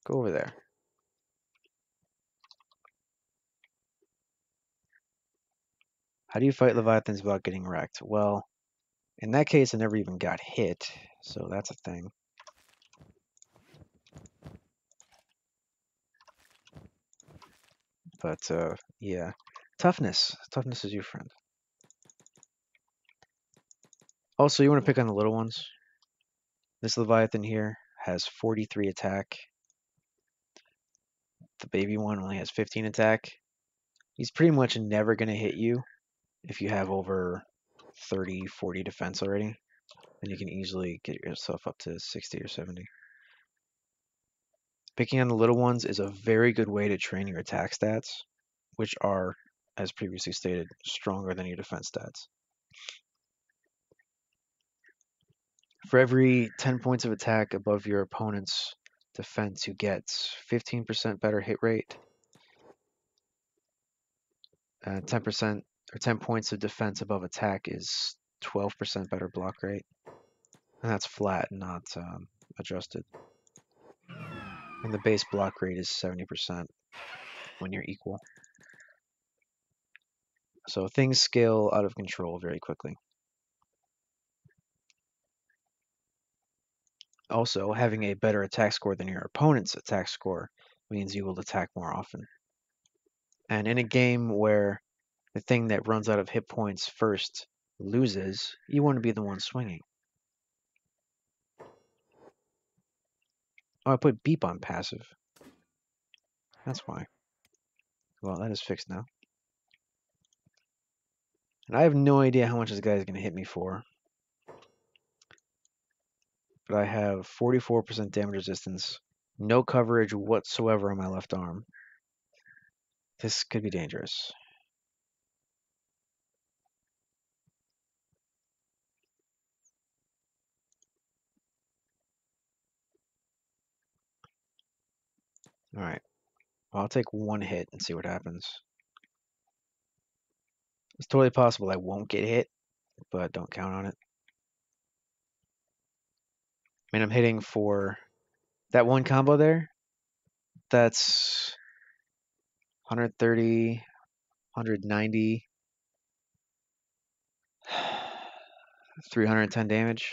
Go over there. How do you fight Leviathans without getting wrecked? Well, in that case, I never even got hit, so that's a thing. But, yeah. Toughness. Toughness is your friend. Also, you want to pick on the little ones. This Leviathan here has 43 attack. The baby one only has 15 attack. He's pretty much never going to hit you if you have over 30, 40 defense already. Then you can easily get yourself up to 60 or 70. Picking on the little ones is a very good way to train your attack stats, which are, as previously stated, stronger than your defense stats. For every 10 points of attack above your opponent's defense, you get 15% better hit rate, 10% or 10 points of defense above attack is 12% better block rate. And that's flat, not adjusted. And the base block rate is 70% when you're equal. So things scale out of control very quickly. Also, having a better attack score than your opponent's attack score means you will attack more often. And in a game where the thing that runs out of hit points first loses, you want to be the one swinging. Oh, I put beep on passive. That's why. Well, that is fixed now. And I have no idea how much this guy is going to hit me for. But I have 44% damage resistance, no coverage whatsoever on my left arm. This could be dangerous. Alright. Well, I'll take one hit and see what happens. It's totally possible I won't get hit, but don't count on it. I mean, I'm hitting for that one combo there. That's 130, 190, 310 damage.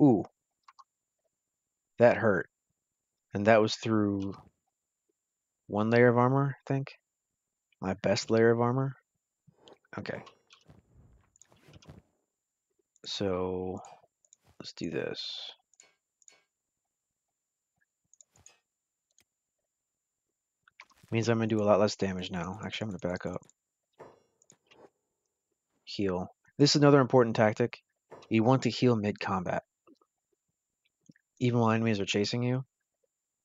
Ooh, that hurt. And that was through one layer of armor, I think. My best layer of armor. Okay. So let's do this. Means I'm gonna do a lot less damage now. Actually, I'm gonna back up. Heal. This is another important tactic. You want to heal mid-combat. Even while enemies are chasing you,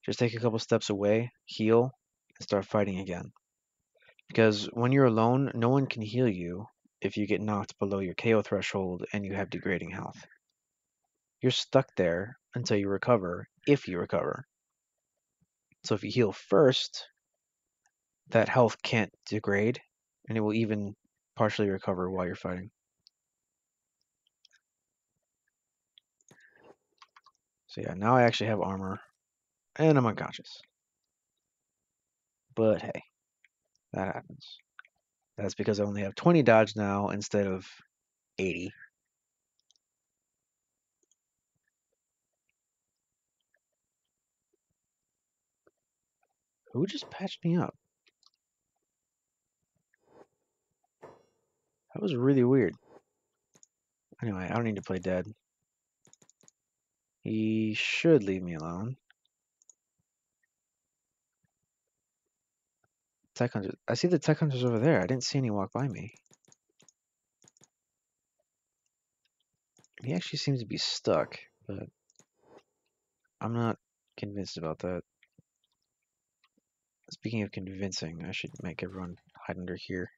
Just take a couple steps away, heal, and start fighting again. Because when you're alone, no one can heal you if you get knocked below your KO threshold and you have degrading health. You're stuck there until you recover, if you recover. So if you heal first, that health can't degrade, and it will even partially recover while you're fighting. So yeah, now I actually have armor, and I'm unconscious. But hey, that happens. That's because I only have 20 dodge now instead of 80. Who just patched me up? That was really weird. Anyway, I don't need to play dead. He should leave me alone. Tech hunters. I see the tech hunters over there. I didn't see any walk by me. He actually seems to be stuck, but I'm not convinced about that. Speaking of convincing, I should make everyone hide under here.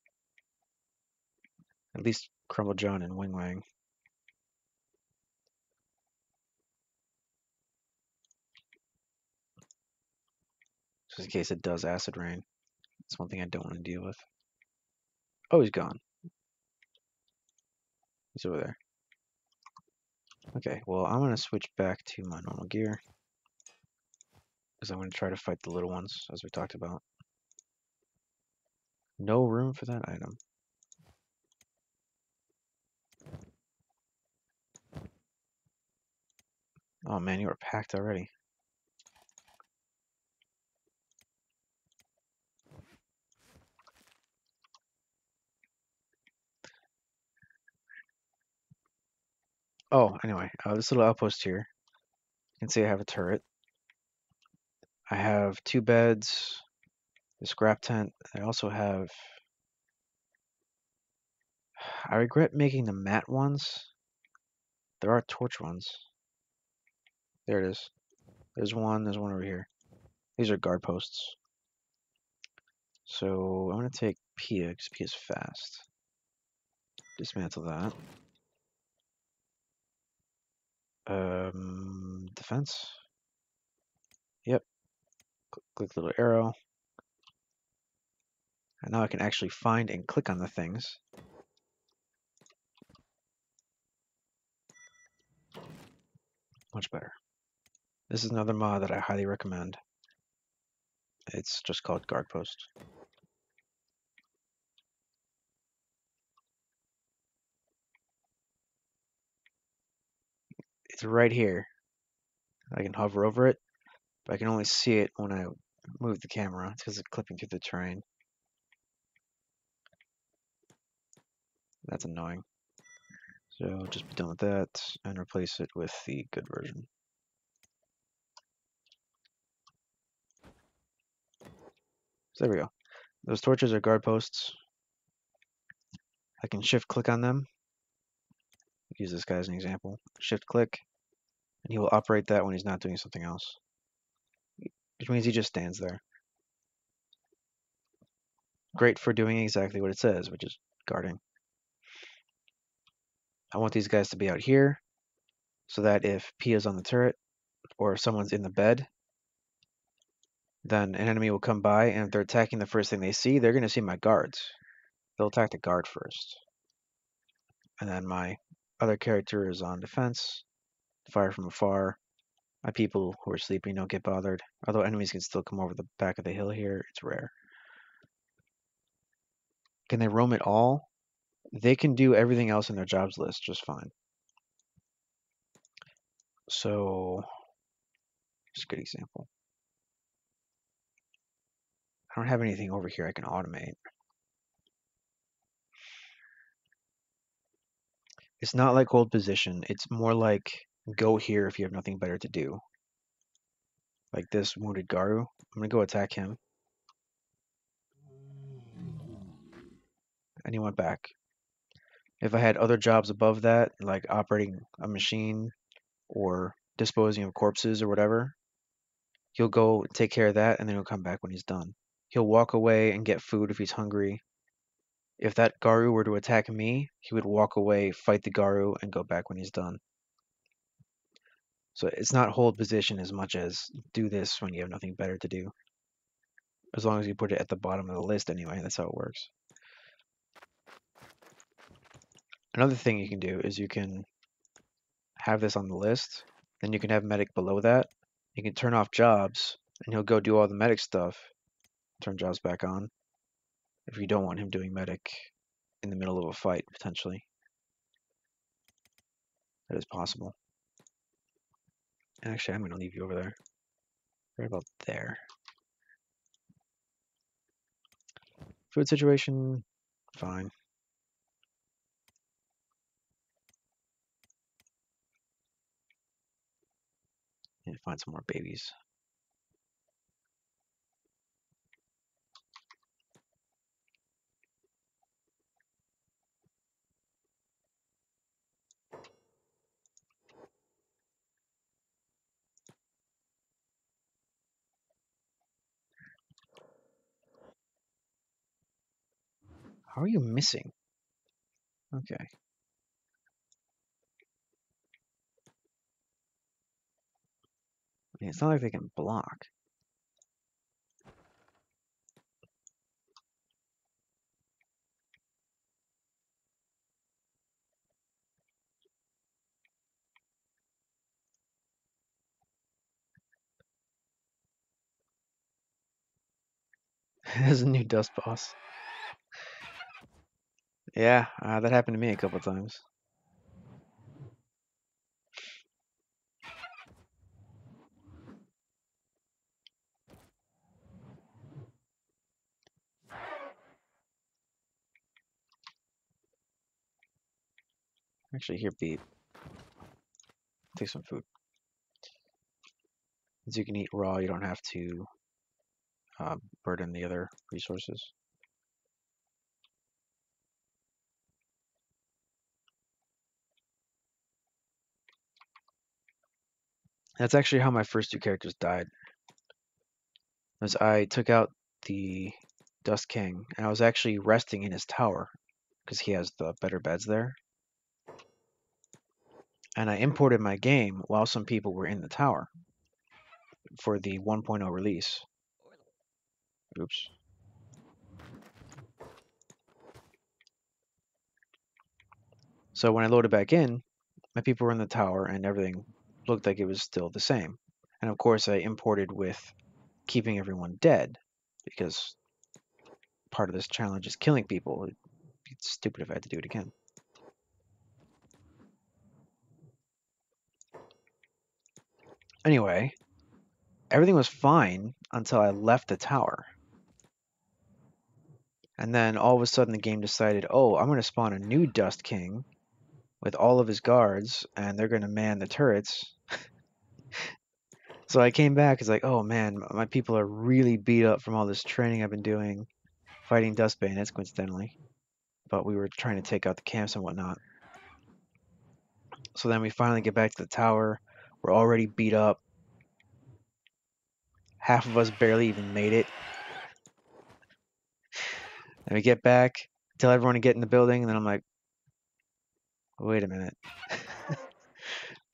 At least Crumble John and Wing Wang. Just in case it does acid rain. It's one thing I don't want to deal with. Oh, he's gone. He's over there. Okay, well, I'm going to switch back to my normal gear. Because I'm going to try to fight the little ones, as we talked about. No room for that item. Oh man, you are packed already. Oh, anyway, this little outpost here. You can see I have a turret. I have 2 beds, the scrap tent. I also have... I regret making the mat ones. There are torch ones. There it is. There's one over here. These are guard posts. So I'm going to take Pia, because Pia's fast. Dismantle that. Defense. Yep. Click the little arrow. And now I can actually find and click on the things. Much better. This is another mod that I highly recommend. It's just called Guard Post. It's right here. I can hover over it, but I can only see it when I move the camera. It's because it's clipping through the terrain. That's annoying. So just be done with that and replace it with the good version. So there we go. Those torches are guard posts. I can shift click on them. Use this guy as an example. Shift click, and he will operate that when he's not doing something else. Which means he just stands there. Great for doing exactly what it says, which is guarding. I want these guys to be out here, so that if Pia's on the turret, or if someone's in the bed, then an enemy will come by, and if they're attacking the first thing they see, they're going to see my guards. They'll attack the guard first. And then my other character is on defense, fire from afar. My people who are sleeping don't get bothered. Although enemies can still come over the back of the hill here, it's rare. Can they roam at all? They can do everything else in their jobs list just fine. So, just a good example. I don't have anything over here I can automate. It's not like hold position. It's more like go here if you have nothing better to do. Like this wounded Garu. I'm going to go attack him. And he went back. If I had other jobs above that, like operating a machine or disposing of corpses or whatever, He'll go take care of that, and then he'll come back when he's done. He'll walk away and get food if he's hungry. If that Garu were to attack me, he would walk away, fight the Garu, and go back when he's done. So it's not hold position as much as do this when you have nothing better to do. As long as you put it at the bottom of the list anyway, that's how it works. Another thing you can do is you can have this on the list, then you can have medic below that. You can turn off jobs, and he'll go do all the medic stuff. Turn jobs back on if you don't want him doing medic in the middle of a fight, potentially. That is possible. And actually, I'm going to leave you over there. Right about there. Food situation, fine. And find some more babies. How are you missing? Okay. I mean, it's not like they can block. There's a new dust boss. Yeah, that happened to me a couple times. Actually, here, Beat. Take some food. As you can eat raw, you don't have to burden the other resources. That's actually how my first two characters died. As I took out the Dust King, and I was actually resting in his tower because he has the better beds there. And I imported my game while some people were in the tower for the 1.0 release. Oops. So when I loaded back in, my people were in the tower and everything looked like it was still the same. And of course, I imported with keeping everyone dead because part of this challenge is killing people. It'd be stupid if I had to do it again. Anyway, everything was fine until I left the tower. And then all of a sudden the game decided, oh, I'm going to spawn a new Dust King with all of his guards, and they're going to man the turrets. So I came back, it's like, oh man, my people are really beat up from all this training I've been doing, fighting Dust Bandits, coincidentally. But we were trying to take out the camps and whatnot. So then we finally get back to the tower. We're already beat up. Half of us barely even made it. And we get back, tell everyone to get in the building, and then I'm like, wait a minute.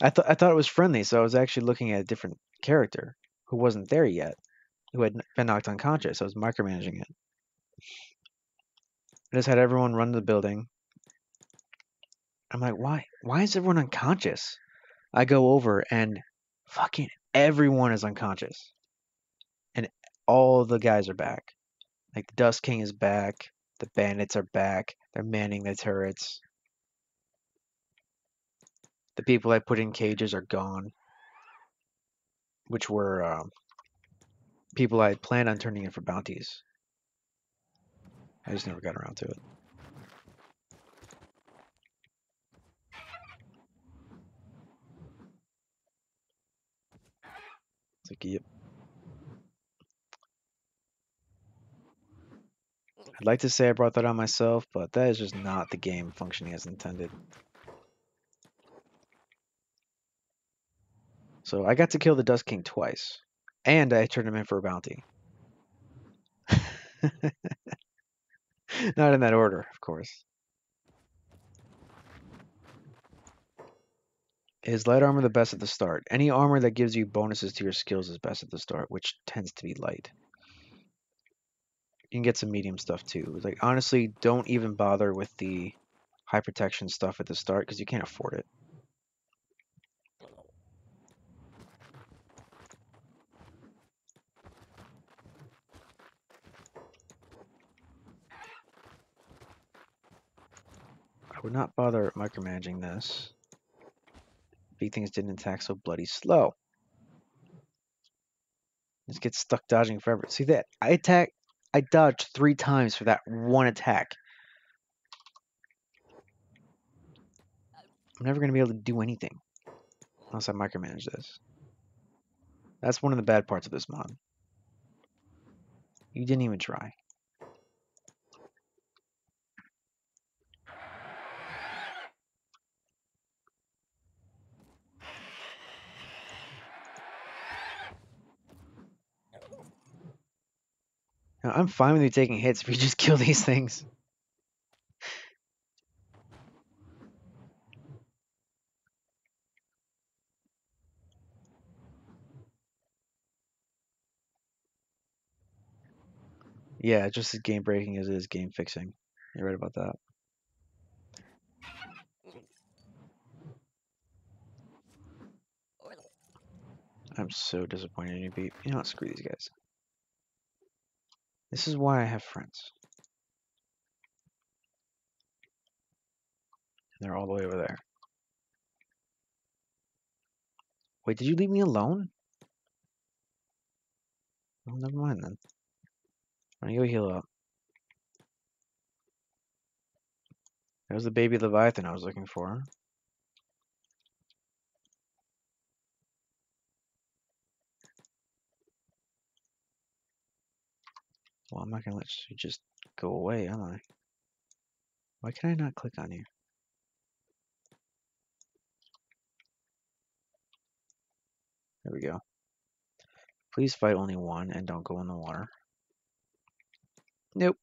I thought it was friendly, so I was actually looking at a different character who wasn't there yet, who had been knocked unconscious. I was micromanaging it. I just had everyone run to the building. I'm like, why? Why is everyone unconscious? I go over and fucking everyone is unconscious. And all the guys are back. Like the Dust King is back. The bandits are back. They're manning the turrets. The people I put in cages are gone. Which were people I had planned on turning in for bounties. I just never got around to it. It's like, yep. I'd like to say I brought that on myself, but that is just not the game functioning as intended. So I got to kill the Dust King twice. And I turned him in for a bounty. Not in that order, of course. Is light armor the best at the start? Any armor that gives you bonuses to your skills is best at the start, which tends to be light. You can get some medium stuff too. Like, honestly, don't even bother with the high protection stuff at the start because you can't afford it. I would not bother micromanaging this. Big things didn't attack so bloody slow. Just get stuck dodging forever. See that? I dodged 3 times for that one attack. I'm never going to be able to do anything unless I micromanage this. That's one of the bad parts of this mod. You didn't even try. Now, I'm fine with you taking hits if you just kill these things. Yeah, just as game breaking as it is game fixing. You're right about that. I'm so disappointed in you, Pete. You know what? Screw these guys. This is why I have friends. And they're all the way over there. Wait, did you leave me alone? Well, never mind then. I'm gonna go heal up. That was the baby Leviathan I was looking for. Well, I'm not gonna let you just go away, am I? Why can I not click on you? There we go. Please fight only one and don't go in the water. Nope.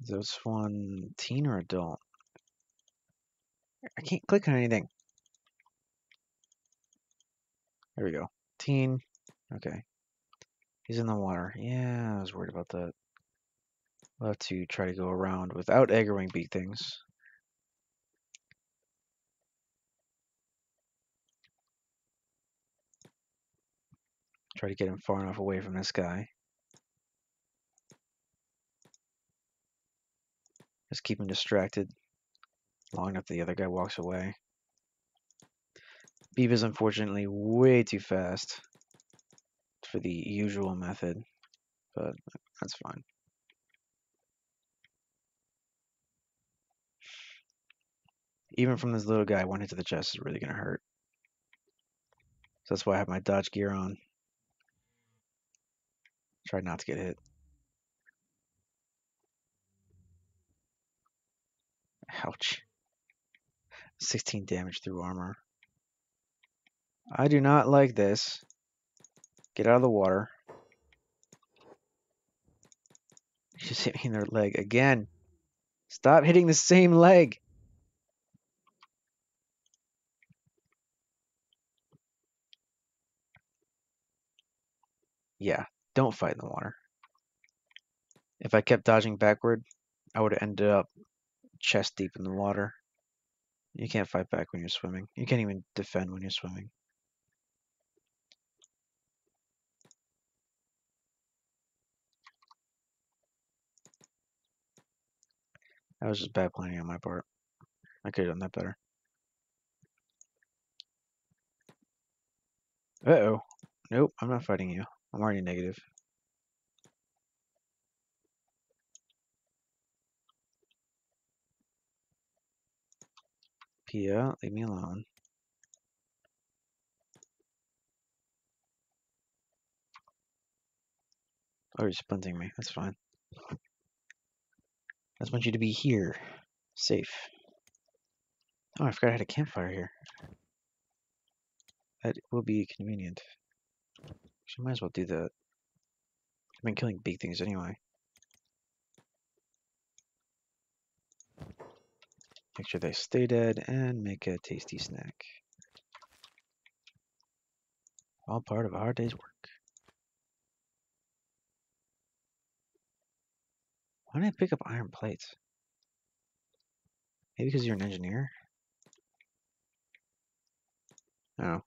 Is this one teen or adult? I can't click on anything. There we go. Teen. Okay. He's in the water. Yeah, I was worried about that. We'll have to try to go around without aggroing beat things. Try to get him far enough away from this guy. Just keep him distracted long enough the other guy walks away. Beef is unfortunately way too fast for the usual method, but that's fine. Even from this little guy, one hit to the chest is really going to hurt. So that's why I have my dodge gear on. Try not to get hit. Ouch. 16 damage through armor. I do not like this. Get out of the water. You just hit me in their leg again. Stop hitting the same leg. Yeah, don't fight in the water. If I kept dodging backward, I would have ended up chest deep in the water. You can't fight back when you're swimming. You can't even defend when you're swimming. That was just bad planning on my part. I could have done that better. Uh-oh. Nope, I'm not fighting you. I'm already negative. Pia, leave me alone. Oh, you're splinting me. That's fine. I just want you to be here. Safe. Oh, I forgot I had a campfire here. That will be convenient. Actually, might as well do that. I've been killing big things anyway. Make sure they stay dead and make a tasty snack. All part of a hard day's work. Why did I pick up iron plates? Maybe because you're an engineer? Oh.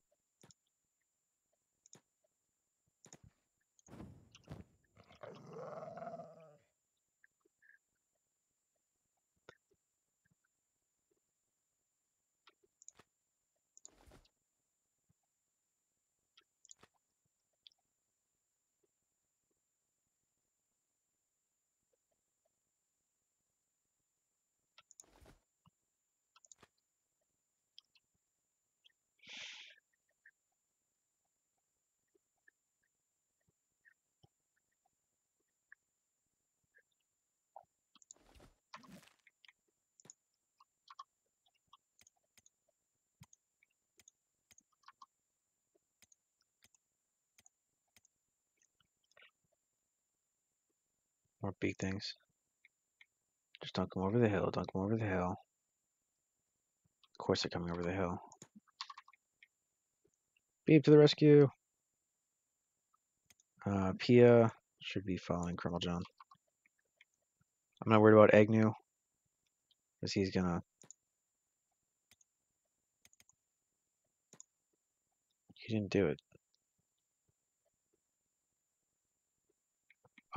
More big things. Just don't come over the hill. Don't come over the hill. Of course they're coming over the hill. Beep to the rescue. Pia should be following Colonel John. I'm not worried about Agnew. Because he's gonna... He didn't do it.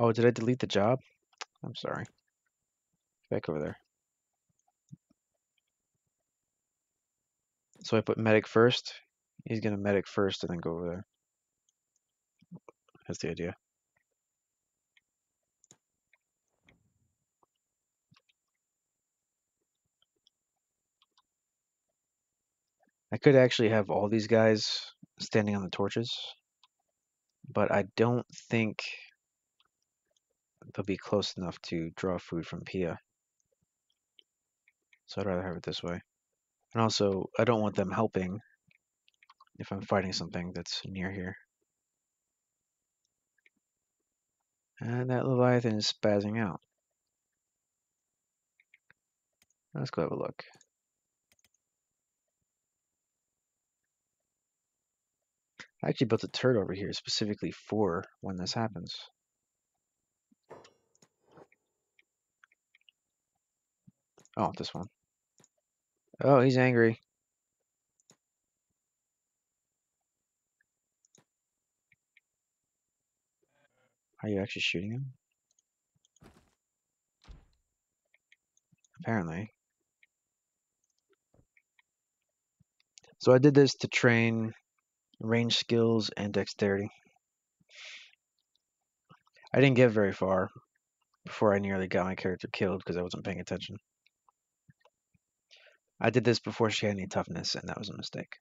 Oh, did I delete the job? I'm sorry. Back over there. So I put medic first. He's gonna medic first and then go over there. That's the idea. I could actually have all these guys standing on the torches, but I don't think they'll be close enough to draw food from Pia. So I'd rather have it this way. And also, I don't want them helping if I'm fighting something that's near here. And that Leviathan is spazzing out. Let's go have a look. I actually built a turret over here specifically for when this happens. Oh, this one. Oh, he's angry. Are you actually shooting him? Apparently. So I did this to train range skills and dexterity. I didn't get very far before I nearly got my character killed because I wasn't paying attention. I did this before she had any toughness, and that was a mistake.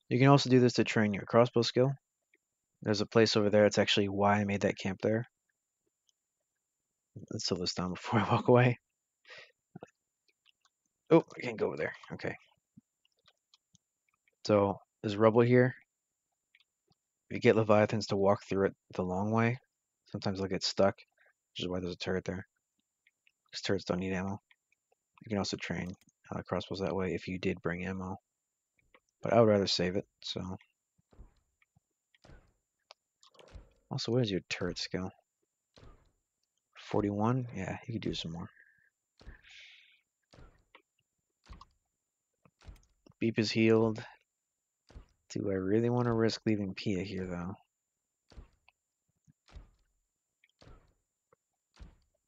You can also do this to train your crossbow skill. There's a place over there. It's actually why I made that camp there. Let's slow this down before I walk away. Oh, I can't go over there. Okay. So there's rubble here. If you get Leviathans to walk through it the long way, sometimes they'll get stuck, which is why there's a turret there. Because turrets don't need ammo. You can also train crossbows that way if you did bring ammo. But I would rather save it, so. Also, what is your turret skill? 41? Yeah, you could do some more. Beep is healed. Do I really want to risk leaving Pia here, though?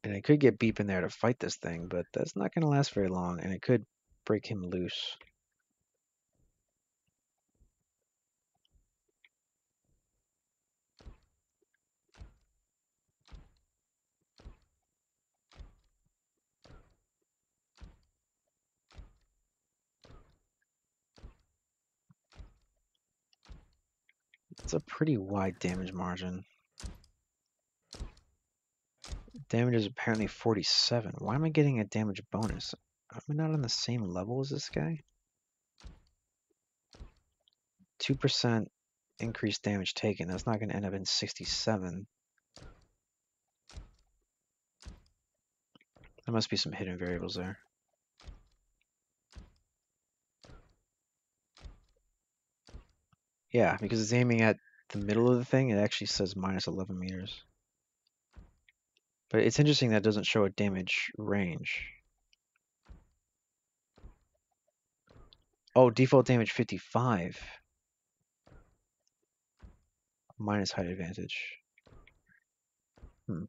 And I could get Beep in there to fight this thing, but that's not going to last very long, and it could break him loose. It's a pretty wide damage margin. Damage is apparently 47. Why am I getting a damage bonus? Am I not on the same level as this guy? 2% increased damage taken. That's not going to end up in 67. There must be some hidden variables there. Yeah, because it's aiming at the middle of the thing. It actually says minus 11 meters. But it's interesting that it doesn't show a damage range. Oh, default damage 55. Minus height advantage. Hmm.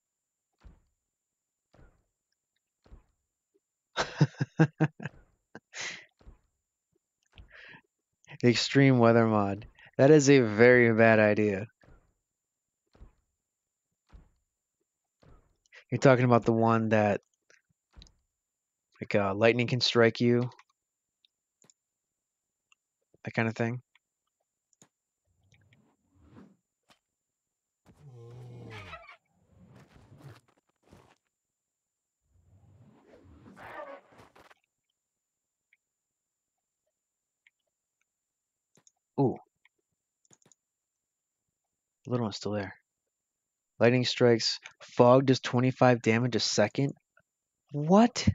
Extreme weather mod. That is a very bad idea. You're talking about the one that like lightning can strike you, that kind of thing. Ooh, the little one's still there. Lightning strikes. Fog does 25 damage a second. What?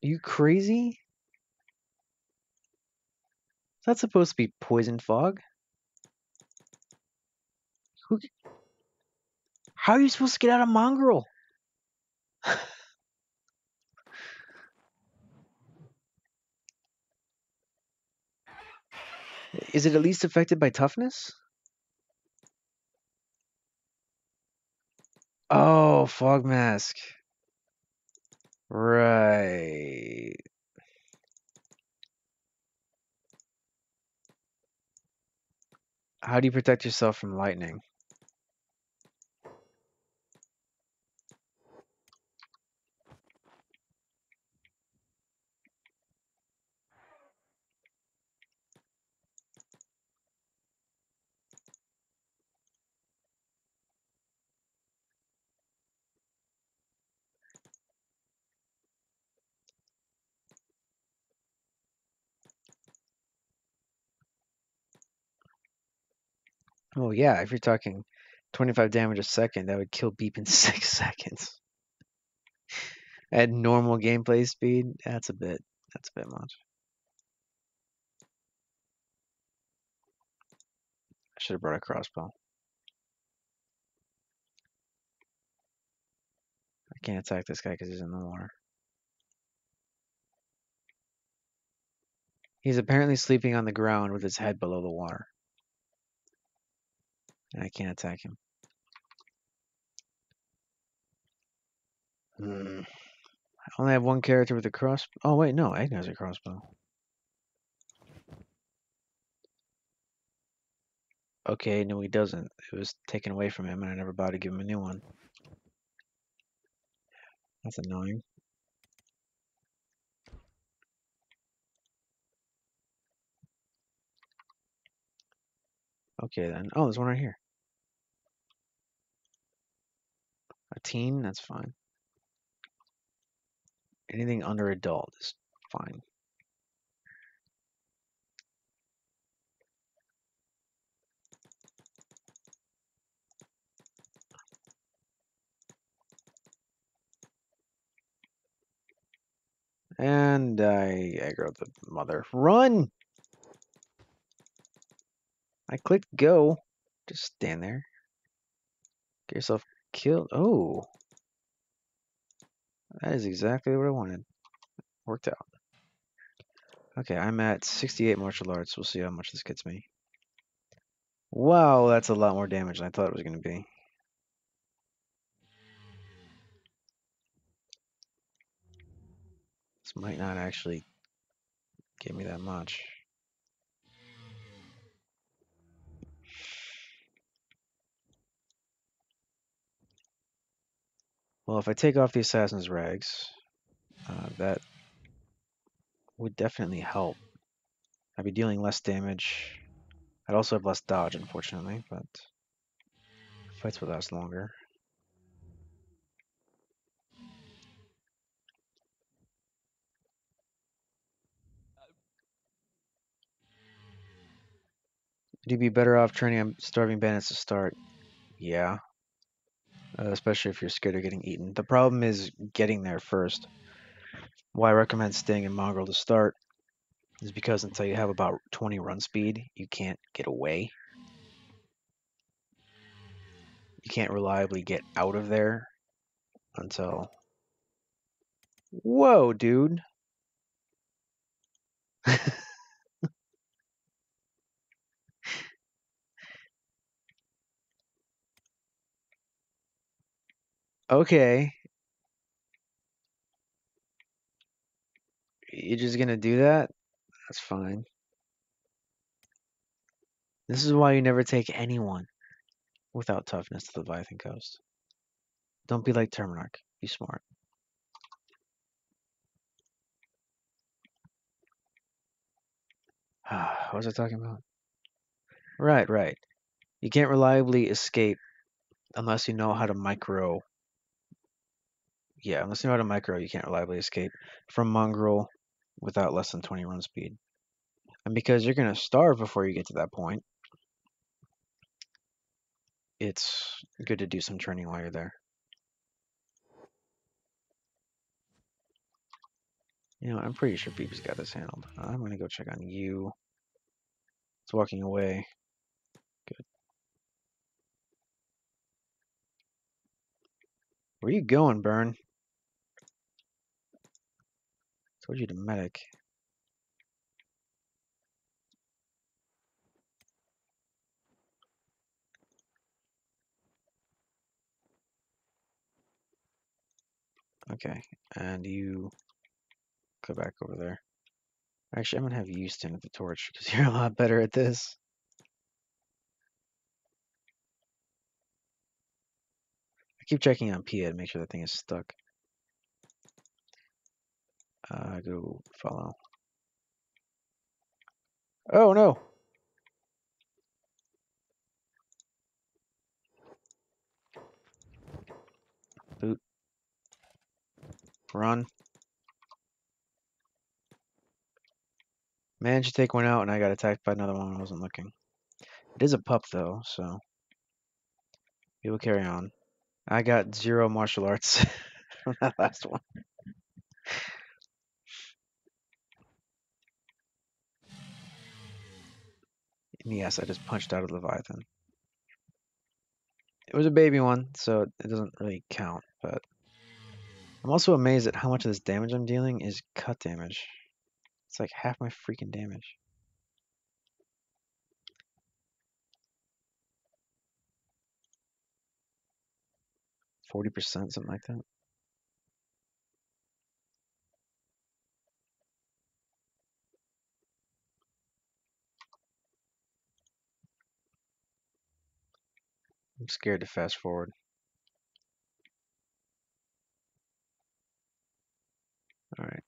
Are you crazy? That's supposed to be poison fog. Who, how are you supposed to get out of Mongrel? Is it at least affected by toughness? Oh, fog mask. Right. How do you protect yourself from lightning? Oh yeah, if you're talking 25 damage a second, that would kill Beep in 6 seconds. At normal gameplay speed, that's a bit much. I should have brought a crossbow. I can't attack this guy because he's in the water. He's apparently sleeping on the ground with his head below the water. And I can't attack him. I only have one character with a crossbow. Oh wait, no, Agnes has a crossbow. Okay, no he doesn't. It was taken away from him and I never bothered to give him a new one. That's annoying. Okay then. Oh, there's one right here. A teen, that's fine. Anything under adult is fine. And I aggroed the mother. Run! I clicked go. Just stand there. Get yourself killed. Oh. That is exactly what I wanted. Worked out. Okay, I'm at 68 martial arts. We'll see how much this gets me. Wow, that's a lot more damage than I thought it was going to be. This might not actually give me that much. Well, if I take off the assassin's rags, that would definitely help. I'd be dealing less damage. I'd also have less dodge, unfortunately, but Fights will last longer. Would you be better off training starving bandits to start? Yeah. Especially if you're scared of getting eaten. The problem is getting there first. Why I recommend staying in Mongrel to start is because until you have about 20 run speed, you can't get away. You can't reliably get out of there until... Whoa, dude. Okay. You're just gonna do that? That's fine. This is why you never take anyone without toughness to the Leviathan coast. Don't be like Terminarch. Be smart. What was I talking about? Right, right. You can't reliably escape unless you know how to micro. Yeah, unless you know how to micro, you can't reliably escape from Mongrel without less than 20 run speed. And because you're going to starve before you get to that point, it's good to do some training while you're there. You know, I'm pretty sure Beebe's got this handled. I'm going to go check on you. It's walking away. Good. Where you going, Burn? Told you to medic. Okay, and you go back over there. Actually, I'm going to have you stand at the torch because you're a lot better at this. I keep checking on Pia to make sure that thing is stuck. Go follow. Oh no! Boot. Run. Managed to take one out and I got attacked by another one when I wasn't looking. It is a pup though, so we will carry on. I got 0 martial arts from that last one. And yes, I just punched out a Leviathan. It was a baby one, so it doesn't really count, but I'm also amazed at how much of this damage I'm dealing is cut damage. It's like half my freaking damage. 40%, something like that. I'm scared to fast forward. Alright.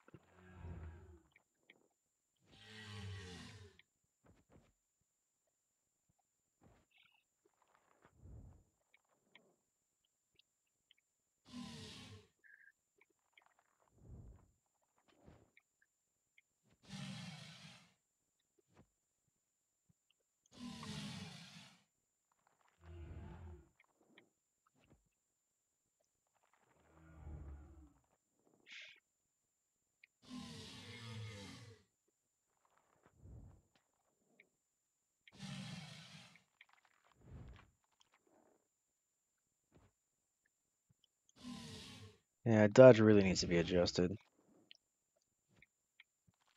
Yeah, dodge really needs to be adjusted.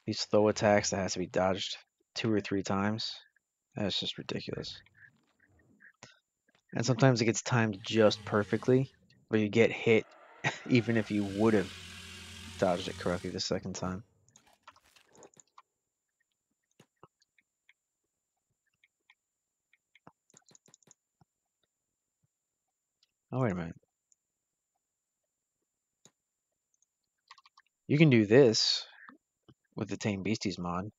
These throw attacks that has to be dodged 2 or 3 times. That's just ridiculous. And sometimes it gets timed just perfectly, where you get hit even if you would have dodged it correctly the second time. Oh, wait a minute. You can do this with the Tame Beasties mod.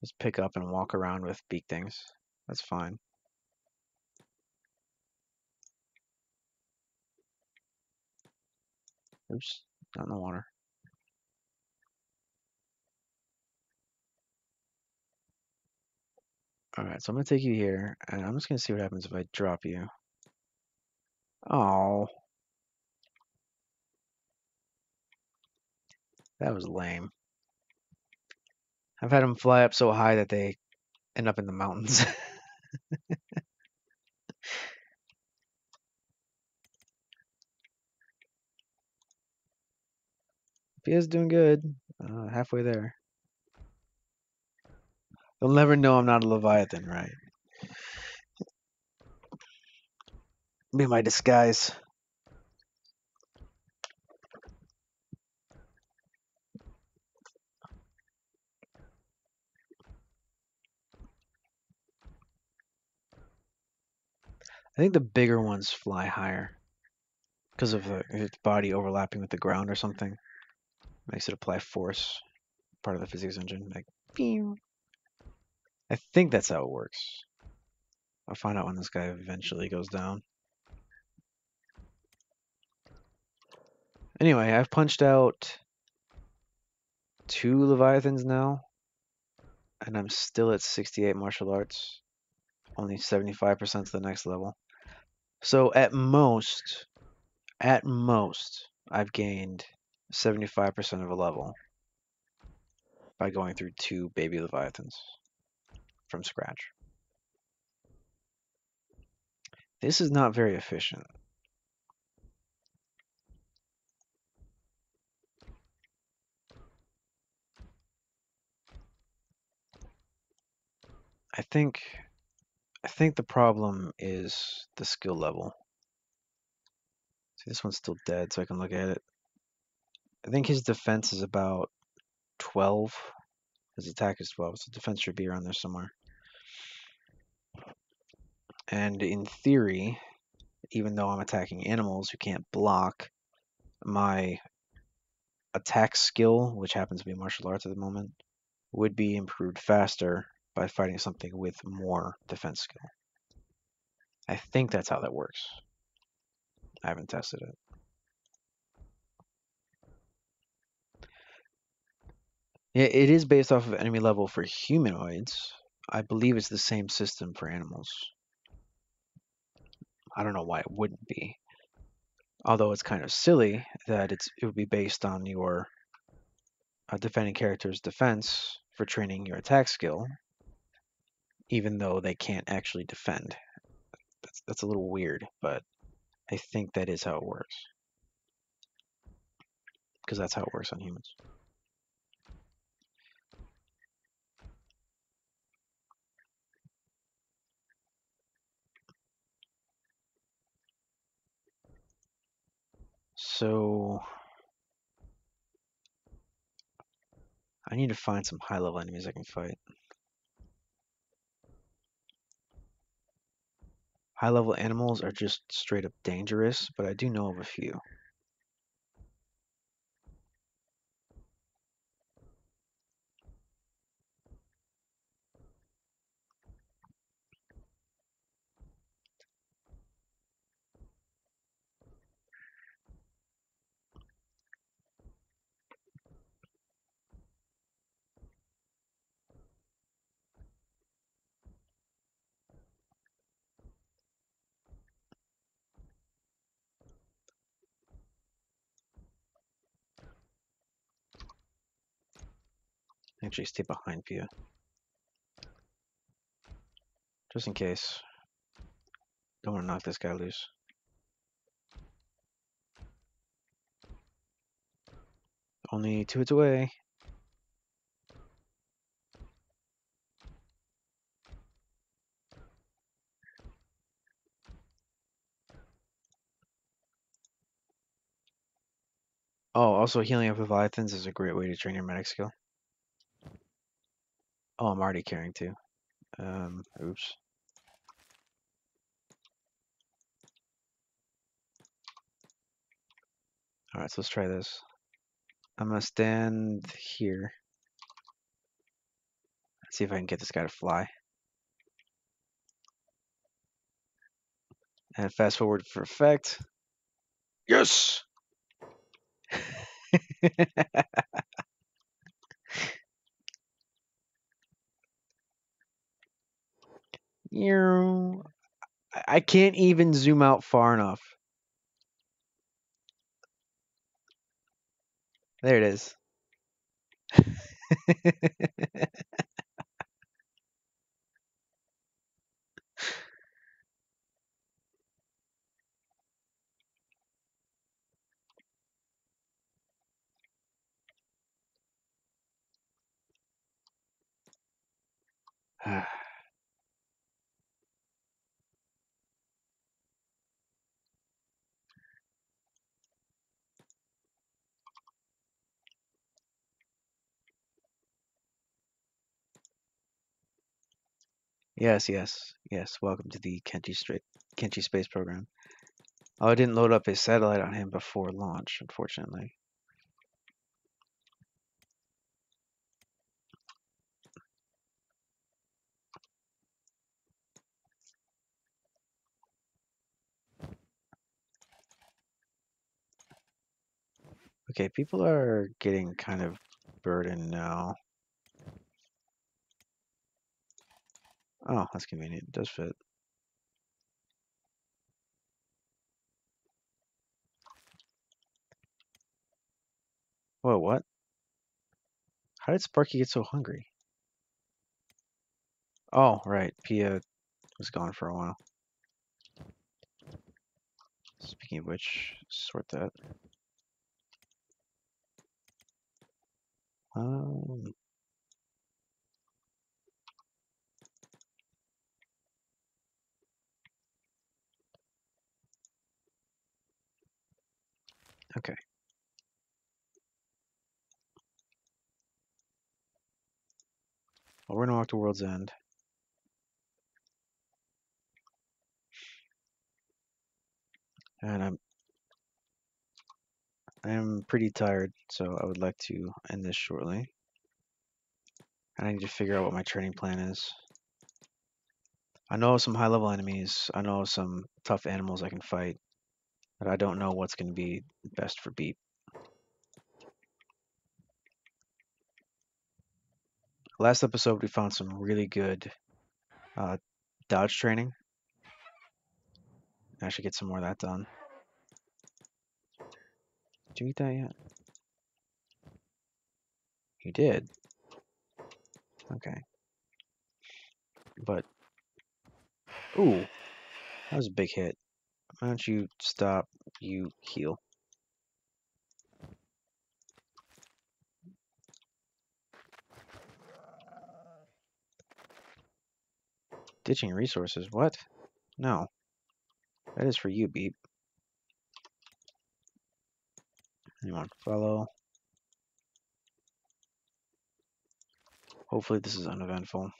Just pick up and walk around with beak things. That's fine. Oops, not in the water. Alright, so I'm gonna take you here, and I'm just gonna see what happens if I drop you. Oh, that was lame. I've had them fly up so high that they end up in the mountains. Pia's doing good. Halfway there. They'll never know I'm not a Leviathan, right? Be my disguise. I think the bigger ones fly higher because of its body overlapping with the ground or something. Makes it apply force, part of the physics engine. Like, pew. I think that's how it works. I'll find out when this guy eventually goes down. Anyway, I've punched out 2 Leviathans now, and I'm still at 68 martial arts. Only 75% to the next level. So at most, I've gained 75% of a level by going through 2 baby Leviathans from scratch. This is not very efficient. I think the problem is the skill level. See, this one's still dead, so I can look at it. I think his defense is about 12. His attack is 12, so defense should be around there somewhere. And in theory, even though I'm attacking animals who can't block, my attack skill, which happens to be martial arts at the moment, would be improved faster by fighting something with more defense skill. I think that's how that works. I haven't tested it. Yeah, it is based off of enemy level for humanoids. I believe it's the same system for animals. I don't know why it wouldn't be. Although it's kind of silly that it would be based on your defending character's defense for training your attack skill, even though they can't actually defend. That's a little weird, but I think that is how it works. Because that's how it works on humans. So I need to find some high level enemies I can fight. High level animals are just straight up dangerous, but I do know of a few. Actually, stay behind Pia. Just in case. Don't want to knock this guy loose. Only 2 hits away. Oh, also healing up Leviathans is a great way to train your medic skill. Oh, I'm already carrying 2. Oops. Alright, so let's try this. I'm gonna stand here. See if I can get this guy to fly. And fast forward for effect. Yes! I can't even zoom out far enough. There it is. Yes, yes, yes. Welcome to the Kenshi space program. Oh, I didn't load up his satellite on him before launch, unfortunately. Okay, people are getting kind of burdened now. Oh, that's convenient. It does fit. Whoa, what? How did Sparky get so hungry? Oh, right. Pia was gone for a while. Speaking of which, sort that. Um, okay. Well, we're gonna walk to World's End. And I'm pretty tired, so I would like to end this shortly. And I need to figure out what my training plan is. I know some high level enemies, I know some tough animals I can fight, but I don't know what's gonna be best for Beep. Last episode we found some really good dodge training. I should get some more of that done. Did you eat that yet? You did. Okay. But ooh, that was a big hit. Why don't you stop? You heal. Ditching resources. What? No. That is for you, Beep. Anyone follow? Hopefully this is uneventful.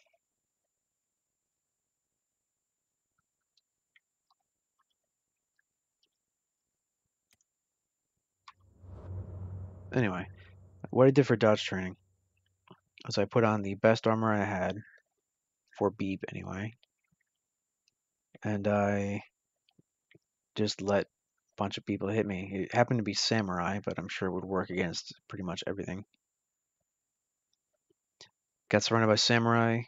Anyway, what I did for dodge training was I put on the best armor I had for Beep anyway, and I just let a bunch of people hit me. It happened to be samurai, but I'm sure it would work against pretty much everything. Got surrounded by samurai.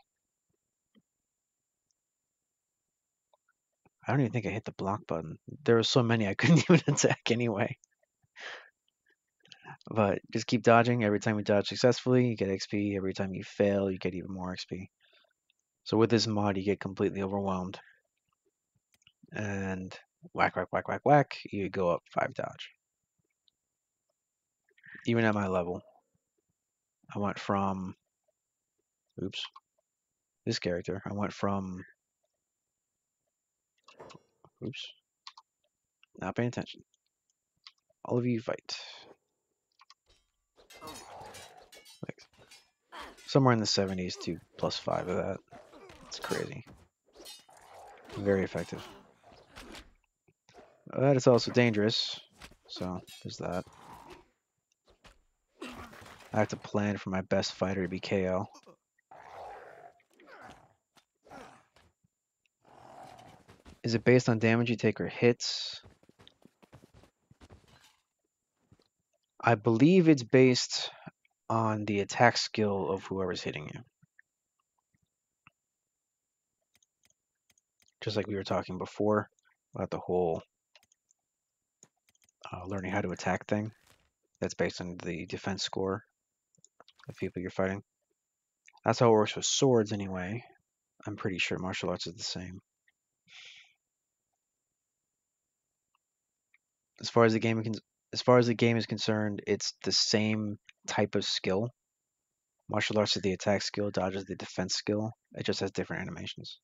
I don't even think I hit the block button. There were so many I couldn't even attack anyway. But just keep dodging. Every time you dodge successfully, you get XP. Every time you fail, you get even more XP. So with this mod, you get completely overwhelmed. And whack, whack, whack, whack, whack, you go up 5 dodge. Even at my level, I went from, oops, this character, I went from, oops, not paying attention. All of you fight. Like, somewhere in the 70s to +5 of that. It's crazy. Very effective. That is also dangerous, so there's that. I have to plan for my best fighter to be KO. Is it based on damage you take or hits? I believe it's based on the attack skill of whoever's hitting you. Just like we were talking before about the whole learning how to attack thing. That's based on the defense score of people you're fighting. That's how it works with swords anyway. I'm pretty sure martial arts is the same. As far as the game is concerned, it's the same type of skill. Martial arts is the attack skill, dodge is the defense skill. It just has different animations.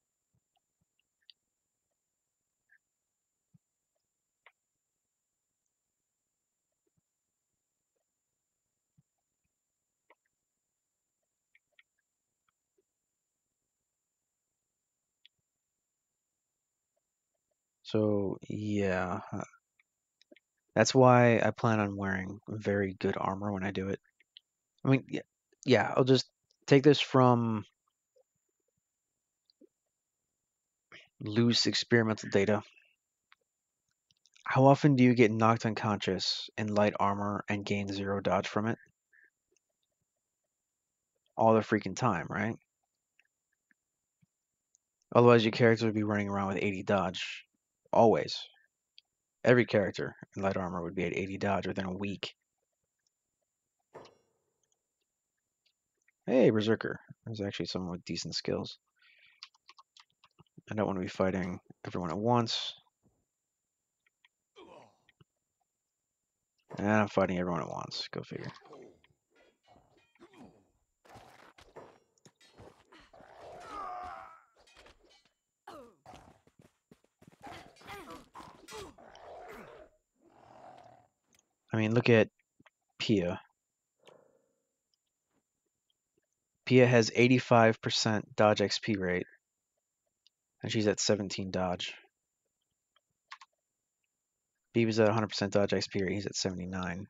So yeah, that's why I plan on wearing very good armor when I do it. I mean, yeah, I'll just take this from loose experimental data. How often do you get knocked unconscious in light armor and gain 0 dodge from it? All the freaking time, right? Otherwise, your character would be running around with 80 dodge. Always. Every character in light armor would be at 80 dodge within a week. Hey, Berserker. There's actually someone with decent skills. I don't want to be fighting everyone at once. And I'm fighting everyone at once. Go figure. I mean, look at Pia. Pia has 85% dodge XP rate. And she's at 17 dodge. Beaver's at 100% dodge XP rate. He's at 79.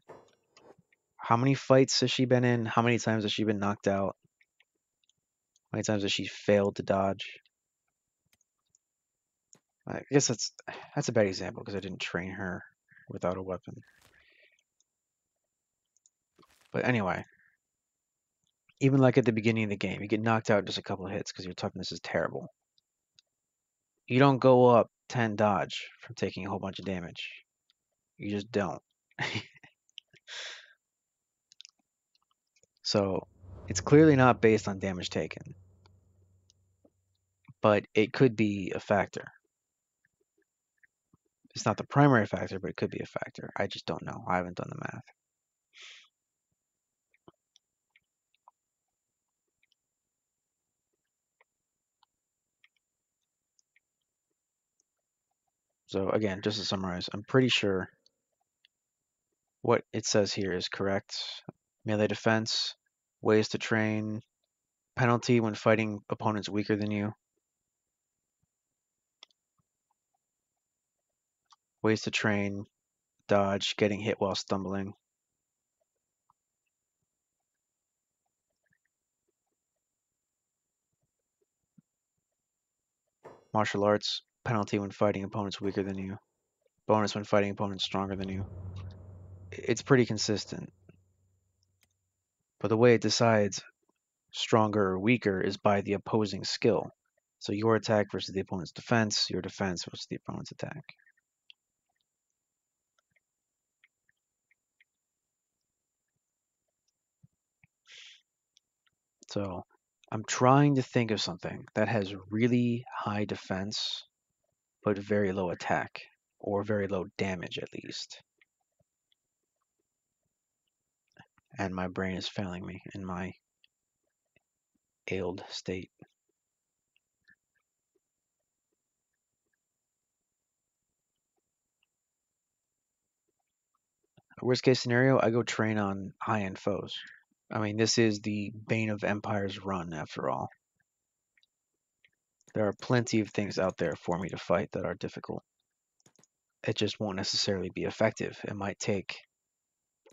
How many fights has she been in? How many times has she been knocked out? How many times has she failed to dodge? I guess that's a bad example because I didn't train her without a weapon. But anyway, even like at the beginning of the game, you get knocked out just a couple of hits because your toughness is terrible. You don't go up 10 dodge from taking a whole bunch of damage. You just don't. So it's clearly not based on damage taken, but it could be a factor. It's not the primary factor, but it could be a factor. I just don't know. I haven't done the math. So again, just to summarize, I'm pretty sure what it says here is correct. Melee defense, ways to train, penalty when fighting opponents weaker than you, ways to train, dodge, getting hit while stumbling. Martial arts, penalty when fighting opponents weaker than you, bonus when fighting opponents stronger than you. It's pretty consistent. But the way it decides stronger or weaker is by the opposing skill. So your attack versus the opponent's defense, your defense versus the opponent's attack. So I'm trying to think of something that has really high defense, but very low attack, or very low damage at least. And my brain is failing me in my ailed state. Worst case scenario, I go train on high-end foes. I mean, this is the Bane of Empire's run, after all. There are plenty of things out there for me to fight that are difficult. It just won't necessarily be effective. It might take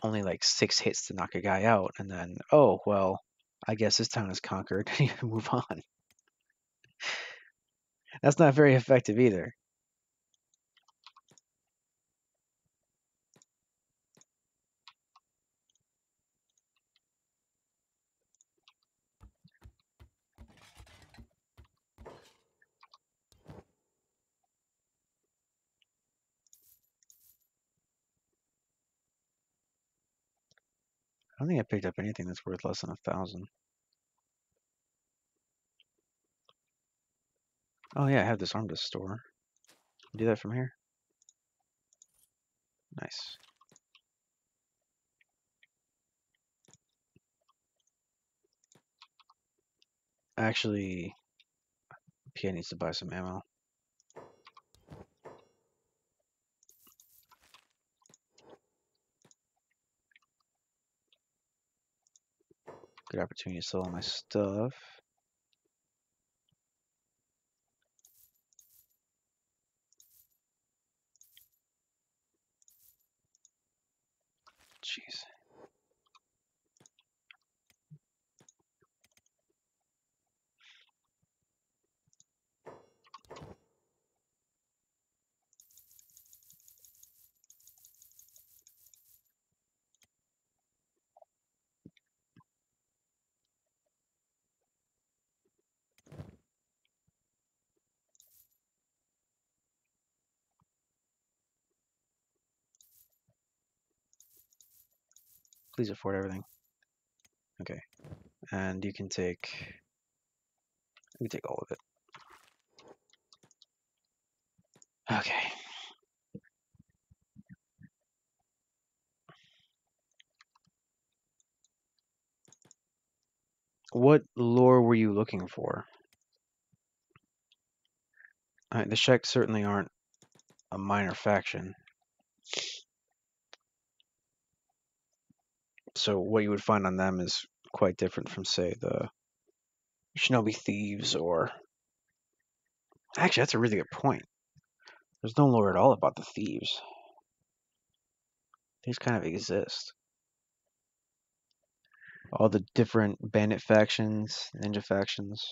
only like 6 hits to knock a guy out, and then, oh, well, I guess this town is conquered, and you move on. That's not very effective either. I don't think I picked up anything that's worth less than 1,000. Oh yeah, I have this arm to store. Do that from here. Nice. Actually, Pia needs to buy some ammo. Good opportunity to sell all my stuff. Jeez. Please afford everything. Okay. And you can take all of it. Okay. What lore were you looking for? The Sheks certainly aren't a minor faction. So what you would find on them is quite different from, say, the Shinobi Thieves or... Actually, that's a really good point. There's no lore at all about the Thieves. These kind of exist. All the different bandit factions, ninja factions.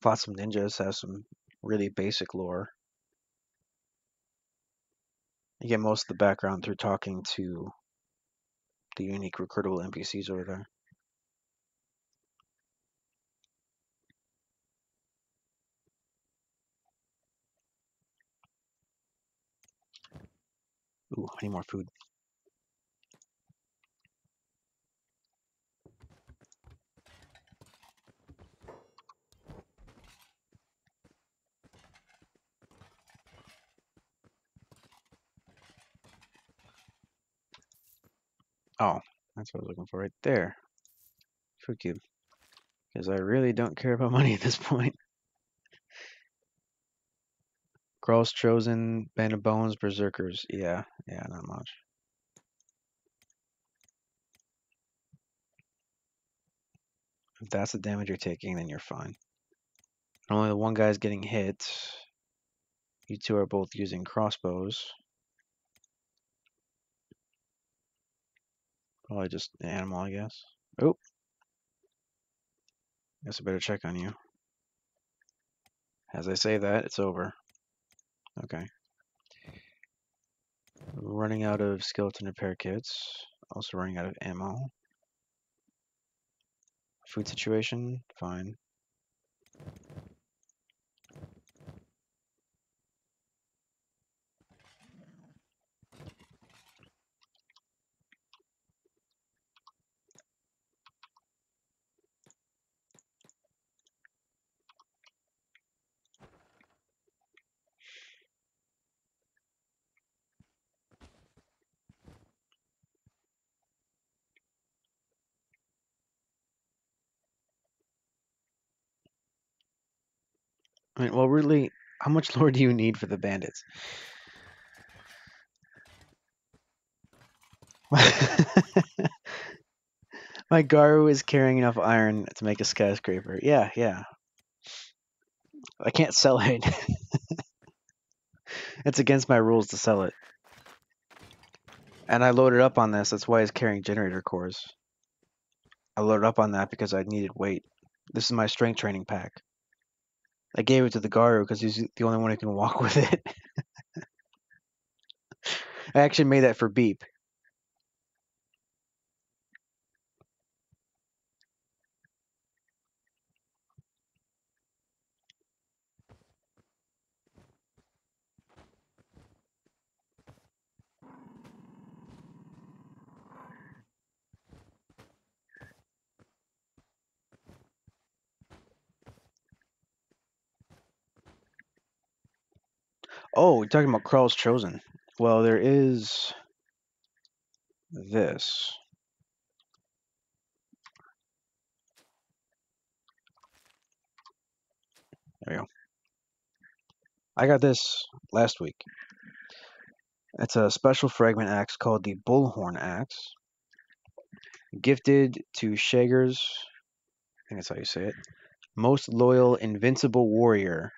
Thought some ninjas have some really basic lore. You get most of the background through talking to the unique recruitable NPCs over there. Ooh, I need more food. Oh, that's what I was looking for right there. Food cube. Because I really don't care about money at this point. Growl's Chosen, Band of Bones, Berserkers. Yeah, not much. If that's the damage you're taking, then you're fine. Only the one guy's getting hit. You two are both using crossbows. Probably just an animal, I guess. Oh. Guess I better check on you. As I say that, it's over. Okay. Running out of skeleton repair kits. Also running out of ammo. Food situation, fine. I mean, well, really, how much lore do you need for the bandits? My Garu is carrying enough iron to make a skyscraper. Yeah. I can't sell it. It's against my rules to sell it. And I loaded up on this. That's why it's carrying generator cores. I loaded up on that because I needed weight. This is my strength training pack. I gave it to the Garu because he's the only one who can walk with it. I actually made that for Beep. Oh, you're talking about Krell's Chosen. Well, there is this. There we go. I got this last week. It's a special fragment axe called the Bullhorn Axe. Gifted to Shager's, I think that's how you say it, most loyal, invincible warrior,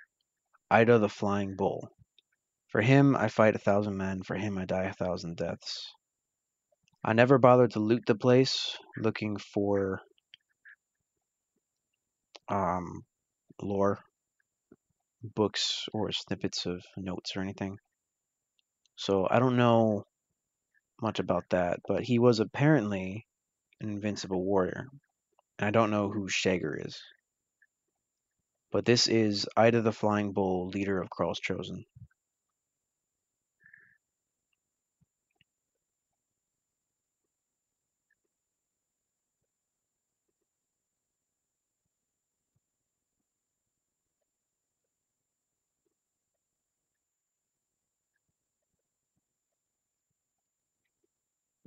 Ida the Flying Bull. For him, I fight 1,000 men. For him, I die 1,000 deaths. I never bothered to loot the place looking for lore, books, or snippets of notes or anything. So I don't know much about that, but he was apparently an invincible warrior. And I don't know who Shager is. But this is Ida the Flying Bull, leader of Krell's Chosen.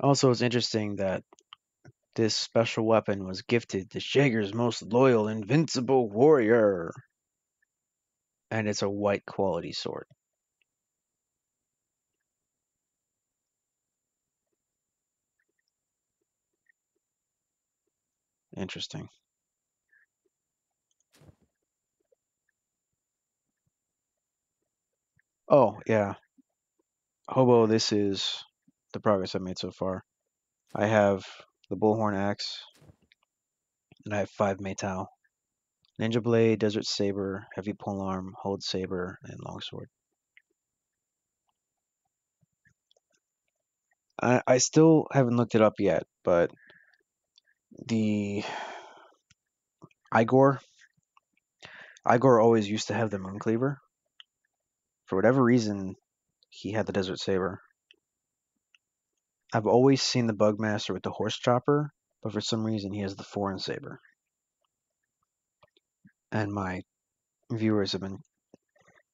Also, it's interesting that this special weapon was gifted to Shager's most loyal, invincible warrior. And it's a white quality sword. Interesting. Oh, yeah. Hobo, this is the progress I've made so far. I have the Bullhorn Axe, and I have 5 Meitou. Ninja Blade, Desert Saber, Heavy Polearm, Hold Saber, and Longsword. I still haven't looked it up yet, but the Igor always used to have the Mooncleaver. For whatever reason, he had the Desert Saber. I've always seen the Bugmaster with the Horse Chopper, but for some reason he has the Foreign Saber. And my viewers have been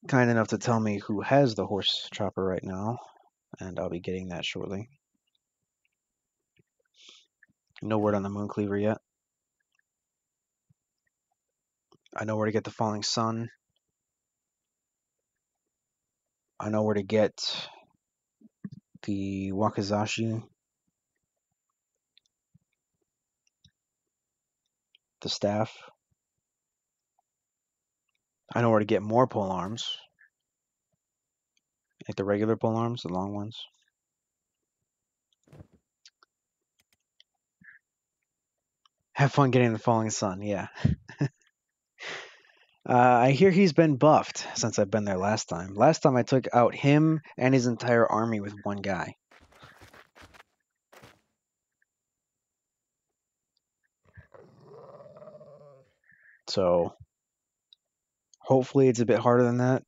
kind enough to tell me who has the Horse Chopper right now, and I'll be getting that shortly. No word on the Mooncleaver yet. I know where to get the Falling Sun. I know where to get the Wakizashi, the staff. I know where to get more pole arms, like the regular pole arms, the long ones. Have fun getting the Falling Sun, yeah. I hear he's been buffed since I've been there last time. Last time I took out him and his entire army with one guy. So hopefully it's a bit harder than that.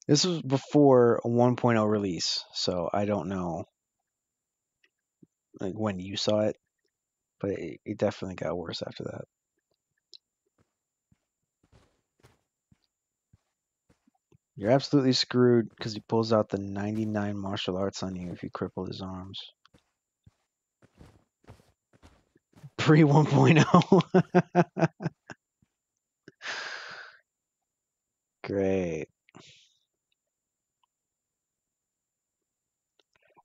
This was before a 1.0 release, so I don't know like when you saw it, but it definitely got worse after that. You're absolutely screwed because he pulls out the 99 martial arts on you if you cripple his arms. Pre 1.0. Great.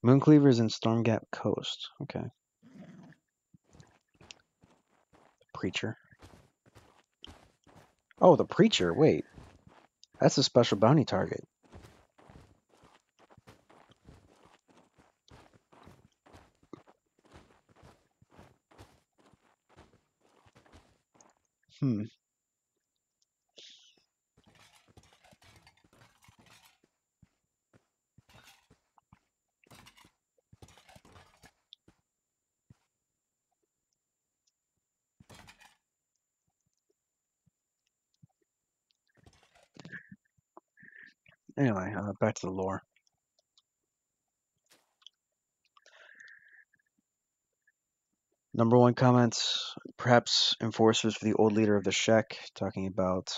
Mooncleaver's in Stormgap Coast. Okay. Preacher. Oh, the Preacher. Wait. That's a special bounty target. Hmm. Anyway, back to the lore. Number one comments Perhaps enforcers for the old leader of the Shek, talking about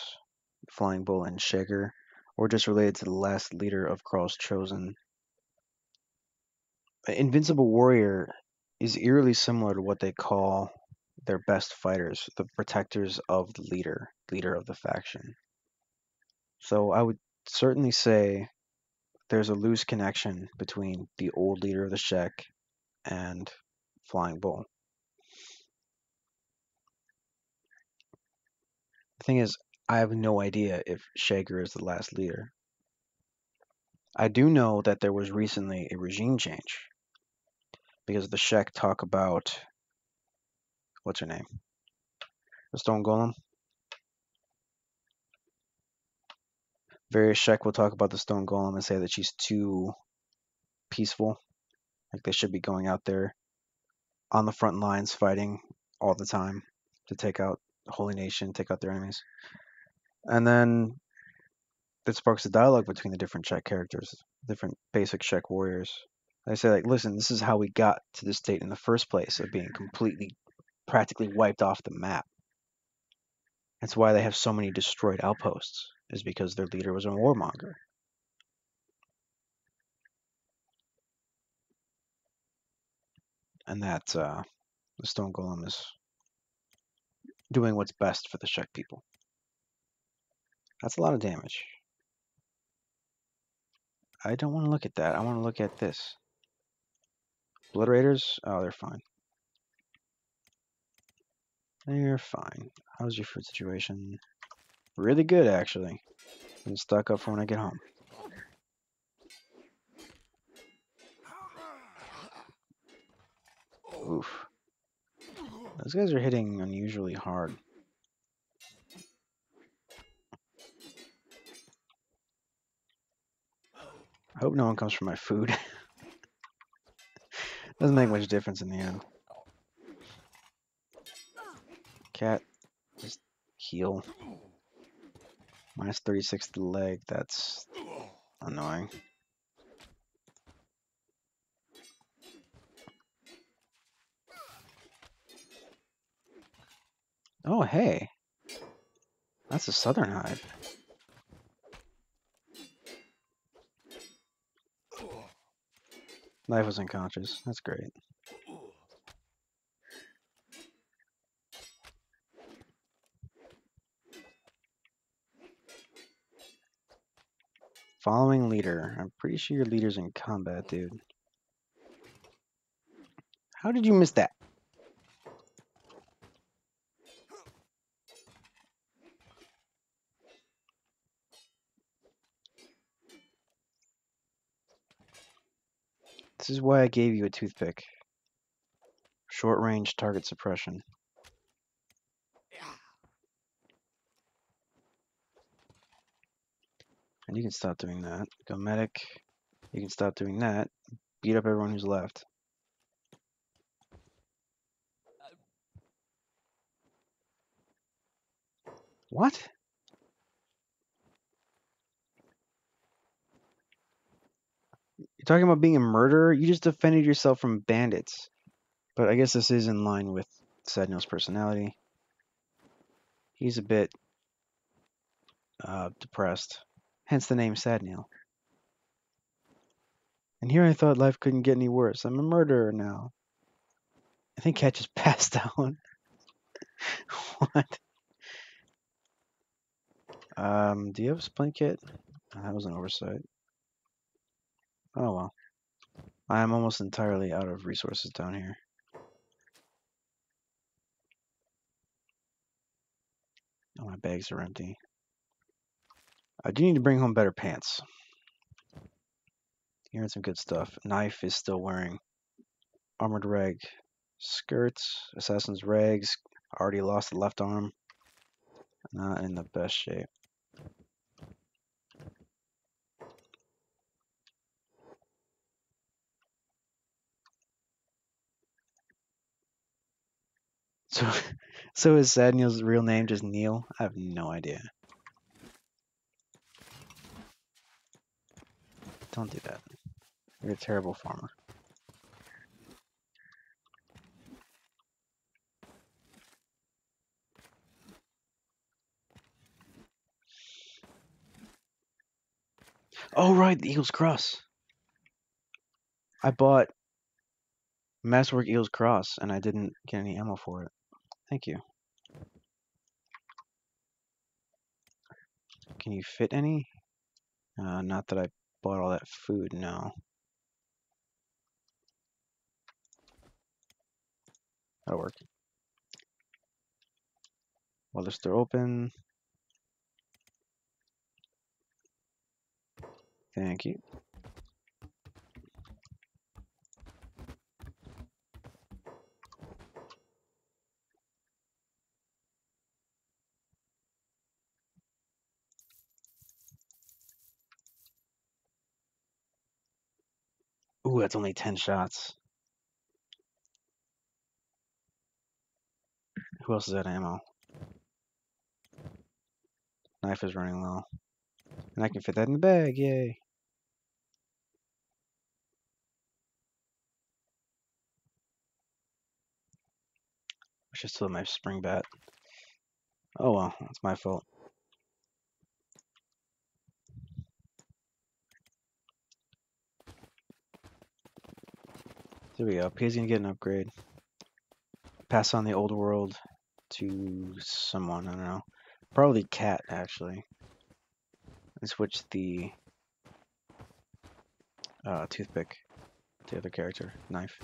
Flying Bull and Shaker, or just related to the last leader of Kral's Chosen. Invincible Warrior is eerily similar to what they call their best fighters, the protectors of the leader of the faction. So I would certainly say there's a loose connection between the old leader of the Shek and Flying Bull. The thing is, I have no idea if Shaker is the last leader. I do know that there was recently a regime change because the Shek talk about what's her name? The Stone Golem. Various Shek will talk about the Stone Golem and say that she's too peaceful. Like they should be going out there on the front lines fighting all the time to take out the Holy Nation, take out their enemies. And then that sparks a dialogue between the different Shek characters, different basic Shek warriors. They say, like, listen, this is how we got to this state in the first place of being completely, practically wiped off the map. That's why they have so many destroyed outposts, is because their leader was a warmonger. And that the Stone Golem is doing what's best for the Shek people. That's a lot of damage. I don't want to look at that. I want to look at this. Obliterators? Oh, they're fine. They're fine. How's your food situation? Really good, actually. Been stock up for when I get home. Oof. Those guys are hitting unusually hard. I hope no one comes for my food. Doesn't make much difference in the end. Cat, just heal. Minus 36 to the leg, that's annoying. Oh, hey. That's a southern hive. Life was unconscious. That's great. Following leader. I'm pretty sure your leader's in combat, dude. How did you miss that? This is why I gave you a toothpick. Short range target suppression. And you can stop doing that. Go medic. You can stop doing that. Beat up everyone who's left. What? You're talking about being a murderer? You just defended yourself from bandits. But I guess this is in line with Sadnil's personality. He's a bit depressed. Hence the name Sadnil. And here I thought life couldn't get any worse. I'm a murderer now. I think Cat just passed out. What? Do you have a splint kit? Oh, that was an oversight. Oh well. I am almost entirely out of resources down here. Oh, my bags are empty. I do need to bring home better pants. Hearing some good stuff. Knife is still wearing armored reg. Skirts, assassin's rags. Already lost the left arm. Not in the best shape. So, so is Sadnil's real name just Neil? I have no idea. Don't do that. You're a terrible farmer. Oh, right, the Eagles Cross. I bought Masterwork Eagles Cross, and I didn't get any ammo for it. Thank you. Can you fit any? Not that I bought all that food, no. That'll work. While they're still open. Thank you. Ooh, that's only 10 shots. Who else is at ammo? Knife is running low. And I can fit that in the bag, yay. I should still have my spring bat. Oh well, that's my fault. There we go. P's gonna get an upgrade. Pass on the old world to someone, I don't know. Probably Cat, actually. And switch the toothpick to the other character, Knife.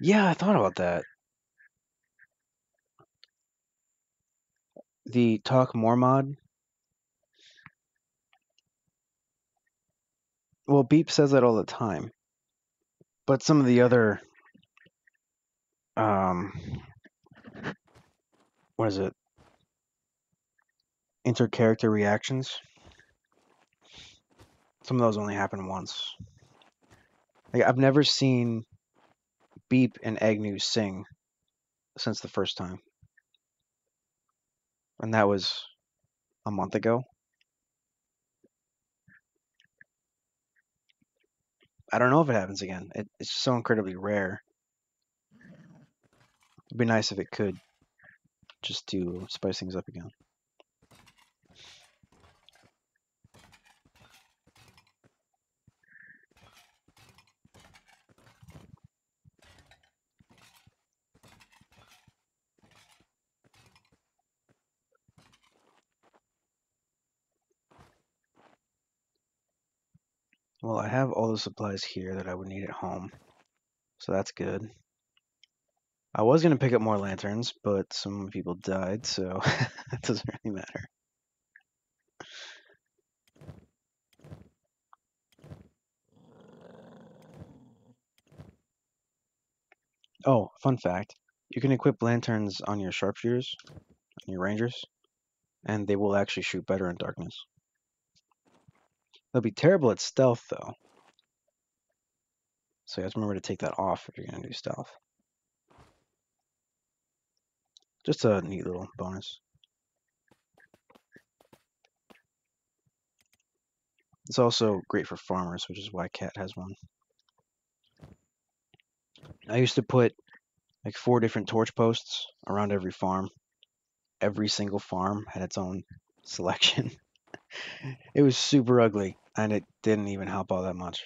Yeah, I thought about that. The Talk More mod. Well, Beep says that all the time. But some of the other um what is it? Inter-character reactions. Some of those only happen once. Like, I've never seen Beep and Agnew sing since the first time. And that was a month ago. I don't know if it happens again. It's so incredibly rare. It'd be nice if it could, just to spice things up again. Well, I have all the supplies here that I would need at home, so that's good. I was going to pick up more lanterns, but some people died, so it doesn't really matter. Oh, fun fact. You can equip lanterns on your sharpshooters, on your rangers, and they will actually shoot better in darkness. They'll be terrible at stealth, though. So you have to remember to take that off if you're going to do stealth. Just a neat little bonus. It's also great for farmers, which is why Cat has one. I used to put like 4 different torch posts around every farm. Every single farm had its own selection. It was super ugly, and it didn't even help all that much.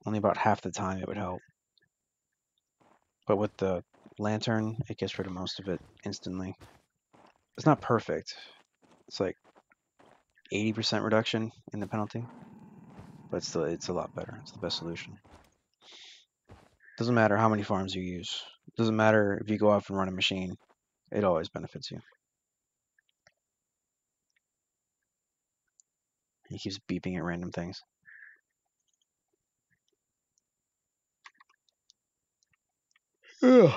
Only about half the time it would help. But with the lantern, it gets rid of most of it instantly. It's not perfect. It's like 80% reduction in the penalty, but still, it's a lot better. It's the best solution. Doesn't matter how many farms you use. Doesn't matter if you go off and run a machine. It always benefits you. He keeps beeping at random things. Ugh.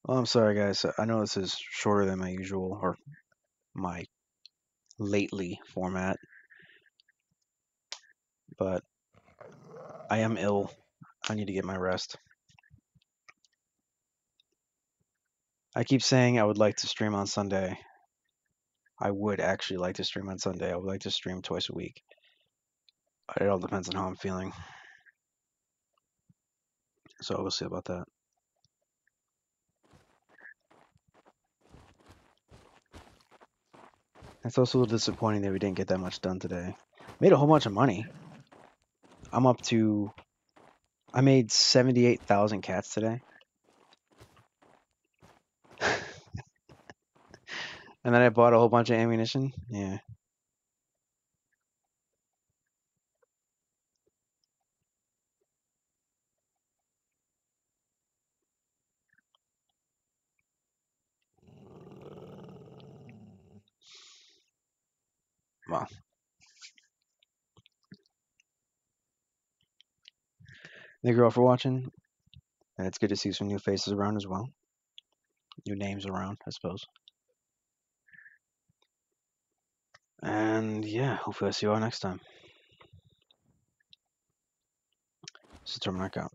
Well, I'm sorry, guys. I know this is shorter than my usual, or my lately format, but I am ill. I need to get my rest. I keep saying I would like to stream on Sunday. I would actually like to stream on Sunday. I would like to stream twice a week. It all depends on how I'm feeling. So we'll see about that. It's also a little disappointing that we didn't get that much done today. Made a whole bunch of money. I'm up to. I made 78,000 cats today. And then I bought a whole bunch of ammunition. Yeah. Well, thank you all for watching. And it's good to see some new faces around as well. New names around, I suppose. And yeah, hopefully I'll see you all next time. This is Terminac out.